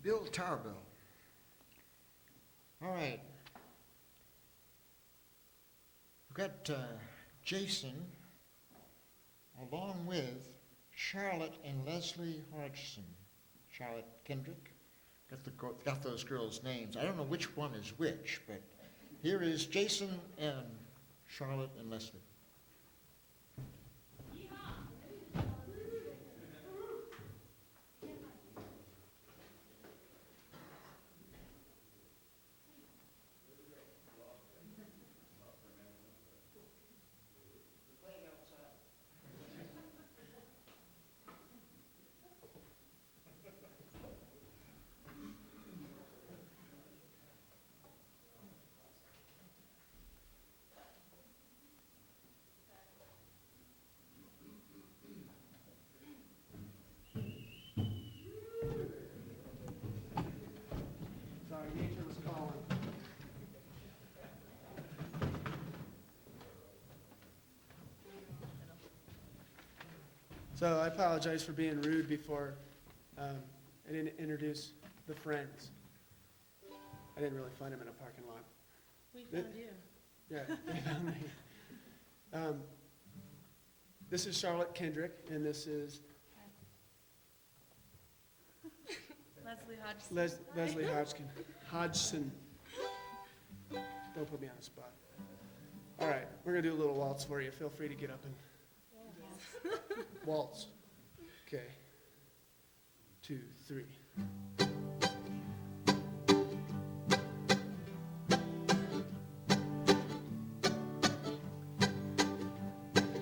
Bill Tarbell. All right. We've got Jason, along with Charlotte and Leslie Hodgson. Charlotte Kendrick. Got those girls' names. I don't know which one is which, but here is Jason and Charlotte and Leslie. So I apologize for being rude before I didn't introduce the friends. I didn't really find them in a parking lot. We found you. Yeah, they found me. This is Charlotte Kendrick, and this is Leslie Hodgson. Leslie Hodgson. Don't put me on the spot. All right, we're gonna do a little waltz for you. Feel free to get up and waltz. Okay. 2, 3.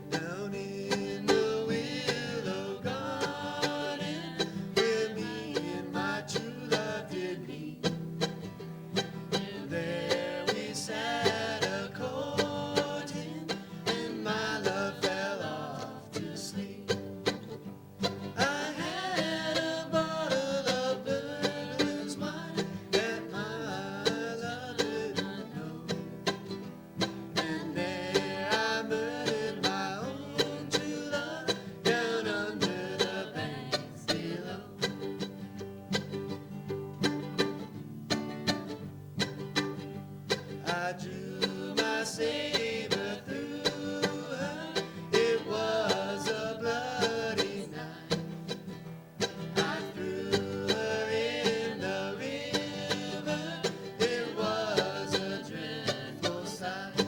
Down in the willow garden, where me and my true love did meet, there we sat a-courting, and my love fell off to sleep. I had a bottle of burglar's wine that my love didn't know, and there I murdered my own true love down under the banks below. I drew my saber through her, it was a bloody night. I threw her in the river, it was a dreadful sight.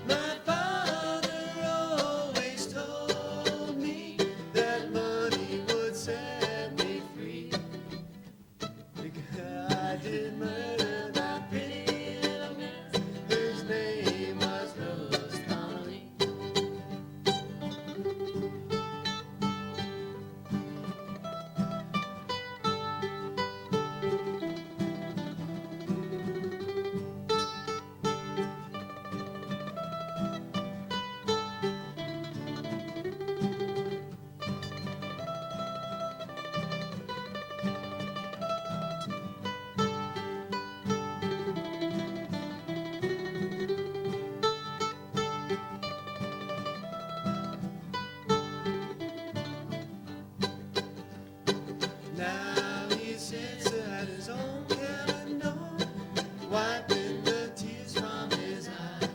My father always told me that money would set me free, because I did murder that pretty little girl whose name was Rose Connolly. Now he sits at his own cabin door, wiping the tears from his eyes,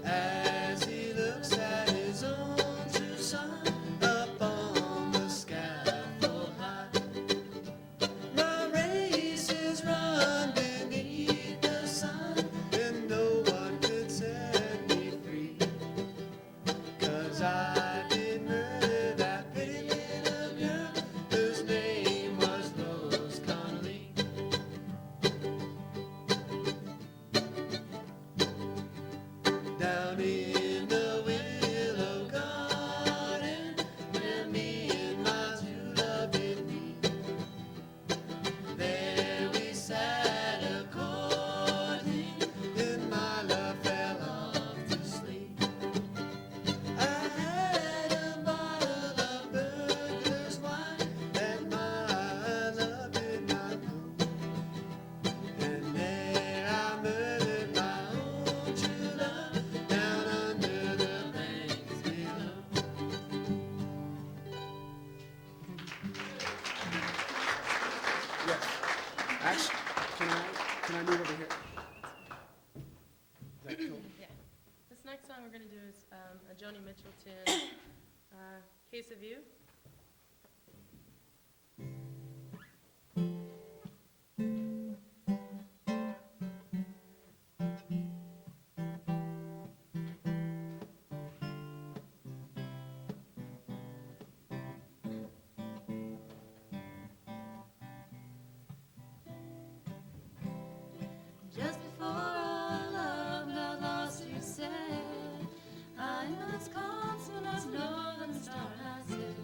as he looks at his own true son up on the scaffold high. My race is run beneath the sun, and no one could set me free, 'cause I did murder that pretty little girl whose name was Rose Connolly. Down in the willow garden, where me and my true love did meet, there we sat a-courting, and my love fell off to sleep. I had a bottle of burglar's wine that my love did not know, and there I murdered my own true love down under the banks below. Yes. Actually, can I move over here? Is that cool? Yeah. This next song we're going to do is a Joni Mitchell tune, Case of You. Just before our love got lost, you said, I'm Wisconsin, as Northern Star, I said,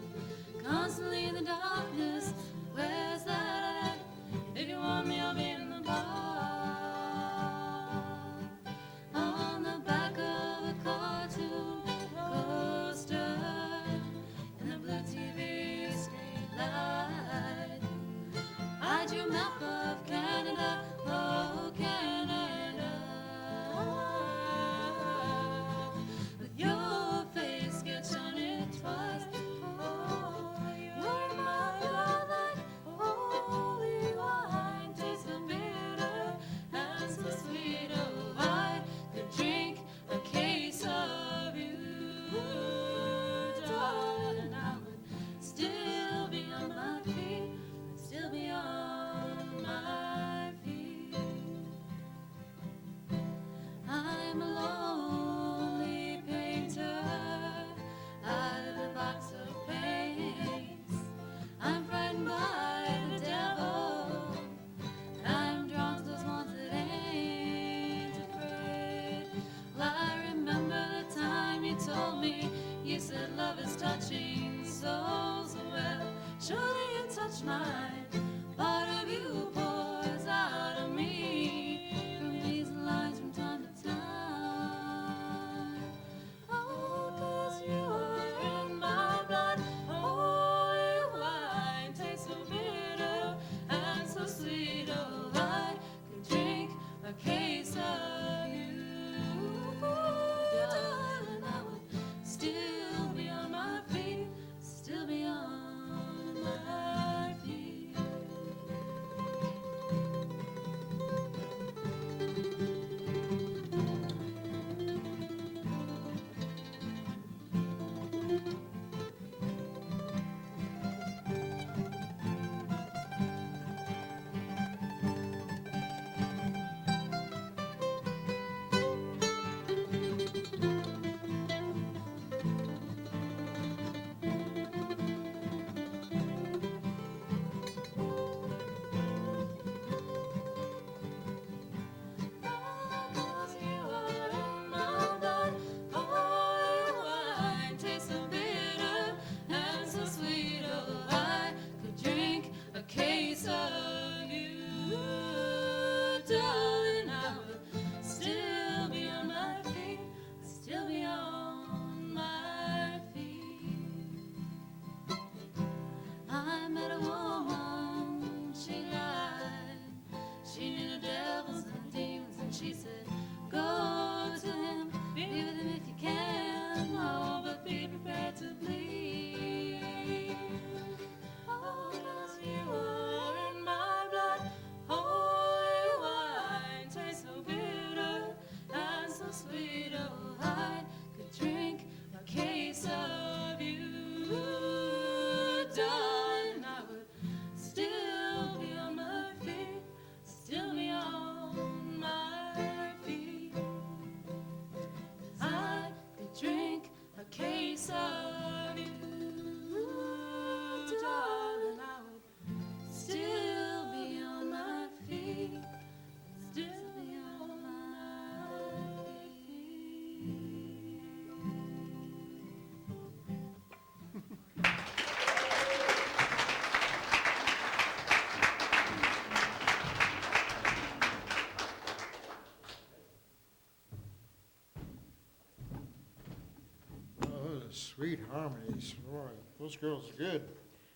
sweet harmonies. Boy, those girls are good.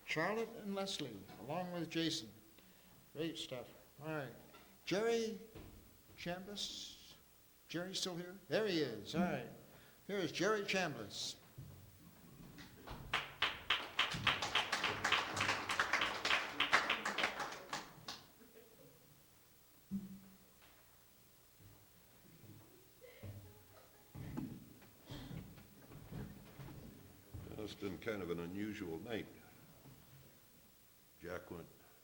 Charlotte and Leslie, along with Jason. Great stuff. All right. Jerry Chambliss. Jerry still here? There he is. All right. Here is Jerry Chambliss. It's been kind of an unusual night. Jack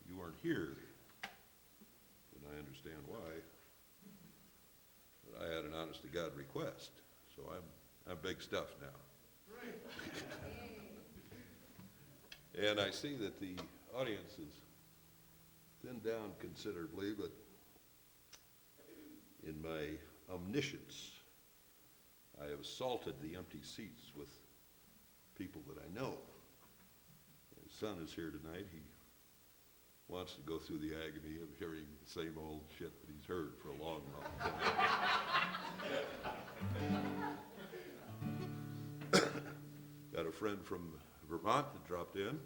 you weren't here, and I understand why. But I had an honest-to-God request, so I'm big stuff now. And I see that the audience is thinned down considerably, but in my omniscience, I have salted the empty seats with people that I know. His son is here tonight. He wants to go through the agony of hearing the same old shit that he's heard for a long, long time. Got a friend from Vermont that dropped in.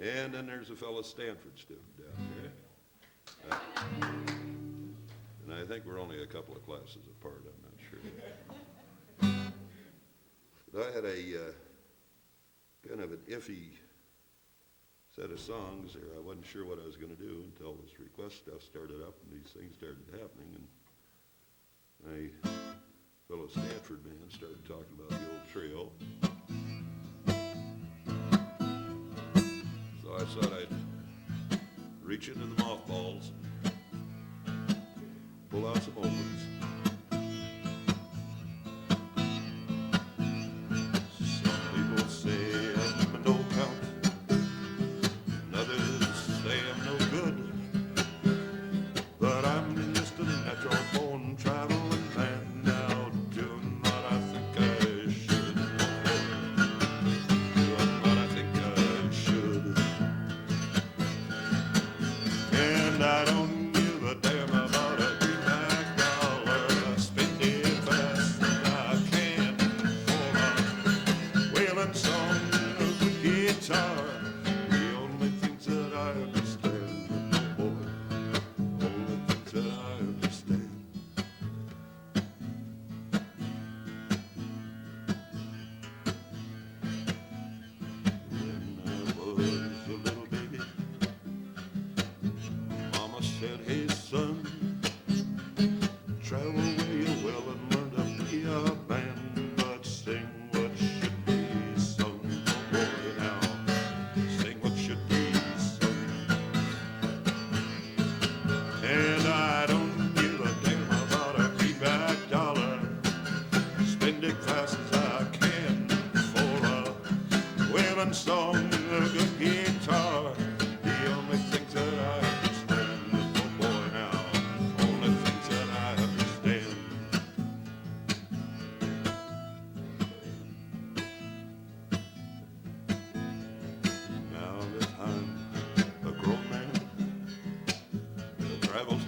And then there's a fellow Stanford student down here. And I think we're only a couple of classes apart, I'm not sure. But I had a kind of an iffy set of songs there. I wasn't sure what I was going to do until this request stuff started up and these things started happening. And my fellow Stanford man started talking about the old trio. So I thought I'd reach into the mothballs, pull out some old ones.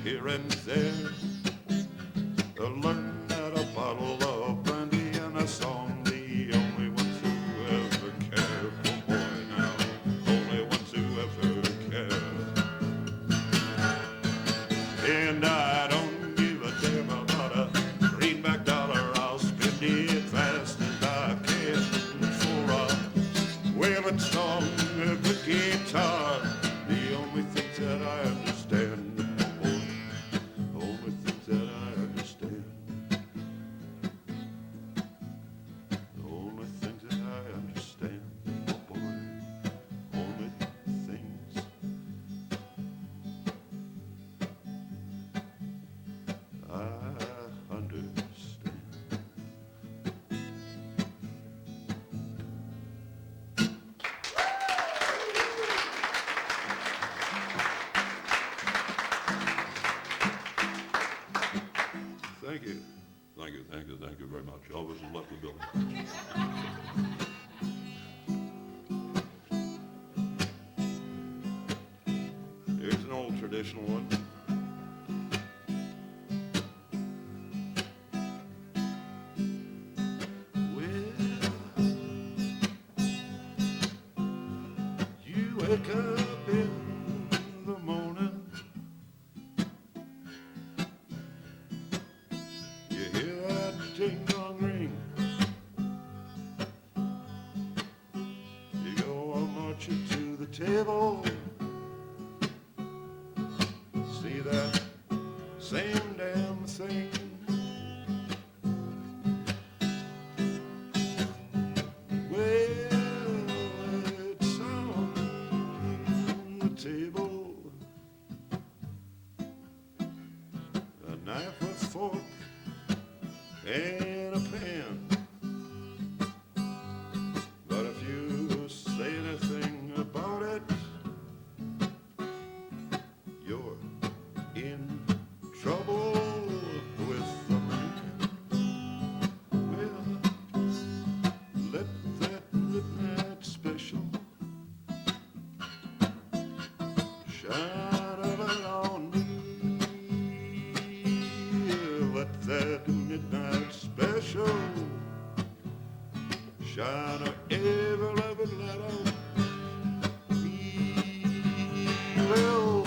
Here and there, to learn that a bottle of brandy and a song, the only ones who ever care. Oh boy, now, only ones who ever care. And I don't give a damn about a greenback dollar. I'll spend it fast as I can for a wailing song, a good guitar, the only things that I understand. Thank you very much. Always love the building. Here's an old traditional one. ding dong ring. You go on marching to the table. See that same damn thing. Well, it's on the table. A knife, a fork, and a pen. But if you say anything about it, you're in trouble with the man. Well, let that midnight special shine a light on me. Let that midnight special shine a ever loving light on me. Well,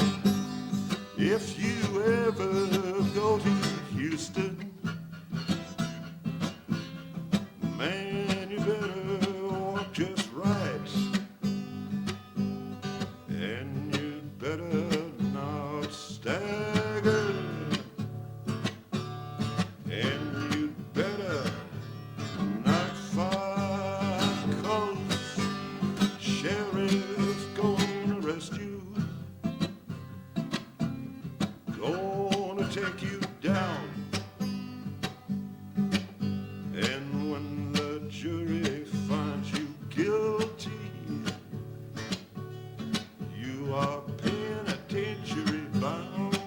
if you ever go to Houston, man, you better walk just right. And you'd better not stagger. And you'd better not fight, 'cause sheriff's gonna arrest you. Gonna take you down. And when the jury finds you guilty, you are penitentiary bound.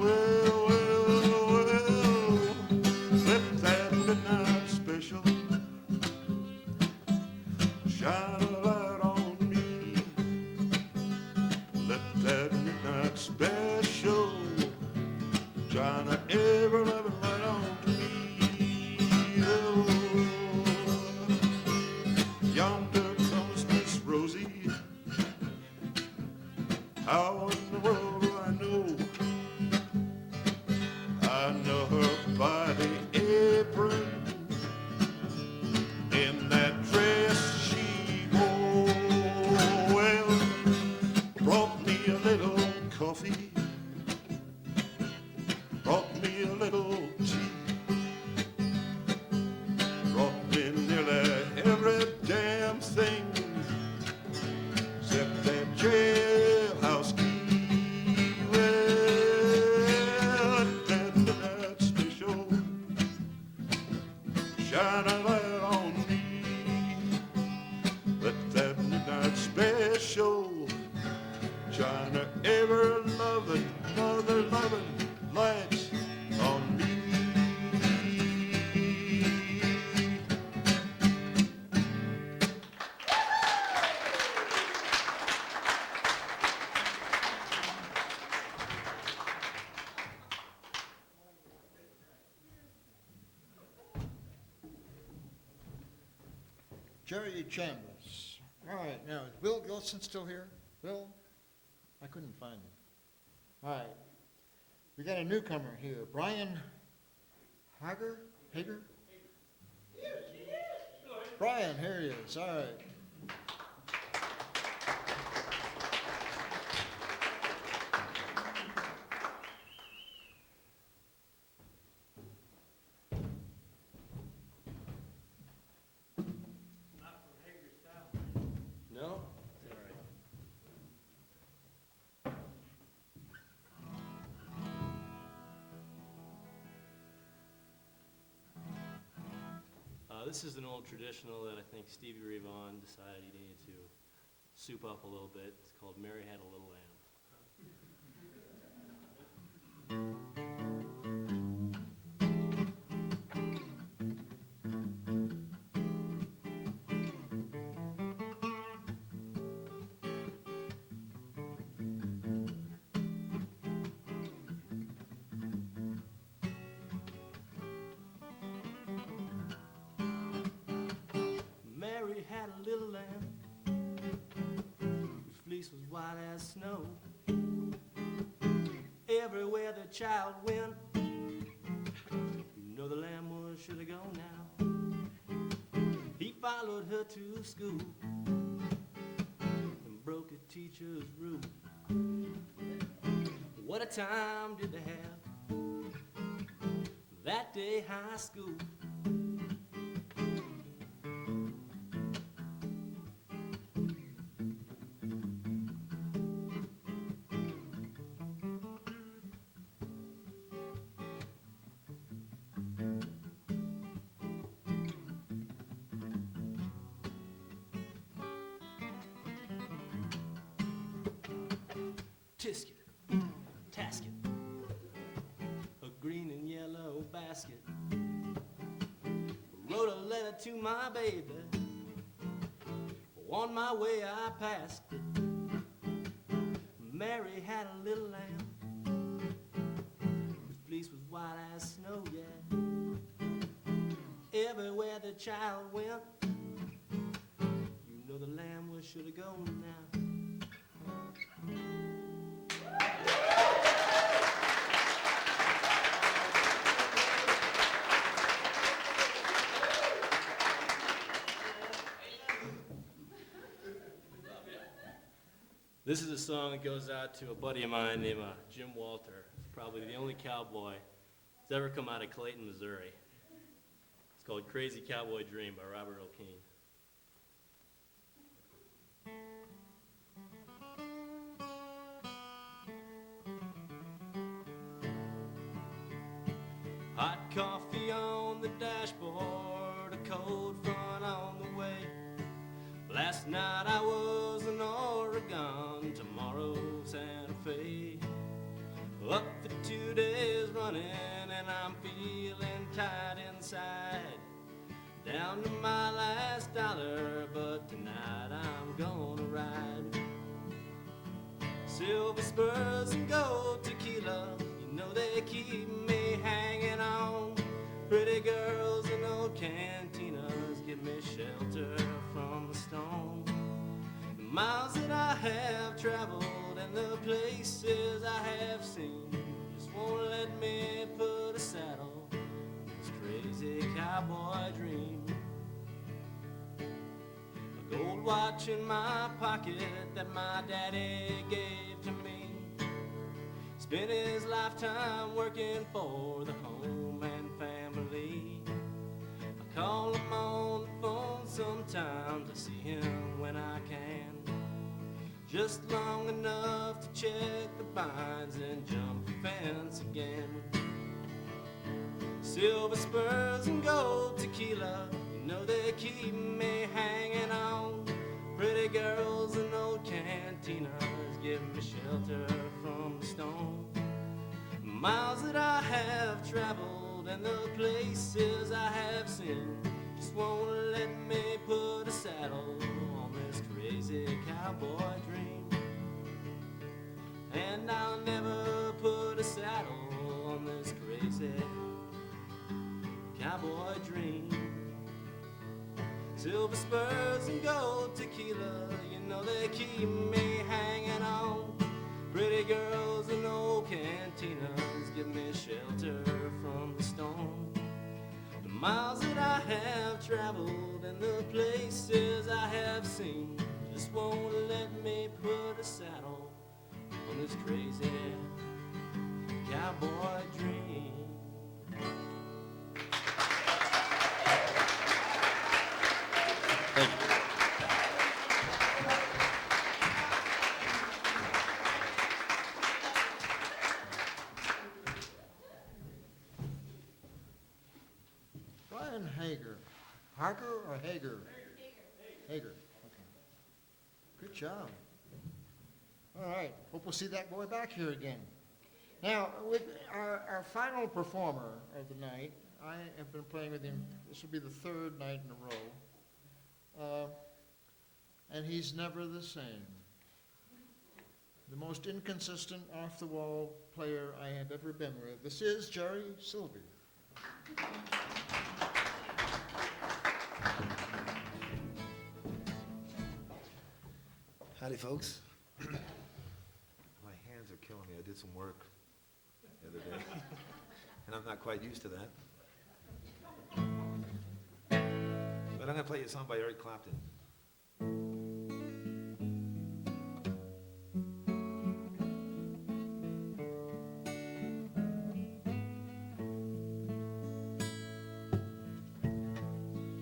Well, well, well, let that midnight special shine a light on me. Let that midnight special shine a ever loving light on me. Oh, yonder comes Miss Rosie. How in the world do I know? I know her by the apron in that dress she wore. Well, brought me a little coffee, brought me a little tea, brought me nearly every damn thing except that jailhouse key. Well, that midnight special shine a light on me. Let that midnight special shine a ever loving, mother loving light on me. Jerry Chambliss. All right, now, is Bill Gilson still here? Bill? I couldn't find him. All right. We got a newcomer here, Brian Hager? Brian, here he is. All right. No? This is an old traditional that I think Stevie Ray Vaughan decided he needed to soup up a little bit. It's called Mary Had a Little Lamb. Mary had a little lamb whose fleece was white as snow. Everywhere the child went, you know the lamb was should have gone now. He followed her to school and broke a teacher's rule. What a time did they have that day, high school. Tisket, tasket, a green and yellow basket. Wrote a letter to my baby. On my way I passed it. Mary had a little lamb whose fleece was white as snow, yeah. Everywhere the child went, you know the lamb should have gone now. This is a song that goes out to a buddy of mine named Jim Walter. Probably the only cowboy that's ever come out of Clayton, Missouri. It's called Crazy Cowboy Dream by Robert O'Kane. Hot coffee on the dashboard, a cold front on the way. Last night I was in Oregon, tomorrow Santa Fe. Up for 2 days running and I'm feeling tight inside. Down to my last dollar, but tonight I'm gonna ride. Silver spurs and gold tequila, you know they keep me hanging on. Pretty girls and old cantinas give me shelter from the storm. The miles that I have traveled and the places I have seen just won't let me put a saddle on this crazy cowboy dream. A gold watch in my pocket that my daddy gave to me. Spent his lifetime working for the home and family. I call him on the phone sometimes, I see him when I can. Just long enough to check the binds and jump the fence again. Silver spurs and gold tequila, you know they keep me hanging on. Pretty girls and old cantinas give me shelter from the storm. The miles that I have traveled and the places I have seen just won't let me put a saddle on this crazy cowboy dream. And I'll never put a saddle on this crazy cowboy dream. Silver spurs and gold tequila, you know they keep me hanging on. Pretty girls and old cantinas give me shelter from the storm. The miles that I have traveled and the places I have seen just won't let me put a saddle on this crazy cowboy dream. Thank you. Brian Hager. Harker or Hager? Hager. Okay. Good job. All right. Hope we'll see that boy back here again. Now, with our final performer of the night, I have been playing with him. This will be the third night in a row. And he's never the same. The most inconsistent, off-the-wall player I have ever been with. This is Jerry Silby. Howdy, folks. My hands are killing me. I did some work the other day, and I'm not quite used to that. But I'm going to play you a song by Eric Clapton.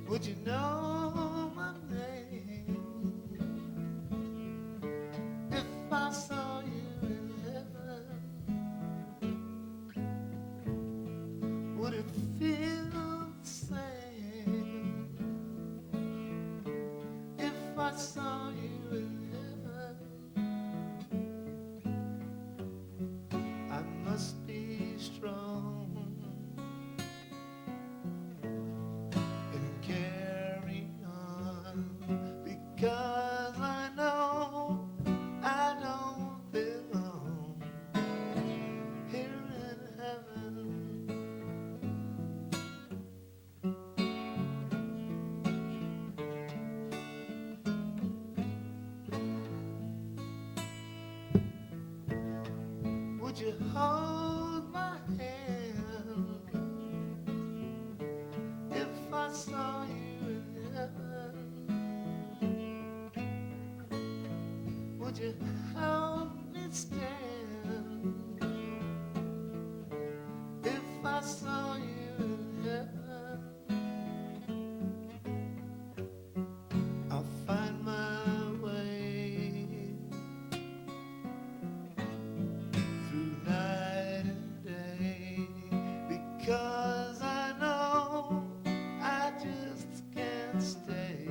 Would you know my name if I saw you in heaven? Would it feel the same if I saw you in heaven? I must be strong and carry on, because I know I don't belong here in heaven. Would you hold my hand if I saw you in heaven? Would you help me stand if I saw you in heaven? I'll find my way through night and day, because I know I just can't stay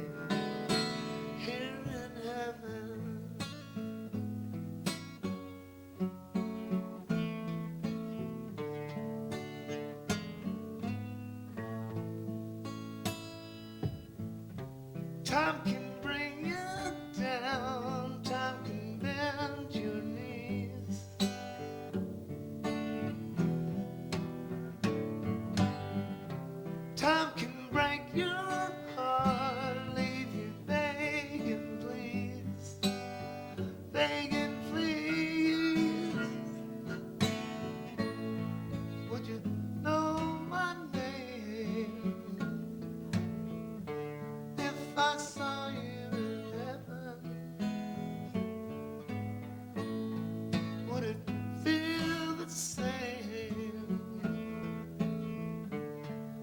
here in heaven. Time can bring you down, time can bend your knees. Time can break your heart, leave you begging, please, begging, please. Would you know my name if I saw you in heaven? Would it feel the same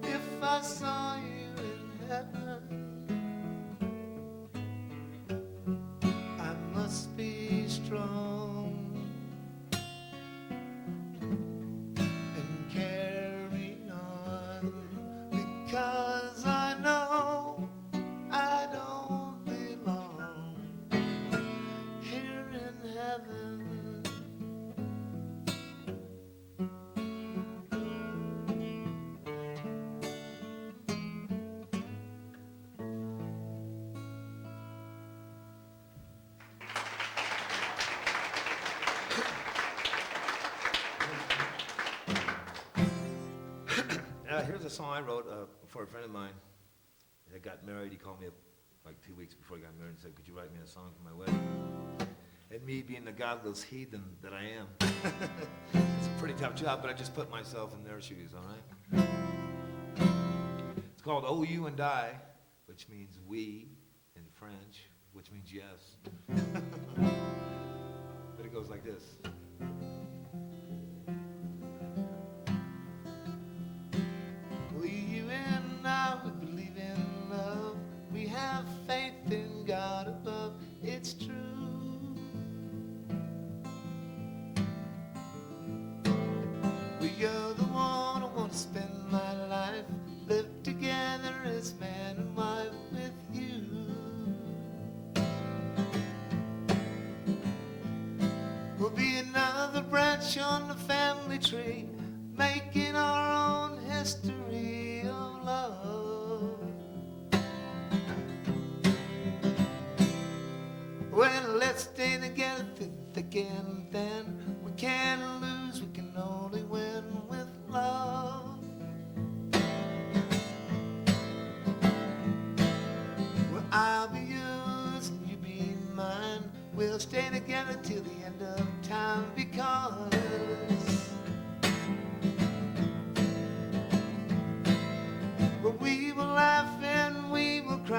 if I saw you in heaven? I must be strong and carry on, because I know I don't belong here in heaven. Here's a song I wrote for a friend of mine that got married. He called me up like 2 weeks before he got married and said, "Could you write me a song for my wedding?" And me being the godless heathen that I am, it's a pretty tough job, but I just put myself in their shoes, all right? It's called "Oh You and I," which means we in French, which means yes. But it goes like this. You and I, we believe in love. We have faith in God above. It's true. You're the one I want to spend my life, live together as man and wife with you. We'll be another branch on the family tree, making our own history of love. Well, let's stay together through thick and thin. We can't lose, we can only win with love. Well, I'll be yours and you be mine. We'll stay together till the end of time, because well, we will laugh and we will cry.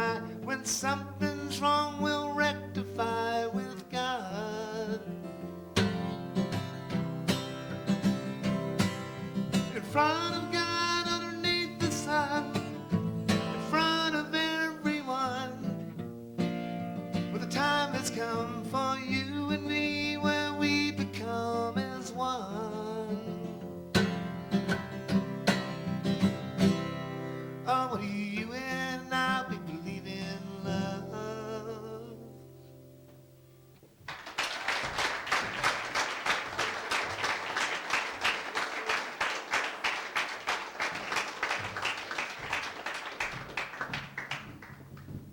something's wrong, we'll rectify with God. In front of God, underneath the sun, in front of everyone, well, the time has come for you and me where we become as one. Oh, what do you and I, we believe in love.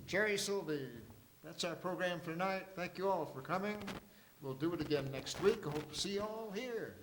Jerry Sylvie, that's our program for tonight. Thank you all for coming. We'll do it again next week. I hope to see you all here.